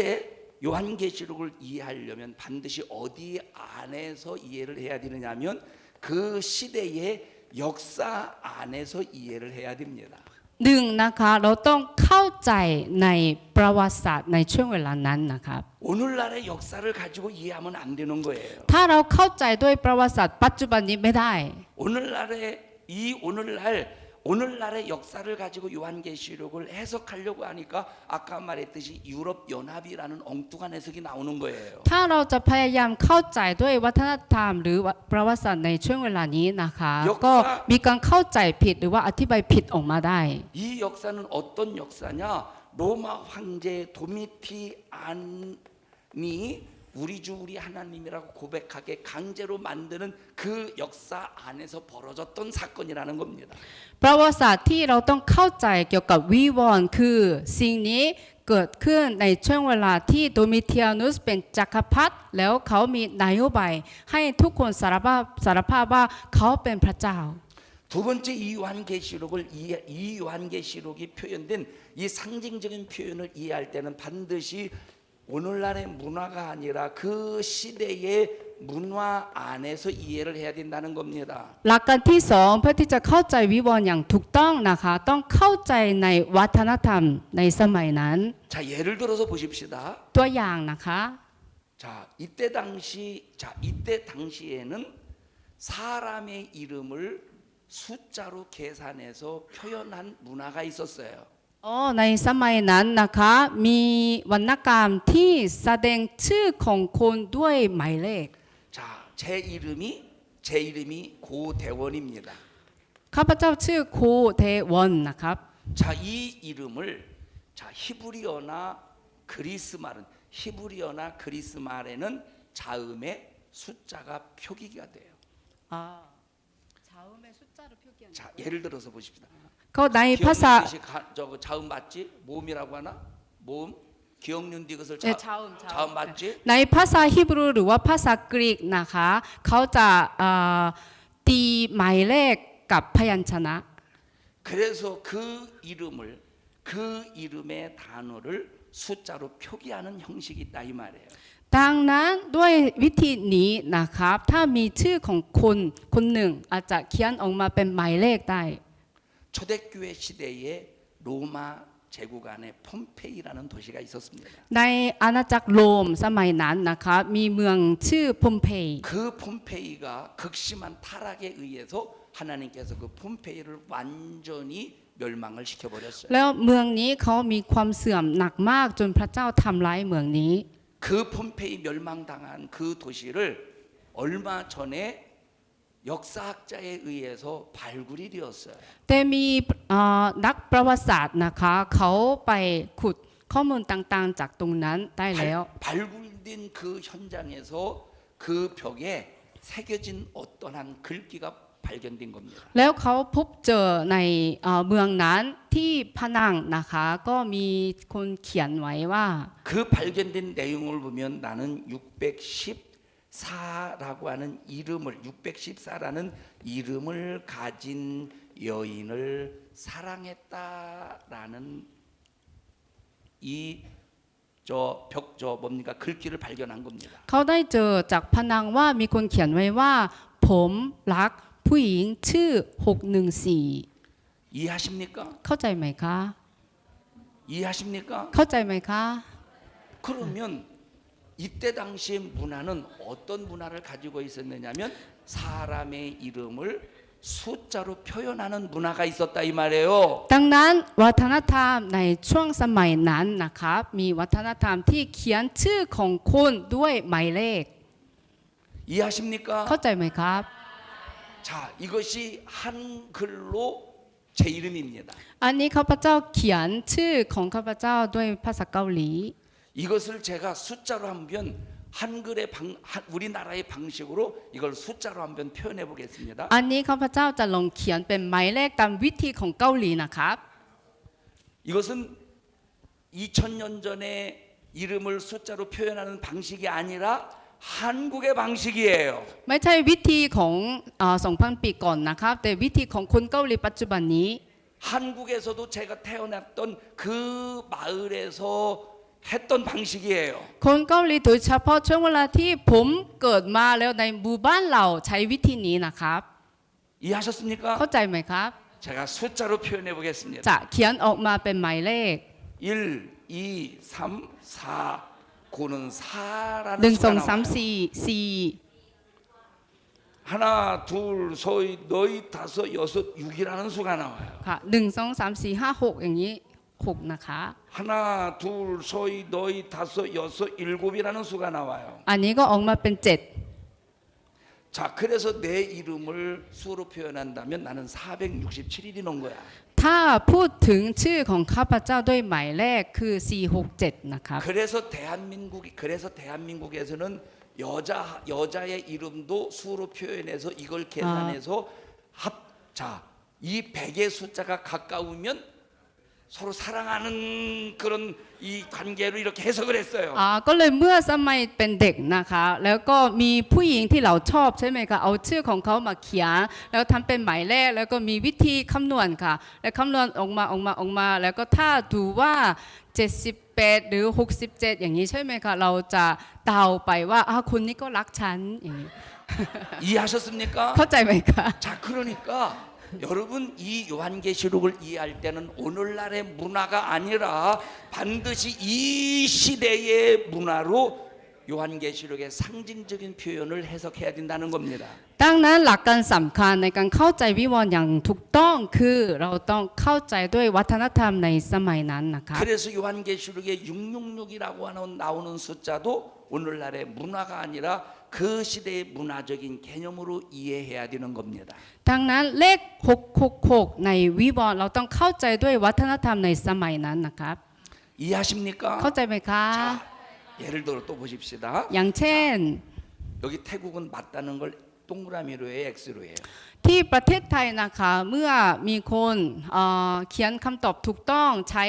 요한계시록을 이해하려면 반드시 어디 안에서 이해를 해야 되느냐면 그 시대의 역사 안에서 이해를 해야 됩니다. หนึ่งนะคะเราต้องเข้าใจในประวัติศาสตร์ในช่วงเวลานั้นนะครับ 오늘날의 역사를 가지고 이해하면 안 되는 거예요. ถ้าเราเข้าใจด้วยประวัติศาสตร์ปัจจุบันนี้ไม่ได้ 오늘날의 역사를 가지고 요한계시록을 해석하려고 하니까 아까 말했듯이 유럽 연합이라는 엉뚱한 해석이 나오는 거예요. ถ้าเราจะพยายามเข้าใจด้วยวัฒนธรรมหรือประวัติศาสตร์ในช่วงเวลานี้นะคะก็มีการเข้าใจผิดหรือว่าอธิบายผิดออกมาได้ 이 역사는 어떤 역사냐? 로마 황제 도미티안이 우리 주 우리 하나님이라고 고백하게 강제로 만드는 그 역사 안에서 벌어졌던 사건이라는 겁니다. ประวัติศาสตร์ที่เราต้องเข้าใจเกี่ยวกับวิวรณ์คือสิ่งนี้เกิดขึ้นในช่วงเวลาที่โดมิเทียนุสเป็นจักรพรรดิแล้วเขามีนโยบายให้ทุกคนสารภาพว่าเขาเป็นพระเจ้า 두 번째 이 요한계시록이 표현된 이 상징적인 표현을 이해할 때는 반드시 오늘날의 문화가 아니라 그 시대의 문화 안에서 이해를 해야 된다는 겁니다. หลักการที่สองเพื่อที่จะเข้าใจวิวรณ์อย่างถูกต้องนะคะต้องเข้าใจในวัฒนธรรมในสมัยนั้น 자, 예를 들어서 보십시다. ตัวอย่างนะคะ 자, 이때 당시에는 사람의 이름을 숫자로 계산해서 표현한 문화가 있었어요. ในสมัยนั้นนะคะมีวรรณกรรมที่แสดงชื่อของคนด้วยหมายเลข 자, 제 이름이 제 이름이 고대원입니다. ข้าพเจ้าชื่อโคเทวอนนะครับ 자, 이 이름을 자 히브리어나 그리스 말은 히브리어나 그리스 말에는 자음의 숫자가 표기가 돼요. อ่าชาวเมสุจารุพิวเกียน 자, 예를 들어서 보십시다. ก็ในภาษา 기억윤 뜻이 저거 자음 맞지? 모음이라고 하나? 모음? 기억윤 디귿을 เอ่อชาวชาว 자음 맞지? ในภาษาฮีบรูหรือว่าภาษากรีกนะคะเขาจะตีหมายเลขกับพยัญชนะ 그래서 그 이름을 그 이름의 단어를 숫자로 표기하는 형식이 있다 이 말이에요. ดังนั้นด้วยวิธีนี้นะครับถ้ามีชื่อของคนคนหนึ่งอาจจะเขียนออกมาเป็นหมายเลขได้ 초대교회 시대에 로마 제국 안에 폼페이라는 도시가 있었습니다. ในอาณาจักรโรมสมัยนั้นนะครับมีเมืองชื่อพมเพย 그 폼페이가 극심한 타락에 의해서 하나님께서 그 폼페이를 완전히 멸망을 시켜버렸어요. แล้วเมืองนี้เขามีความเสื่อมหนักมากจนพระเจ้าทำร้ายเมืองนี้ 그 폼페이 멸망당한 그 도시를 얼마 전에 역사학자에 의해서 발굴이 되었어요. แต่มีนักประวัติศาสตร์นะคะเขาไปขุดข้อมูลต่างๆจากตรงนั้นได้แล้ว 발굴된 그 현장에서 그 벽에 새겨진 어떠한 글귀가 발견된 겁니다. แล้วเขาพบเจอในเมืองนั้นที่ผนังนะคะก็มีคนเขียนไว้ว่า 그 발견된 내용을 보면 나는 614라고 하는 이름을 614라는 이름을 가진 여인을 사랑했다라는 저 뭡니까 글귀를 발견한 겁니다. เขาได้เจอจากผนังว่ามีคนเขียนไว้ว่าผมรักผู้หญิงชื่อ614 이해하십니까? เข้าใจไหมคะ 이해하십니까? เข้าใจไหมคะ 그러면 이때 당시의 문화는 어떤 문화를 가지고 있었느냐면 사람의 이름을 숫자로 표현하는 문화가 있었다 이 말이에요. ดังนั้นวัฒนธรรมในช่วงสมัยนั้นนะครับมีวัฒนธรรมที่เขียนชื่อของคนด้วยหมายเลข 이해하십니까? เข้าใจไหมครับ 자, 이것이 한글로 제 이름입니다. อันนี้ข้าพเจ้าเขียนชื่อของข้าพเจ้าด้วยภาษาเกาหลี 이것을 제가 숫자로 한번 한글의 우리나라의 방식으로 이걸 숫자로 한번 표현해 보겠습니다. อันนี้ข้าพเจ้าจะลองเขียนเป็นหมายเลขตามวิธีของเกาหลีนะครับ 이것은 2000년 전에 이름을 숫자로 표현하는 방식이 아니라 한국의 방식이에요. ไม่ใช่วิธีของ2,000 ปีก่อนนะครับแต่วิธีของคนเกาหลีปัจจุบันนี้ 한국에서도 제가 태어났던 그 마을에서 했던 방식이에요. คนเกาหลีโดยเฉพาะช่วงเวลาที่ผมเกิดมาแล้วในหมู่บ้านเราใช้วิธีนี้นะครับ 이해하셨습니까? เข้าใจไหมครับ 제가 숫자로 표현해 보겠습니다. จะเขียนออกมาเป็นหมายเลข 1, 2, 3, 4 고는 4라는 1 수가 2 나와요. 3 4 4 하나, 둘, 서이, 너희, 다섯, 여섯, 6이라는 수가 나와요. ค่ะ1 2 3 4 5 6อย่างนี้6นะคะ 하나, 둘, 서이, 너희, 다섯, 여섯, 7이라는 수가 나와요. อันนี้ก็ออกมาเป็น7 자, 그래서 내 이름을 수로 표현한다면 나는 467일이 넘은 거야. ถ้าพูดถึงชื่อของข้าพเจ้าด้วยหมายเลขคือ467นะครับ 그래서 대한민국에서는 여자의 이름도 수로 표현해서 이걸 계산해서 자, 이 100의 숫자가 가까우면 서로 사랑하는 그런 이 관계로 이렇게 해석을 했어요. ก็เลยเมื่อสมัยเป็นเด็กนะคะแล้วก็มีผู้หญิงที่เราชอบใช่ไหมคะเอาชื่อของเขามาเขียนแล้วทำเป็นหมายเลขแล้วก็มีวิธีคำนวณค่ะแล้วคำนวณออกมาแล้วก็ถ้าดูว่า78หรือ67อย่างนี้ใช่ไหมคะเราจะเดาไปว่าคนนี้ก็รักฉันอย่างนี้ 이해하셨습니까? เข้าใจไหมคะ 자, 그러니까 여러분 이 요한계시록을 이해할 때는 오늘날의 문화가 아니라 반드시 이 시대의 문화로 요한계시록의 상징적인 표현을 해석해야 된다는 겁니다. ดังนั้นหลักการสำคัญในการเข้าใจวิวรณ์อย่างถูกต้องคือเราต้องเข้าใจด้วยวัฒนธรรมในสมัยนั้นนะคะ 그래서 요한계시록에 666이라고 나오는 숫자도 오늘날의 문화가 아니라 그 시대의 문화적인 개념으로 이해해야 되는 겁니다. ดังนั้นเลข666ในวิวรณ์เราต้องเข้าใจด้วยวัฒนธรรมในสมัยนั้นนะครับ 이해하십니까? เข้าใจไหมคะ 자, 예를 들어 또 보십시다. อย่างเช่น 여기 태국은 맞다는 걸 동그라미로 해요, X로 해요. ที่ประเทศไทยนะคะเมื่อมีคนเขียนคำตอบถูกต้องใช้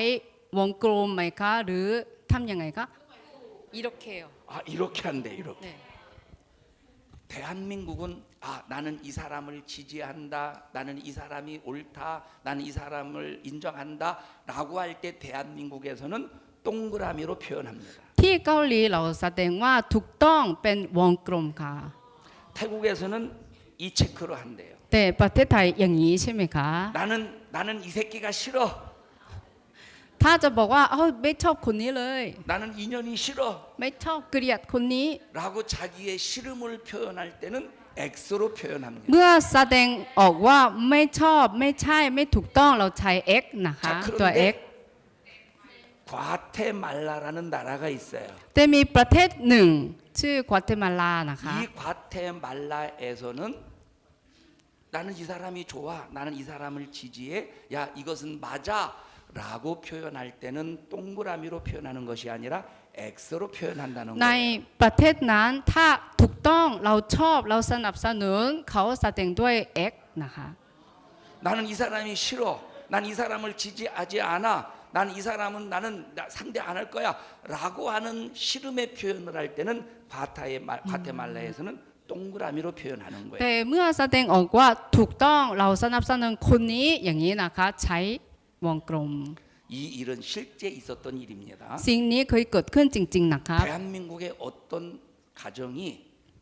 วงกลมไหมคะหรือทำยังไงคะ이렇게요. 아, 이렇게 한대, 이렇게. 네. 대한민국은 나는 이 사람을 지지한다, 나는 이 사람이 옳다, 나는 이 사람을 인정한다라고 할 때 대한민국에서는 동그라미로 표현합니다. ที่เกาหลีเราแสดงว่าถูกต้องเป็นวงกลมค่ะ 태국에서는 이 체크로 한대요. แต่ประเทศไทยอย่างนี้ใช่ไหมคะ 나는 이 새끼가 싫어. ถ้าจะบอกว่าไม่ชอบคนนี้เลย 나는 인연이 싫어. ไม่ชอบเกลียดคนนี้ 라고 자기의 싫음을 표현할 때는 X로 표현합니다. เมื่อแสดงออกว่าไม่ชอบไม่ใช่ไม่ถูกต้องเราใช้ x นะคะ 자, ตัว 그런데 x 과테말라라는 나라가 있어요. แต่มีประเทศหนึ่งชื่อกวาเตมาลานะคะ 이 과테말라에서는 나는 이 사람이 좋아, 나는 이 사람을 지지해, 야 이것은 맞아라고 표현할 때는 동그라미로 표현하는 것이 아니라 X로 표현한다는 ใน 거예요. ประเทศนั้นถ้าถูกต้องเราชอบเราสนับสนุนเขาแสดงด้วย x นะคะ 나는 이 사람이 싫어, 난 이 사람을 지지하지 않아, 난 이 사람은 나는 상대 안 할 거야라고 하는 싫음의 표현을 할 때는 과테말라에서는 동그라미로 표현하는 거예요. แต่เมื่อแสดงออกว่าถูกต้องเราสนับสนุนคนนี้อย่างนี้นะคะใช้วงกลม 이 일은 실제 있었던 일입니다. สิ่งนี้เคยเกิดขึ้นจริงๆนะคะ 대한민국의 어떤 가정이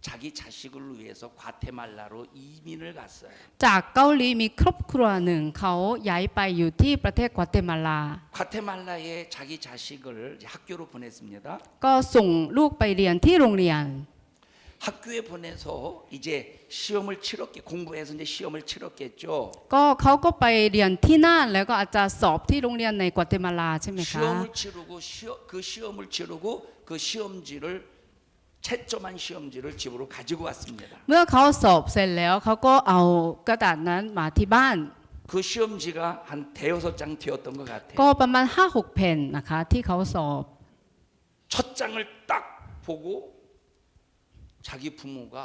자기 자식을 위해서 과테말라로 이민을 갔어요. จากเกาหลีมีครอบครัวหนึ่งเขาย้ายไปอยู่ที่ประเทศกวาเตมาลา 과테말라에 자기 자식을 학교로 보냈습니다. ก็ส่งลูกไปเรียนที่โรงเรียน 학교에 보내서 이제 시험을 치렀게 공부해서 이제 시험을 치렀겠죠. ก็เขาก็ไปเรียนที่นั่นแล้วก็อาจจะสอบที่โรงเรียนในกวาเตมาลาใช่ไหมคะ 시험을 치르고 그 시험을 치르고 그 시험지를 채점한 시험지를 집으로 가지고 왔습니다. เมื่อเขาสอบเสร็จแล้วเขาก็เอากระดาษนั้นมาที่บ้าน 그 시험지가 한 대여섯 장 되었던 것 ก็ 같아요. ประมาณ 5-6 แผ่นนะคะที่เขาสอบ 첫 장을 딱 보고 자기 부모가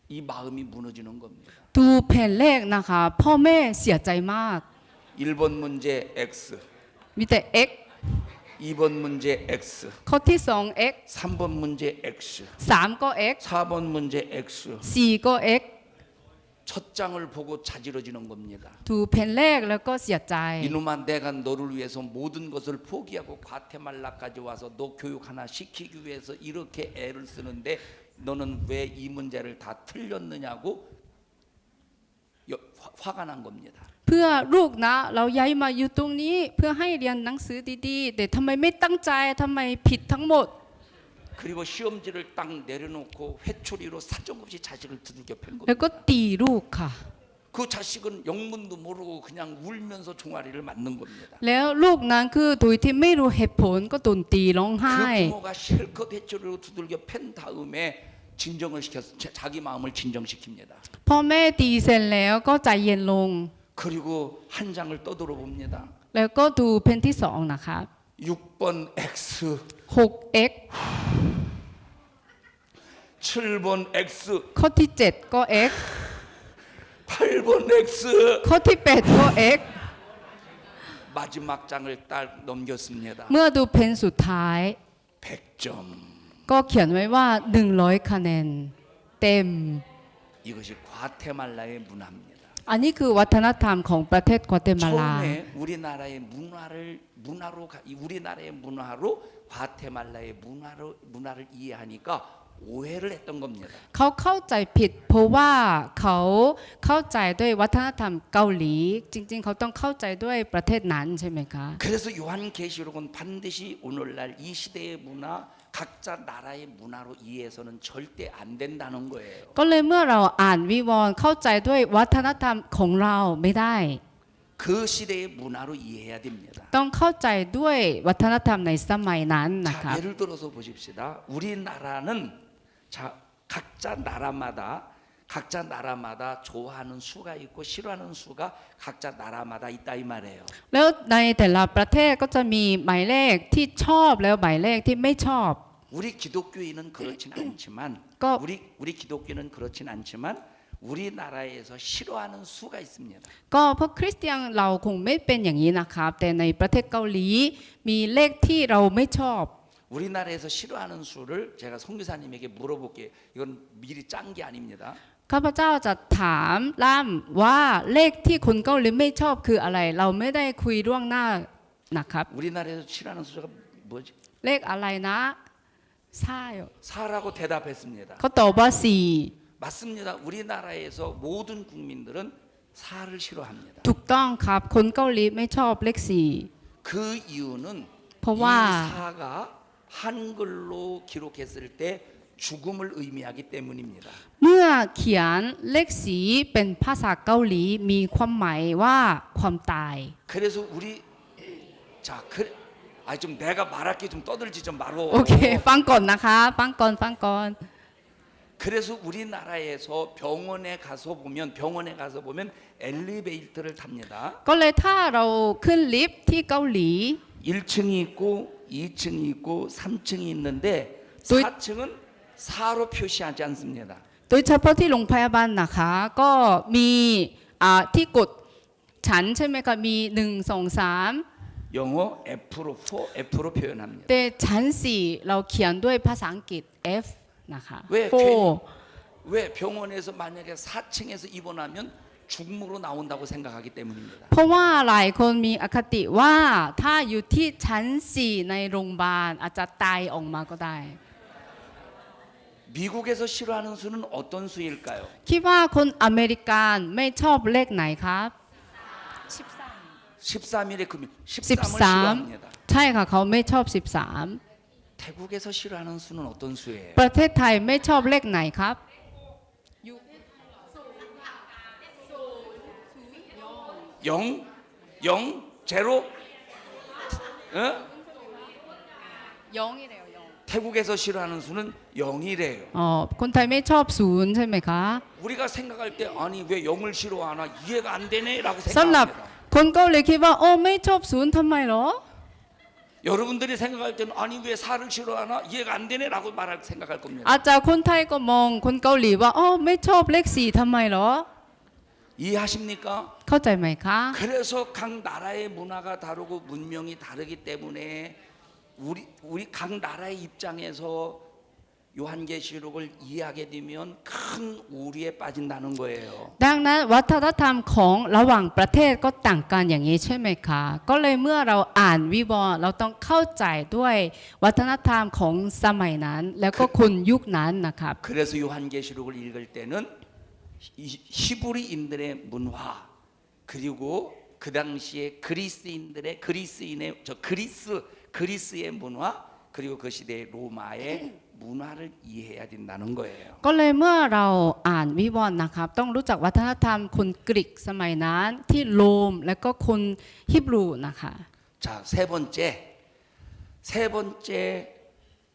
이 마음이 무너지는 겁니다. ดูแผ่นแรกนะคะพ่อแม่เสียใจมาก 1번 문제 X, มีแต่ x 2번 문제 X, ข้อที่ 2 x 3번 문제 X, 3 ก็ x 4번 문제 X. 4 ก็ x 첫 장을 보고 자지러지는 겁니다. ดูแผ่นแรกแล้วก็เสียใจ 이놈아 내가 너를 위해서 모든 것을 포기하고 과테말라까지 와서 너 교육 하나 시키기 위해서 이렇게 애를 쓰는데 너는 왜 이 문제를 다 틀렸느냐고 화가 난 겁니다. เพื่อลูกนะเราย้ายมาอยู่ตรงนี้เพื่อให้เรียนหนังสือดีๆแต่ทำไมไม่ตั้งใจทำไมผิดทั้งหมด 그리고 시험지를 딱 내려놓고 회초리로 사정없이 자식을 두들겨 팬 แล้วก็ 겁니다. ตีลูกค่ะ 그 자식은 영문도 모르고 그냥 울면서 종아리를 맞는 겁니다. แล้วลูกนั้นคือโดยที่ไม่รู้เหตุผลก็โดนตีร้องไห้ 그 부모가 실컷 회초리로 두들겨 팬 다음에 진정을 시켜서 자기 마음을 진정시킵니다. พ่อแม่ตีเสร็จแล้วก็ใจเย็นลง 그리고 한 장을 떠들어 봅니다. แล้วก็ดูแผ่นที่2นะคะ 6번 X, 6x 7번 X, ข้อที่ 7 ก็ x 8번 X. ข้อที่ 8 ก็ x 마지막 장을 딱 넘겼습니다. เมื่อดูแผ่นสุดท้าย 100점. ก็เขียนไว้ว่า100คะแนนเต็ม 이것이 과테말라의 문화입니다. อันนี้คือวัฒนธรรมของประเทศกวาเตมาลา 처음에 우리나라의 우리나라의 문화로 과테말라의 문화를 이해하니까 오해를 했던 겁니다. เขาเข้าใจผิดเพราะว่าเขาเข้าใจด้วยวัฒนธรรมเกาหลี จริงๆเขาต้องเข้าใจด้วยประเทศนั้นใช่ไหมคะ 그래서 요한계시록은 반드시 오늘날 이 시대의 문화 각자 나라의 문화로 이해해서는 절대 안 된다는 거예요. ก็เลยเมื่อเราอ่านวิวรณ์เข้าใจด้วยวัฒนธรรมของเราไม่ได้ 그 시대의 문화로 이해해야 됩니다. ต้องเข้าใจด้วยวัฒนธรรมในสมัยนั้นนะค 자, รับ 예를 들어서 보십시다. 우리나라는 자, 각자 나라마다 좋아하는 수가 있고 싫어하는 수가 각자 나라마다 있다 이 말이에요. แล้วในแต่ละประเทศก็จะมีหมายเลขที่ชอบแล้วหมายเลขที่ไม่ชอบ 우리 기독교인은 그렇진 않지만 거- 우리 기독교는 그렇진 않지만 우리나라에서 싫어하는 수가 있습니다. ก็พวกคริสเตียนเราคงไม่เป็นอย่างนี้นะครับ แต่ในประเทศเกาหลีมีเลขที่เราไม่ชอบ 우리나라에서 싫어하는 수를 제가 송교사님에게 물어볼게요. 이건 미리 짠 게 아닙니다. ข้าพเจ้าจะถามล่ำว่าเลขที่คนเกาหลีไม่ชอบคืออะไร เราไม่ได้คุยล่วงหน้านะครับ 우리나라에서 싫어하는 수가 뭐지? เลขอะไรนะใช่ 4라고 대답했습니다. เขาตอบว่าสี่ 맞습니다. 우리나라에서 모든 국민들은 4를 싫어합니다. ถูกต้องครับ คนเกาหลีไม่ชอบเลขสี่ 그 이유는 이 보아. 4가 한글로 기록했을 때 죽음을 의미하기 때문입니다. เมื่อเขียนเลขสีเป็นภาษาเกาหลีมีความหมายว่าความตาย 그래서 우리 자, 좀 내가 말할 게 좀 떠들지 좀 말어. โอเค ฟังก่อนนะคะฟังก่อน 그래서 우리나라에서 병원에 가서 보면 엘리베이터를 탑니다. ก็เลยถ้าเราขึ้นลิฟต์ที่เกาหลี 1층이 있고 2층이 있고 3층이 있는데 또- 4층은 4로 표시하지 않습니다. โดยเฉพาะที่โรงพยาบาลนะคะ ก็มีที่กดชั้นใช่ไหมคะมี1 2 3 영어 F로 표현합니다. แต่ชั้น4เราเขียนด้วยภาษาอังกฤษ F นะคะ 왜 4 왜 병원에서 만약에 4층에서 입원하면 죽음으로 나온다고 생각하기 때문입니다. เพราะว่าหลายคนมีอคติว่าถ้าอยู่ที่ชั้น4ในโรงพยาบาลอาจจะตายออกมาก็ได้ 미국에서 싫어하는 수는 어떤 수일까요? คิดว่าคนอเมริกันไม่ชอบเลขไหนครับ 13일의 금요. 13을 13 싫어합니다. ใช่ค่ะเขาไม่ชอบ 태국에서 싫어하는 수는 어떤 수예요? 13 ประเทศไทยไม่ชอบเลขไหนครับ 0 제로? 어? 0이래요 태국에서 싫어하는 수는 0이래요. อ๋อคนไทยไม่ชอบ0ใช่ไหมคะ 우리가 생각할 때 아니 왜 0을 싫어하나 이해가 안 되네라고 สำหรับ 생각합니다. คนเกาหลีคิดว่าโอ้ไม่ชอบ0ทำไมเหรอ 여러분들이 생각할 때는 아니 왜 4를 싫어하나 이해가 안 되네라고 생각할 겁니다. อาจจะคนไทยก็มองคนเกาหลีว่าโอ้ไม่ชอบเลข4ทำไมเหรอ 이해하십니까? เข้าใจไหมคะ 그래서 각 나라의 문화가 다르고 문명이 다르기 때문에 우리 각 나라의 입장에서 요한계시록을 이해하게 되면 큰 오류에 빠진다는 거예요. ดังนั้นวัฒนธรรมของระหว่างประเทศก็ต่างกันอย่างนี้ใช่ไหมคะ ก็เลยเมื่อเราอ่านวิวรณ์เราต้องเข้าใจด้วยวัฒนธรรมของสมัยนั้น แล้วก็คนยุคนั้นนะครับ 그래서 요한계시록을 읽을 때는 히브리인들의 문화 그리고 그 당시에 그리스의 문화 그리고 그 시대의 로마의 문화를 이해해야 된다는 거예요. ก็เลยเมื่อเราอ่านวิวรณ์นะครับต้องรู้จักวัฒนธรรมคนกรีกสมัยนั้นที่โรมและก็คนฮิบรูนะคะ 자, 세 번째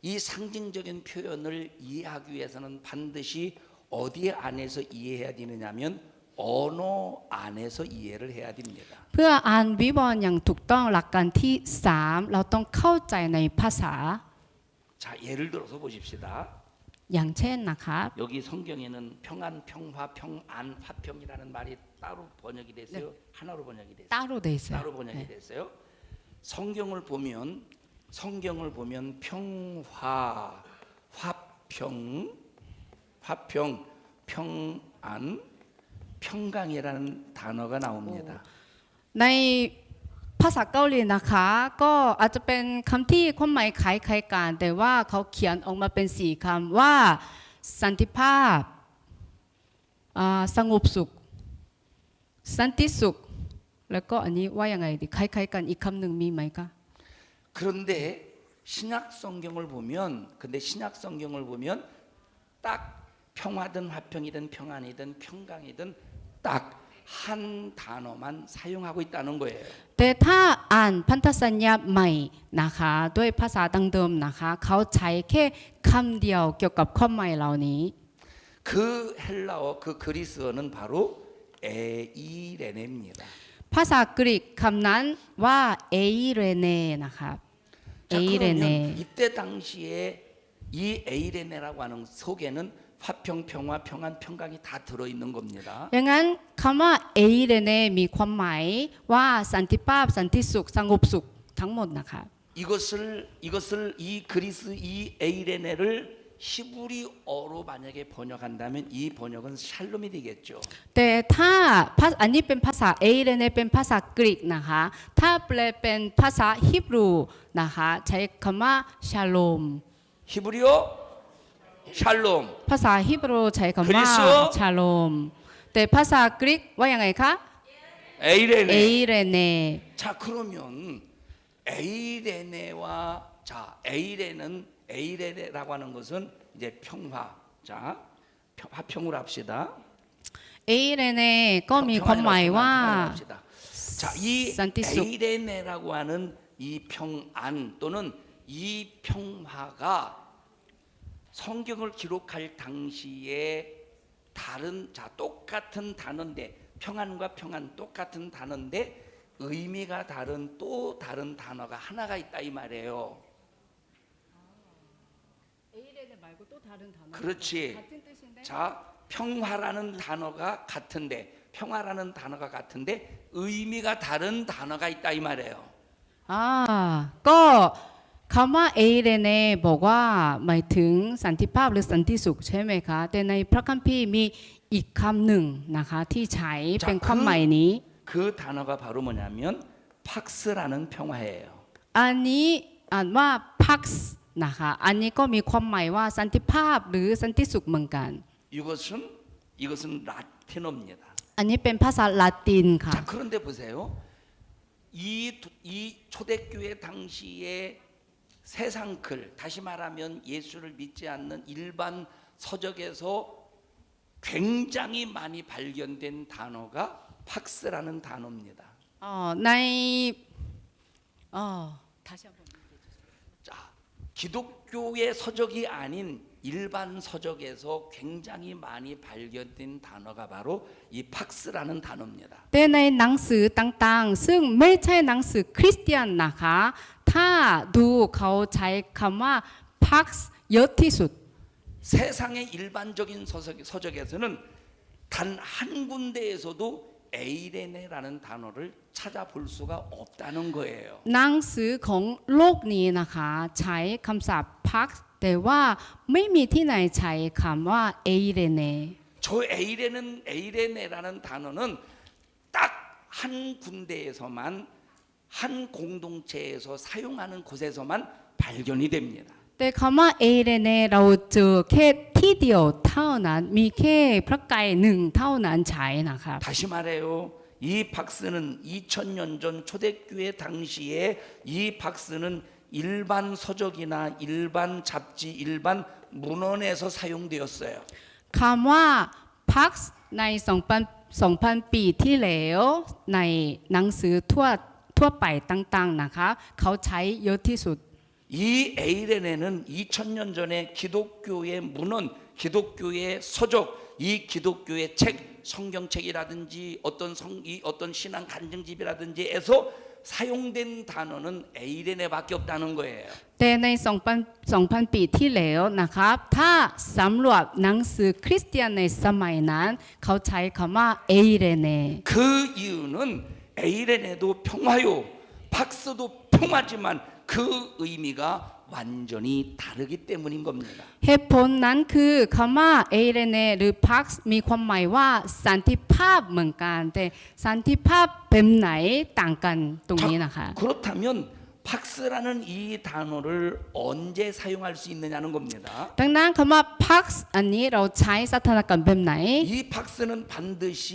이 상징적인 표현을 이해하기 위해서는 반드시 어디 안에서 이해해야 되느냐면 언어 안에서 이해를 해야 됩니다. เพื่ออ่านวิวรณ์อย่างถูกต้องหลักการที่3เราต้องเข้าใจในภาษา 자, 예를 들어서 보십시다. อย่างเช่นนะครับ 여기 성경에는 평안, 평화, 평안, 화평이라는 말이 따로 번역이 됐어요. 하나로 번역이 됐어요. 따로 돼 있어요. 따로 번역이 네. 됐어요. 성경을 보면 평화, 화평, 평안, 평강이라는 단어가 나옵니다. ในภาษาเกาหลีนะคะ ก็อาจจะเป็นคำที่ความหมายคล้ายๆกันแต่ว่าเขาเขียนออกมาเป็น4คำว่าสันติภาพสงบสุขสันติสุขแล้วก็อันนี้ว่ายังไงดีคล้ายๆกันอีกคำหนึ่งมีไหมคะ 그런데 신약 성경을 보면 딱 평화든 화평이든 평안이든 평강이든 딱 한 단어만 사용하고 있다는 거예요. แต่ถ้าอ่านพันธสัญญาใหม่นะคะด้วยภาษาดังเดิมนะคะเขาใช้แค่คำเดียวเกี่ยวกับความหมายเหล่านี้ 그 헬라어 그 그리스어는 바로 에이레네입니다. ภาษากรีกคำนั้นว่าเอเรเนนะครับเอ 자, เรเน 그러면 이때 당시에 이 에이레네라고 하는 속에는 화평, 평화, 평안, 평강이 다 들어있는 겁니다. อย่างนั้นคำว่าเอเรเนมีความหมายว่าสันติภาพสันติสุขสงบสุขทั้งหมดนะคะ 이것을 이 그리스 이 에이레네를 히브리어로 만약에 번역한다면 이 번역은 샬롬이 되겠죠. แต่ถ้าอันนี้เป็นภาษาเอเรเนเป็นภาษากรีกนะคะถ้าแปลเป็นภาษาฮิบรูนะคะใช้คำว่าชาโลม 히브리어 샬롬. ภาษาฮิบรูใช้คำว่า คริสโต ชาโลมแต่ภาษากรีกว่ายังไงคะเอ 에이레네. เรเน 자, 그러면 에이레네와 자, 에이레네라고 하는 것은 이제 평화. 자, 화평을 합시다. เอเรเนก็มีความหมายว่า 평화를 합시다. 자, 이 산티숙. 에이레네라고 하는 이 평안 또는 이 평화가 성경을 기록할 당시에 다른 자 똑같은 단어인데 평안과 평안 똑같은 단어인데 의미가 다른 또 다른 단어가 하나가 있다 이 말이에요. 그렇지. 자, 평화라는 단어가 같은데 평화라는 단어가 같은데 의미가 다른 단어가 있다 이 말이에요. ก็คำว่าเอเรเนบอกว่าหมายถึงสันติภาพหรือสันติสุขใช่ไหมคะแต่ในพระคัมภีร์มีอีกคำหนึ่งนะคะที่ใช้เป็นความหมายนี้ 그 단어가 바로 뭐냐면 팍스라는 평화예요. อันนี้อ่านว่าพักส์นะคะอันนี้ก็มีความหมายว่าสันติภาพหรือสันติสุขเหมือนกัน 이것은 라틴어입니다. อันนี้เป็นภาษาละตินค่ะ 자, 그런데 보세요. 이 초대교회 당시에 세상 글, 다시 말하면 예수를 믿지 않는 일반 서적에서 굉장히 많이 발견된 단어가 팍스라는 단어입니다. ใน다시 한번 자, 기독교의 서적이 아닌 일반 서적에서 굉장히 많이 발견된 단어가 바로 이 팍스라는 단어입니다. แต่ในหนังสือต่างๆซึ่งไม่ใช่หนังสือคริสเตียนนะคะถ้าดูเขาใช้คำว่าพักส์เยอะที่สุด 세상의 일반적인 서적에서는 단 한 군데에서도 에이레네라는 단어를 찾아볼 수가 없다는 거예요. หนังสือของโลกนี้นะคะใช้คำศัพท์พักส์แต่ว่าไม่มีที่ไหนใช้คำว่าเอเรเน 저 에이레네라는 단어는 딱 한 군데에서만 한 공동체에서 사용하는 곳에서만 발견이 됩니다. แต่คำว่าเอเรเนเราเจอแค่ที่เดียวเท่านั้นมีแค่พระไกรหนึ่งเท่านั้นใช้นะครับ 다시 말해요. 이 박스는 2000년 전 초대교회 당시에 이 박스는 일반 서적이나 일반 잡지, 일반 문헌에서 사용되었어요. คำว่าพักใน2,000 ปีที่แล้วในหนังสือทั่วไปต่างๆนะคะเขาใช้เยอะที่สุด 이 에이레네는 2000년 전에 기독교의 문헌, 기독교의 서적, 이 기독교의 책, 성경책이라든지 어떤 신앙 간증집이라든지에서 사용된 단어는 에이레네밖에 없다는 거예요. แต่ใน2,000 ปีที่แล้วนะครับถ้าสำรวจหนังสือคริสเตียนในสมัยนั้นเขาใช้คำว่าเอเรเน 그 이유는 에이레네도 평화요, 박스도 평화지만 그 의미가 완전히 다르기 때문인 겁니다. เหตุผลนั้นคือคำว่าเอเรเนหรือพักมีความหมายว่าสันติภาพเหมือนกันแต่สันติภาพแบบไหนต่างกันตรงนี้นะคะ 그렇다면 박스라는 이 단어를 언제 사용할 수 있느냐는 겁니다. ดังนั้นคำว่าพักอันนี้เราใช้สถานการณ์แบบไหน 이 박스는 반드시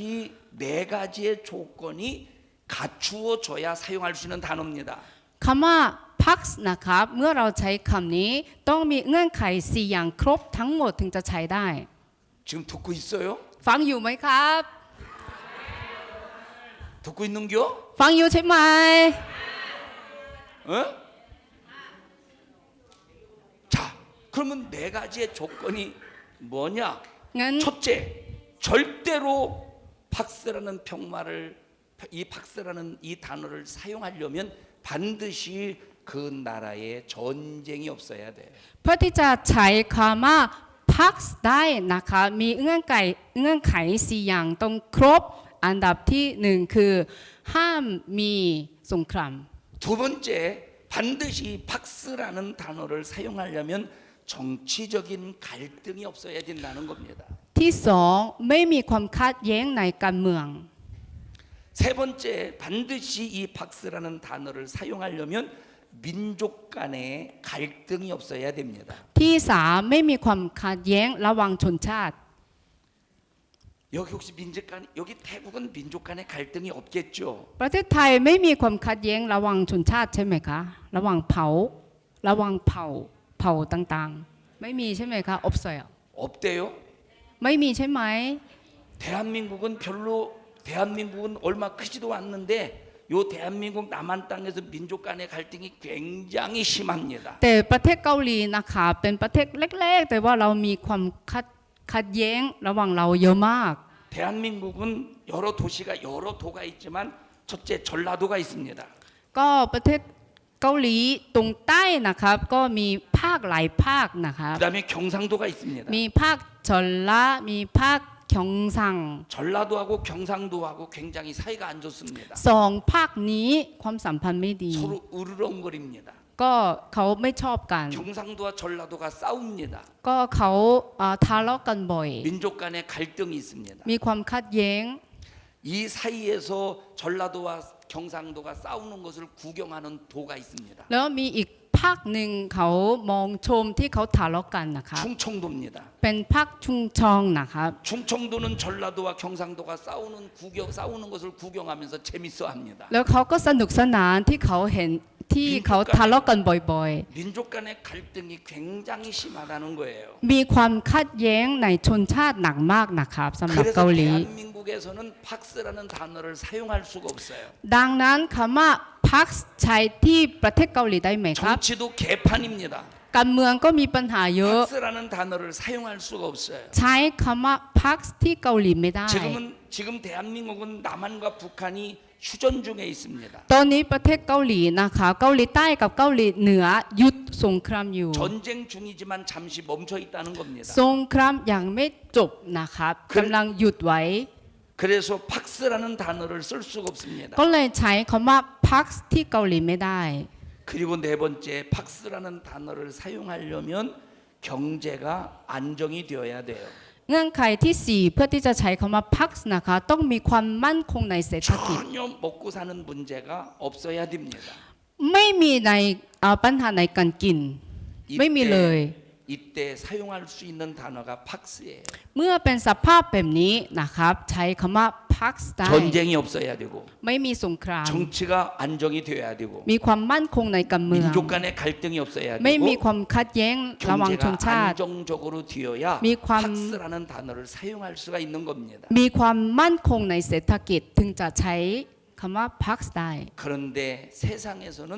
네 가지의 조건이 갖추어져야 사용할 수 있는 단어입니다. คำว่าพักนะครับเมื่อเราใช้คำนี้ต้องมีเงื่อนไข4อย่างครบทั้งหมดถึงจะใช้ได้ 지금 듣고 있어요? ฟังอยู่ไหมครับ 듣고 있는겨? ฟังอยู่ใช่ไหม 어? 자, 그러면 네 가지의 조건이 뭐냐? งั้น 첫째, 절대로 박스라는 평말을 이 박스라는 이 단어를 사용하려면 반드시 그 나라에 전쟁이 없어야 돼. เพื่อที่จะใช้คำว่าพักได้นะคะมีเงื่อนไข4อย่างต้องครบอันดับที่หนึ่งคือห้ามมีสงคราม 두 번째, 반드시 박스라는 단어를 사용하려면 정치적인 갈등이 없어야 된다는 겁니다. ที่สองไม่มีความขัดแย้งในการเมือง 세 번째, 반드시 이 박스라는 단어를 사용하려면 민족 간의 갈등이 없어야 됩니다. ที่สามไม่มีความขัดแย้งระหว่างชนชาติ 여기 혹시 민족 간 여기 태국은 민족 간의 갈등이 없겠죠? ประเทศไทยไม่มีความขัดแย้งระหว่างชนชาติใช่ไหมคะระหว่างเผ่าต่างๆไม่มีใช่ไหมคะ없어요 없대요. ไม่มีใช่ไหม 대한민국은 얼마 크지도 않는데 요 대한민국 남한 땅에서 민족 간의 갈등이 굉장히 심합니다. แต่ประเทศเกาหลีนะคะเป็นประเทศเล็กๆแต่ว่าเรามีความขัดแย้งระหว่างเราเยอะมาก 대한민국은 여러 도가 있지만 첫째 전라도가 있습니다. ก็ประเทศเกาหลีตรงใต้นะครับก็มีภาคหลายภาคนะครับ 그다음에 경상도가 있습니다. มีภาคชนละมีภาคคยองซัง 전라도하고 경상도하고 굉장히 사이가 안 좋습니다. สองภาคนี้ความสัมพันธ์ไม่ดี 서로 으르렁거립니다. ก็เขาไม่ชอบกัน 경상도와 전라도가 싸웁니다. ก็เขาทะเลาะกันบ่อย 민족 간의 갈등이 있습니다. มีความขัดแย้ง 이 사이에서 전라도와 경상도가 싸우는 것을 구경하는 도가 있습니다. แล้วมีอีกภาคหนึ่งเขามองชมที่เขาทะเลาะกันนะคะ 충청도입니다. เป็นภาคชุงชองนะครับ 충청도는 전라도와 경상도가 싸우는 것을 구경하면서 재밌어합니다. แล้วเขาก็สนุกสนานที่เขาเห็นที่เขาทะเลาะกันบ่อย 민족 간의 갈등이 굉장히 심하다는 거예요. ๆ มีความขัดแย้งในชนชาติหนักมากนะครับสำหรับ 그래서 เกาหลี 대한민국에서는 팍스라는 단어를 사용할 수가 없어요. ดังนั้นคำว่าพักใช้ที่ประเทศเกาหลีได้ไหมครับ 정치도 개판입니다. การเมืองก็มีปัญหาเยอะ 팍스라는 단어를 사용할 수가 없어요. ใช้คำว่าพักที่เกาหลีไม่ได้ 지금 대한민국은 남한과 북한이 휴전 중에 있습니다. ตอนนี้ประเทศเกาหลีนะคะเกาหลีใต้กับเกาหลีเหนือหยุดสงครามอยู่ 전쟁 중이지만 잠시 멈춰 있다는 겁니다. สงครามยังไม่จบนะครับกำลังหยุดไว้ 그래서 팍스라는 단어를 쓸 수가 없습니다. ก็เลยใช้คำว่าพักที่เกาหลีไม่ได้ 그리고 네 번째 팍스라는 단어를 사용하려면 경제가 안정이 되어야 돼요. เงื่อนไขที่ 4 เพื่อที่จะใช้คำว่าพักนะคะต้องมีความมั่นคงในเศรษฐกิจ 전혀 먹고 사는 문제가 없어야 됩니다. ไม่มีในปัญหาในการกิน ไม่มีเลย 이때 사용할 수 있는 단어가 팍스예요. เมื่อเป็นสภาพแบบนี้นะครับใช้คำว่าพักได้ 전쟁이 없어야 되고 ไม่มีสงคราม 정치가 안정이 되어야 되고 มีความมั่นคงในการเมือง 민족 간의 갈등이 없어야 ไม่มี 되고 ความขัดแย้งระหว่างชน 경제가 ชาติ 안정적으로 되어야 미관- 팍스라는 단어를 사용할 수가 있는 겁니다. มีความมั่นคงในเศรษฐกิจถึงจะใช้คำว่าพักได้ 그런데 세상에서는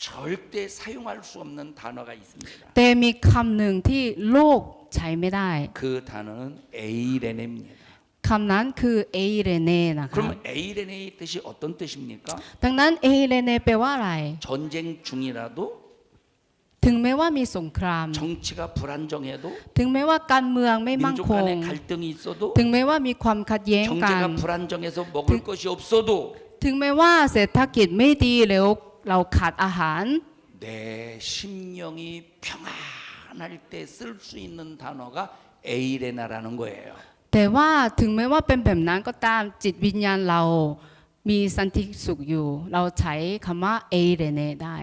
절대 사용할 수 없는 단어가 있습니다. แต่มีคำหนึ่งที่โลกใช้ไม่ได้ 그 단어는 에이레네입니다. คำนั้นคือเอเรเนนะคะ 그럼 에이레네의 뜻이 어떤 뜻입니까? ดังนั้นเอเรเนแปลว่าอะไร 전쟁 중이라도 ถึงแม้ว่ามีสงคราม 정치가 불안정해도 ถึงแม้ว่าการเมืองไม่มั่น 민족 คง 간의 갈등이 있어도 ถึงแม้ว่ามีความขัดแย้งกัน 경제가 불안정해서 먹을 것이 없어도 ถึงแม้ว่าเศรษฐกิจไม่ดีแล้วเราขาดอาหาร 내 심령이 평안할 때 쓸 수 있는 단어가 에이레나라는 거예요. แต่ว่าถึงแม้ว่าเป็นแบบนั้นก็ตามจิตวิญญาณเรามีสันติสุขอยู่ เราใช้คำว่าเอเรเนได้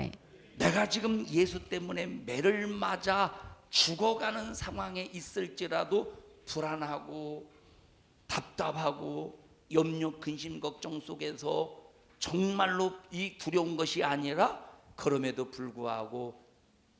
내가 지금 예수 때문에 매를 맞아 죽어가는 상황에 있을지라도 불안하고 답답하고 염려 근심 걱정 속에서 정말로 이 두려운 것이 아니라 그럼에도 불구하고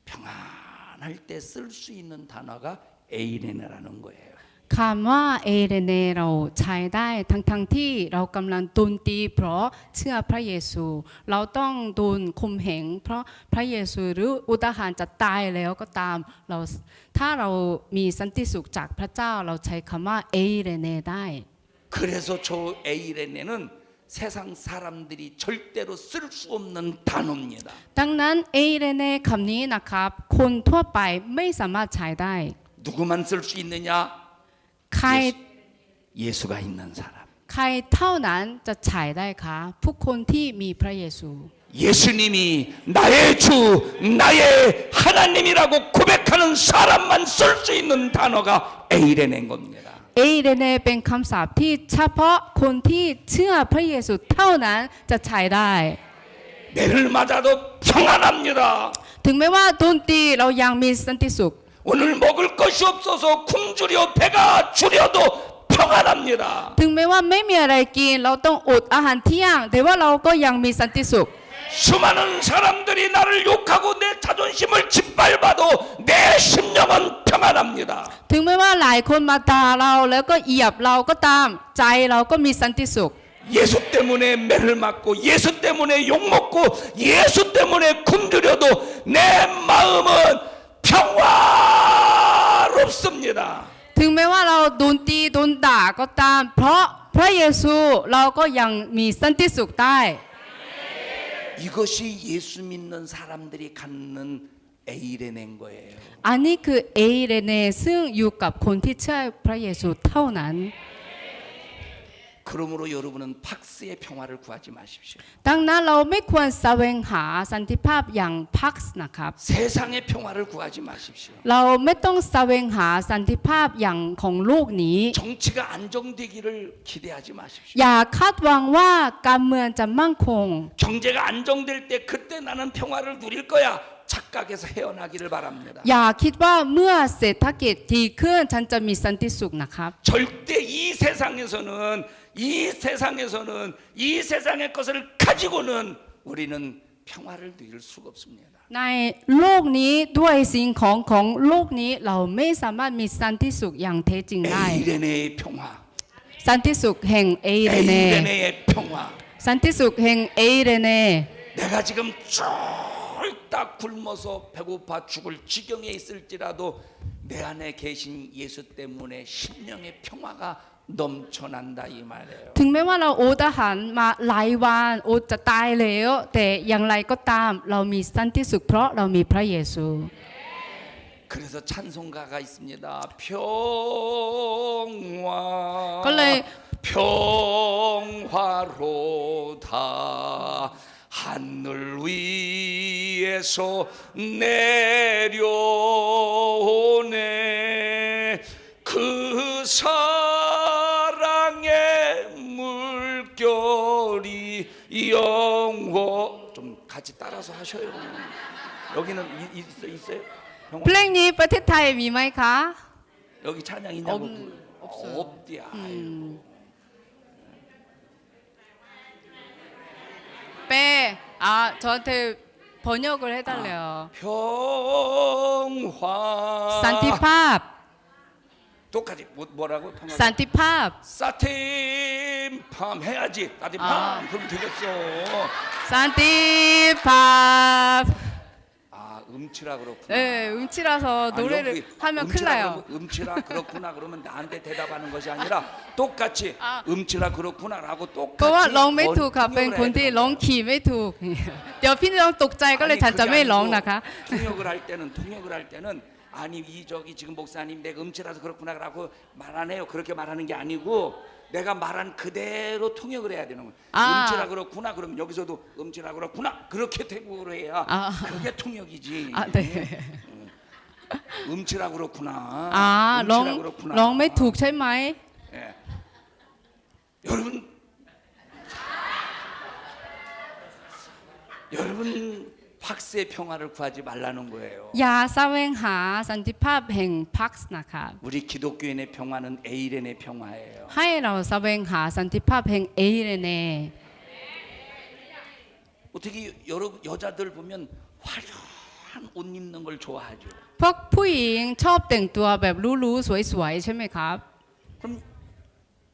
평안할 때 쓸 수 있는 단어가 에이레네라는 거예요. คำว่าเอเรเนเราใช้ได้ทั้งที่เรากำลังโดนตีเพราะเชื่อพระเยซู เราต้องโดนข่มเหงเพราะพระเยซูหรืออุตหารจะตายแล้วก็ตามเราถ้าเรามีสันติสุขจากพระเจ้าเราใช้คำว่าเอเรเนได้ 그래서 저 에이레네는 세상 사람들이 절대로 쓸 수 없는 단어입니다. ดังนั้นเอเรเนคำนี้นะครับคนทั่วไปไม่สามารถใช้ได้ 누구만 쓸 수 있느냐? ใคร 예수가 있는 사람. ใครเท่านั้นจะใช้ได้คะผู้คนที่มีพระเยซู 예수님이 나의 주, 나의 하나님이라고 고백하는 사람만 쓸 수 있는 단어가 에이레네인 겁니다. เอเรเนเป็นคำสาปที่เฉพาะคนที่เชื่อพระเยซูเท่านั้นจะใช้ได้ 매를 맞아도 평안합니다. ถึงแม้ว่าโดนตีเรายังมีสันติสุข 오늘 먹을 것이 없어서 굶주려 배가 주려도 평안합니다. ถึงแม้ว่าไม่มีอะไรกินเราต้องอดอาหารเที่ยงแต่ว่าเราก็ยังมีสันติสุข 수많은 사람들이 나를 욕하고 내 자존심을 짓밟아도 내 심령은 평안합니다. ถึงแม้ว่าหลายคนมาด่าเราแล้วก็เหยียบเราก็ตามใจเราก็มีสันติสุข 예수 때문에 매를 맞고 예수 때문에 욕먹고 예수 때문에 굶주려도 내 마음은 평화롭습니다. ถึงแม้ว่าเราโดนตีโดนด่าก็ตามเพราะพระเยซูเราก็ยังมีสันติสุขได้ 이것이 예수 믿는 사람들이 갖는 에이레네인 거예요. อันนี้คือเอเรเนซึ่งอยู่กับคนที่เชื่อพระเยซูเท่านั้น 그러므로 여러분은 팍스의 평화를 구하지 마십시오. ดังนั้นเราไม่ควรแสวงหาสันติภาพอย่างพักส์นะครับ 세상의 평화를 구하지 마십시오. เราไม่ต้องแสวงหาสันติภาพอย่างของโลกนี้ 정치가 안정되기를 기대하지 마십시오. อย่าคาดหวังว่าการเมืองจะมั่นคง 경제가 안정될 때 그때 나는 평화를 누릴 거야. 착각해서 헤어나기를 바랍니다. อย่าคิดว่าเมื่อเศรษฐกิจดีขึ้นฉันจะมีสันติสุขนะครับ 절대 이 세상의 것을 가지고는 우리는 평화를 누릴 수가 없습니다. ในโลกนี้ด้วยสิ่งของโลกนี้เราไม่สามารถมีสันติสุขอย่างแท้จริงได้ 에이레네의 평화. สันติสุขแห่งเอเรเน 에이레네의 평화. สันติสุขแห่งเอเรเน 내가 지금 쫄딱 굶어서 배고파 죽을 지경에 있을지라도 내 안에 계신 예수 때문에 심령의 평화가 넘쳐난다 이 말이에요. ถึงแม้ว่าเราอดอาหารมาหลายวันอดจะตายแล้วแต่อย่างไรก็ตามเรามีสันติสุขเพราะเรามีพระเยซู 그래서 찬송가가 있습니다. 평화. ก็เลย 평화로다 하늘 위에서 내려오네 그 사랑의 물결이 영원 좀 같이 따라서 하셔요. 여기는 있어요? เพลงนี้ประเทศไทยมีไหมคะ 여기 찬양 있냐고 없어요. 없디야. 빼. 아 저한테 번역을 해달래요. 평화. 산티팝. 똑같이 뭐라고 평화? 산티팝. 사팀팜 해야지. 사팀팜 그럼 되겠어. 산티팝. 아 음치라 그렇구나. 네, 음치라서 노래를 여기 하면 큰일 음치라 나요. 그러면 음치라 그렇구나 그러면 나한테 대답하는 것이 아니라 똑같이 음치라 그렇구나라고 เพราะว่า 똑같이 ร้องไม่ถูกค่ะ 통역을 เป็นคน 해야 ที่ 되는 ร้องขี่ไม่ถูก เดี๋ยวพี่น้องตกใจก็เลย 아니, ฉันจะ 그게 ไม่ร้อง 아니고 นะคะ 통역을 할 때는 아니 이 저기 지금 목사님 내가 음치라서 그렇구나라고 말 안 해요. 그렇게 말하는 게 아니고 내가 말한 그대로 통역을 해야 되는 거예요. 아. 음치라 그렇구나 그러면 여기서도 음치라 그렇구나 그렇게 대국으로 해야 아. 그게 통역이지. 아, 네. 음치라 그렇구나. อ่าร้อง 음치라 그렇구나. ร้องไม่ถูกใช่ไหม 예. 여러분 박스의 평화를 구하지 말라는 거예요. อย่าแสวงหาสันติภาพแห่งพักส์นะคะ 우리 기독교인의 평화는 에이렌의 평화예요. ให้เราแสวงหาสันติภาพแห่งเอเรเน 어떻게 여자들 보면 화려한 옷 입는 걸 좋아하죠. พวกผู้หญิงชอบแต่งตัวแบบหรู้ๆสวยๆใช่ไหมครับ 그럼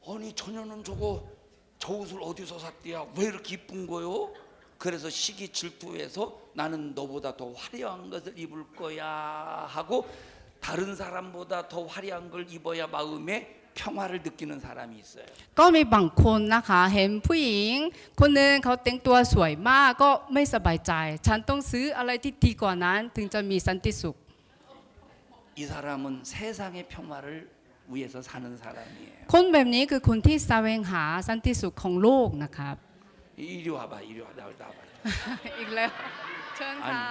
아니 처녀는 저 옷을 어디서 샀대야? 왜 이렇게 이쁜 거요? 그래서 시기 질투해서 나는 너보다 더 화려한 것을 입을 거야 하고 다른 사람보다 더 화려한 걸 입어야 마음에 평화를 느끼는 사람이 있어요. ก็มีบางคนนะคะเห็นผู้หญิงคนหนึ่งเขาแต่งตัวสวยมากก็ไม่สบายใจฉันต้องซื้ออะไรที่ดีกว่านั้นถึงจะมีสันติสุข 이 사람은 세상의 평화를 위해서 사는 사람이에요. คนแบบนี้คือคนที่แสวงหาสันติสุขของโลกนะครับ 이리 와봐, 이리 와, 나와. อีกแล้วเชิญค่ะ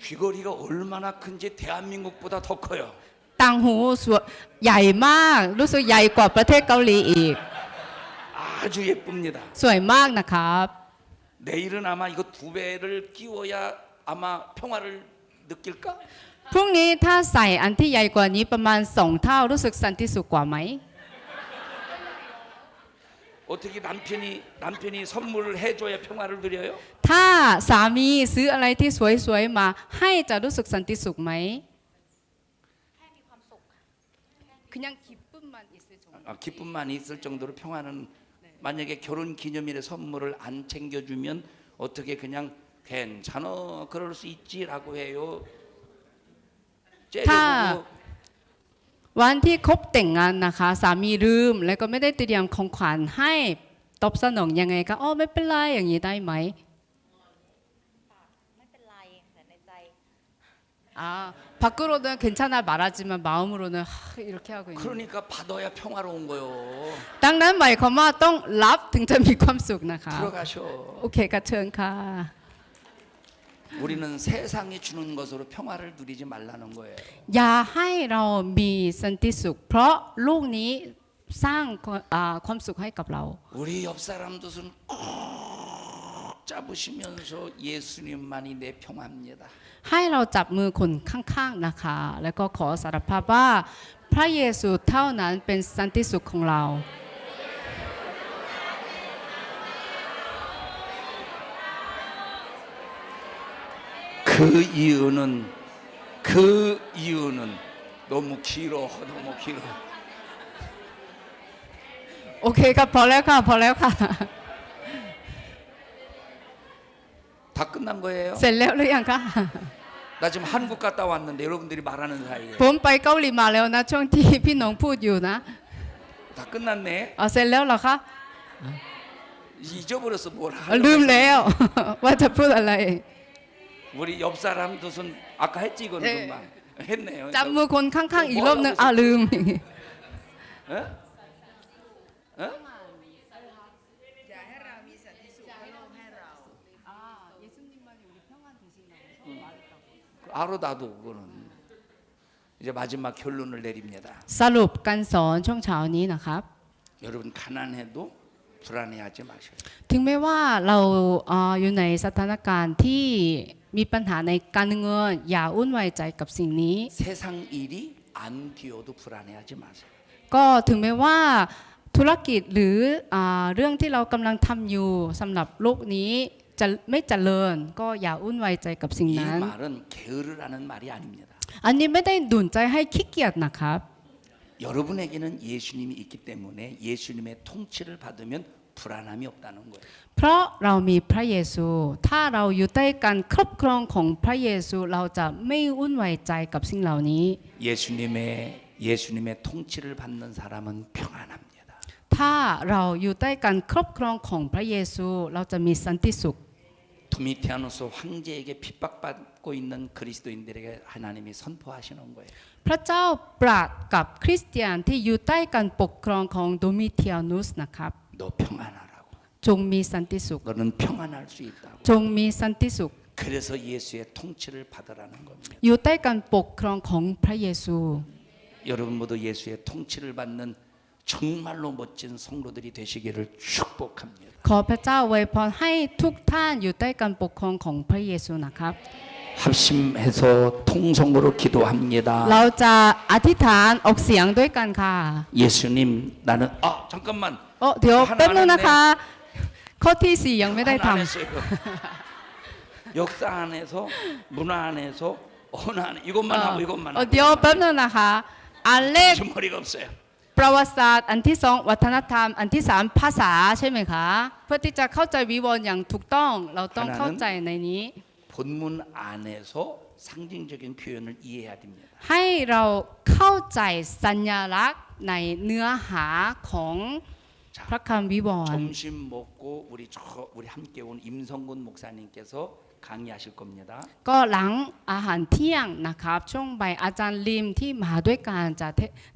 귀걸이가 얼마나 큰지 대한민국보다 더 커요. ต่างหูสวยใหญ่มากรู้สึกใหญ่กว่าประเทศเกาหลีอีก 아주 예쁩니다. สวยมากนะครับ 내일은 아마 이거 2배를 끼워야 아마 평화를 느낄까? พรุ่งนี้ถ้าใส่อันที่ใหญ่กว่านี้ประมาณ2 เท่ารู้สึกสันติสุขกว่าไหม 어떻게 남편이 선물을 해줘야 평화를 누려요? ถ้าสามีซื้ออะไรที่สวยๆมาให้จะรู้สึกสันติสุขไหม그냥 기쁨만 있을 정도. 기쁨만 있을 정도로 평화는 만약에 결혼 기념일에 선물을 안 챙겨주면 어떻게 그냥 괜찮아 그럴 수 있지라고 해요. ถ้า 째려보고 วันที่คบแต่งงานนะคะสามีลืมแล้วก็ไม่ได้เตรียมของขวัญให้ตอบสนองยังไงก็อ๋อไม่เป็นไรอย่างนี้ได้ไหม ไม่เป็นไรแต่ในใจ 아 밖으로는 괜찮아 말하지만 마음으로는 이렇게 하고 있는. 그러니까 받아야 평화로운 거요. ดังนั้นหมายความว่าต้องรับถึงจะมีความสุขนะคะ 들어가셔. โอเคก็เชิญค่ะ 우리는 세상이 주는 것으로 평화를 누리지 말라는 거예요. อย่าให้เรามีสันติสุข เพราะโลกนี้สร้างความสุขให้กับเรา 우리 옆 사람도 손 꼭 잡으시면서 예수님만이 내 평화입니다. ให้เราจับมือคนข้างๆนะคะ แล้วก็ขอสารภาพว่าพระเยซูเท่านั้นเป็นสันติสุขของเรา 그 이유는 너무 길어. โอเคครับพอแล้วค่ะพอแล้วค่ะ 다 끝난 거예요? เสร็จแล้วหรือยังคะ 나 지금 한국 갔다 왔는데 여러분들이 말하는 사이에 ผมไปเกาหลีมาแล้วนะช่วงที่พี่น้องพูดอยู่นะ 다 끝났네. เอาเสร็จแล้วเหรอคะ 잊어버렸어 뭘 ลืม 하려고. แล้ว ว่าจะพูดอะไร 우리 옆 사람도 손 아까 했지 이거는 네. 금방 했네요. จับมือคนข้างๆอีกรอบนึงลืม 어? 어? 알아 나도 그거는 이제 마지막 결론을 내립니다. สรุปการสอนช่วงเช้านี้นะครับ 여러분 가난해도 불안해하지 마셔요. ถึงแม้ว่าเราอยู่ในสถานการณ์ที่มีปัญหาในการเงินอย่าวุ่นวายใจกับสิ่งนี้ 세상 일이 안 되어도 불안해하지 마세요. ก็ถึงแม้ว่าธุรกิจหรือเรื่องที่เรากำลังทำอยู่สำหรับโลกนี้จะไม่เจริญ ก็อย่าวุ่นวายใจกับสิ่ง 이 นั้น 말은 게으르라는 말이 아닙니다. อันนี้ไม่ได้ดุนใจให้ขี้เกียจนะครับ 여러분에게는 예수님이 있기 때문에 예수님의 통치를 받으면 불안함이 없다는 거예요. เพราะเรามีพระเยซู ถ้าเราอยู่ใต้การครอบครองของพระเยซูเราจะไม่วุ่นวายใจกับสิ่งเหล่านี้ 예수님의 통치를 받는 사람은 평안합니다. ถ้าเราอยู่ใต้การครอบครองของพระเยซูเราจะมีสันติสุข 도미티아누스 황제에게 핍박받고 있는 그리스도인들에게 하나님이 선포하시는 거예요. พระเจ้าปราดกับคริสเตียนที่อยู่ใต้การปกครองของโดมิเทียนุสนะครับ 너 평안하라고. จงมีสันติสุข 너는 평안할 수 있다고. จงมีสันติสุข 그래서 예수의 통치를 받으라는 겁니다. อยู่ใต้การปกครองของพระเยซู 여러분 모두 예수의 통치를 받는 정말로 멋진 성도들이 되시기를 축복합니다. ขอพระเจ้าไว้พรให้ทุกท่านอยู่ใต้การปกครองของพระเยซูนะครับ 합심해서 통성으로 기도합니다. เราจะอธิษฐานออกเสียงด้วยกันค่ะ 예수님 나는 잠깐만 เดี๋ยวแป๊บนึงนะคะ ข้อที่ 4 ยังไม่ได้ท 하나 안 했어요. 역사 안에서 문화 안에서 나는 이것만 하고 이것만 เดี๋ยวแป๊บนึงนะคะ อันแรก 머리가 없어요. ประวัติศาสตร์อันที่สองวัฒนธรรมอันที่สามภาษาใช่ไหมคะ เพื่อที่จะเข้าใจวิวรณ์อย่างถูกต้อง เราต้องเข้าใจในนี้ 본문 안에서 상징적인 표현을 이해해야 됩니다. ให้เราเข้าใจสัญลักษณ์ในเนื้อหาของพระคำวิวรณ์ 점심 먹고 우리 함께 온 임성근 목사님께서 강의하실 겁니다. ก็หลังอาหารเที่ยงนะครับ ช่วงบ่ายอาจารย์ลิมที่มาด้วยการจะ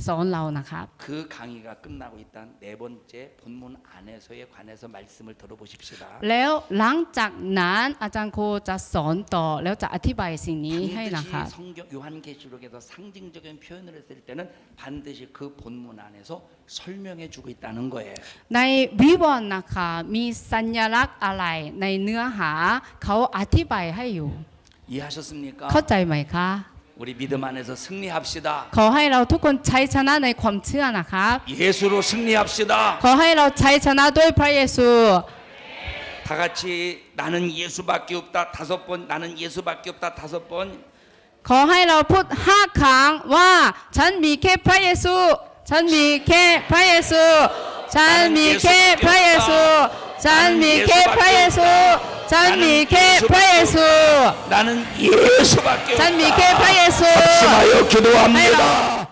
สอนเรานะครับ 그 강의가 끝나고 일단 네 번째 본문 안에서에 관해서 말씀을 들어보십시다. แล้วหลังจากนั้นอาจารย์โคจะสอนต่อแล้วจะอธิบายสิ่งนี้ให้นะครับ 반드시 성경 요한계시록에서 상징적인 표현을 했을 때는 반드시 그 본문 안에서 설명해 주고 있다는 거예요. ในวิวรณ์นะคะมีสัญลักษณ์อะไรในเนื้อหาเขาอธิบายให้อยู่ 이해하셨습니까? เข้าใจไหมคะ 우리 믿음 안에서 승리합시다. ขอให้เราทุกคนใช้ชนะในความเชื่อนะครับ 예수로 승리합시다. ขอให้เราใช้ชนะด้วยพระเยซู 다 같이 나는 예수밖에 없다 5번, 나는 예수밖에 없다 5번. ขอให้เราพูด5 ครั้งว่าฉันมีแค่พระเยซู ฉันมีแค่พระเยซู ฉันมีแค่พระเยซู ฉันมีแค่พระเยซู ฉันมีแค่พระเยซู 나는 예수밖에 ฉันมี 없다. แค่พระเยซู 합심하여 기도합니다.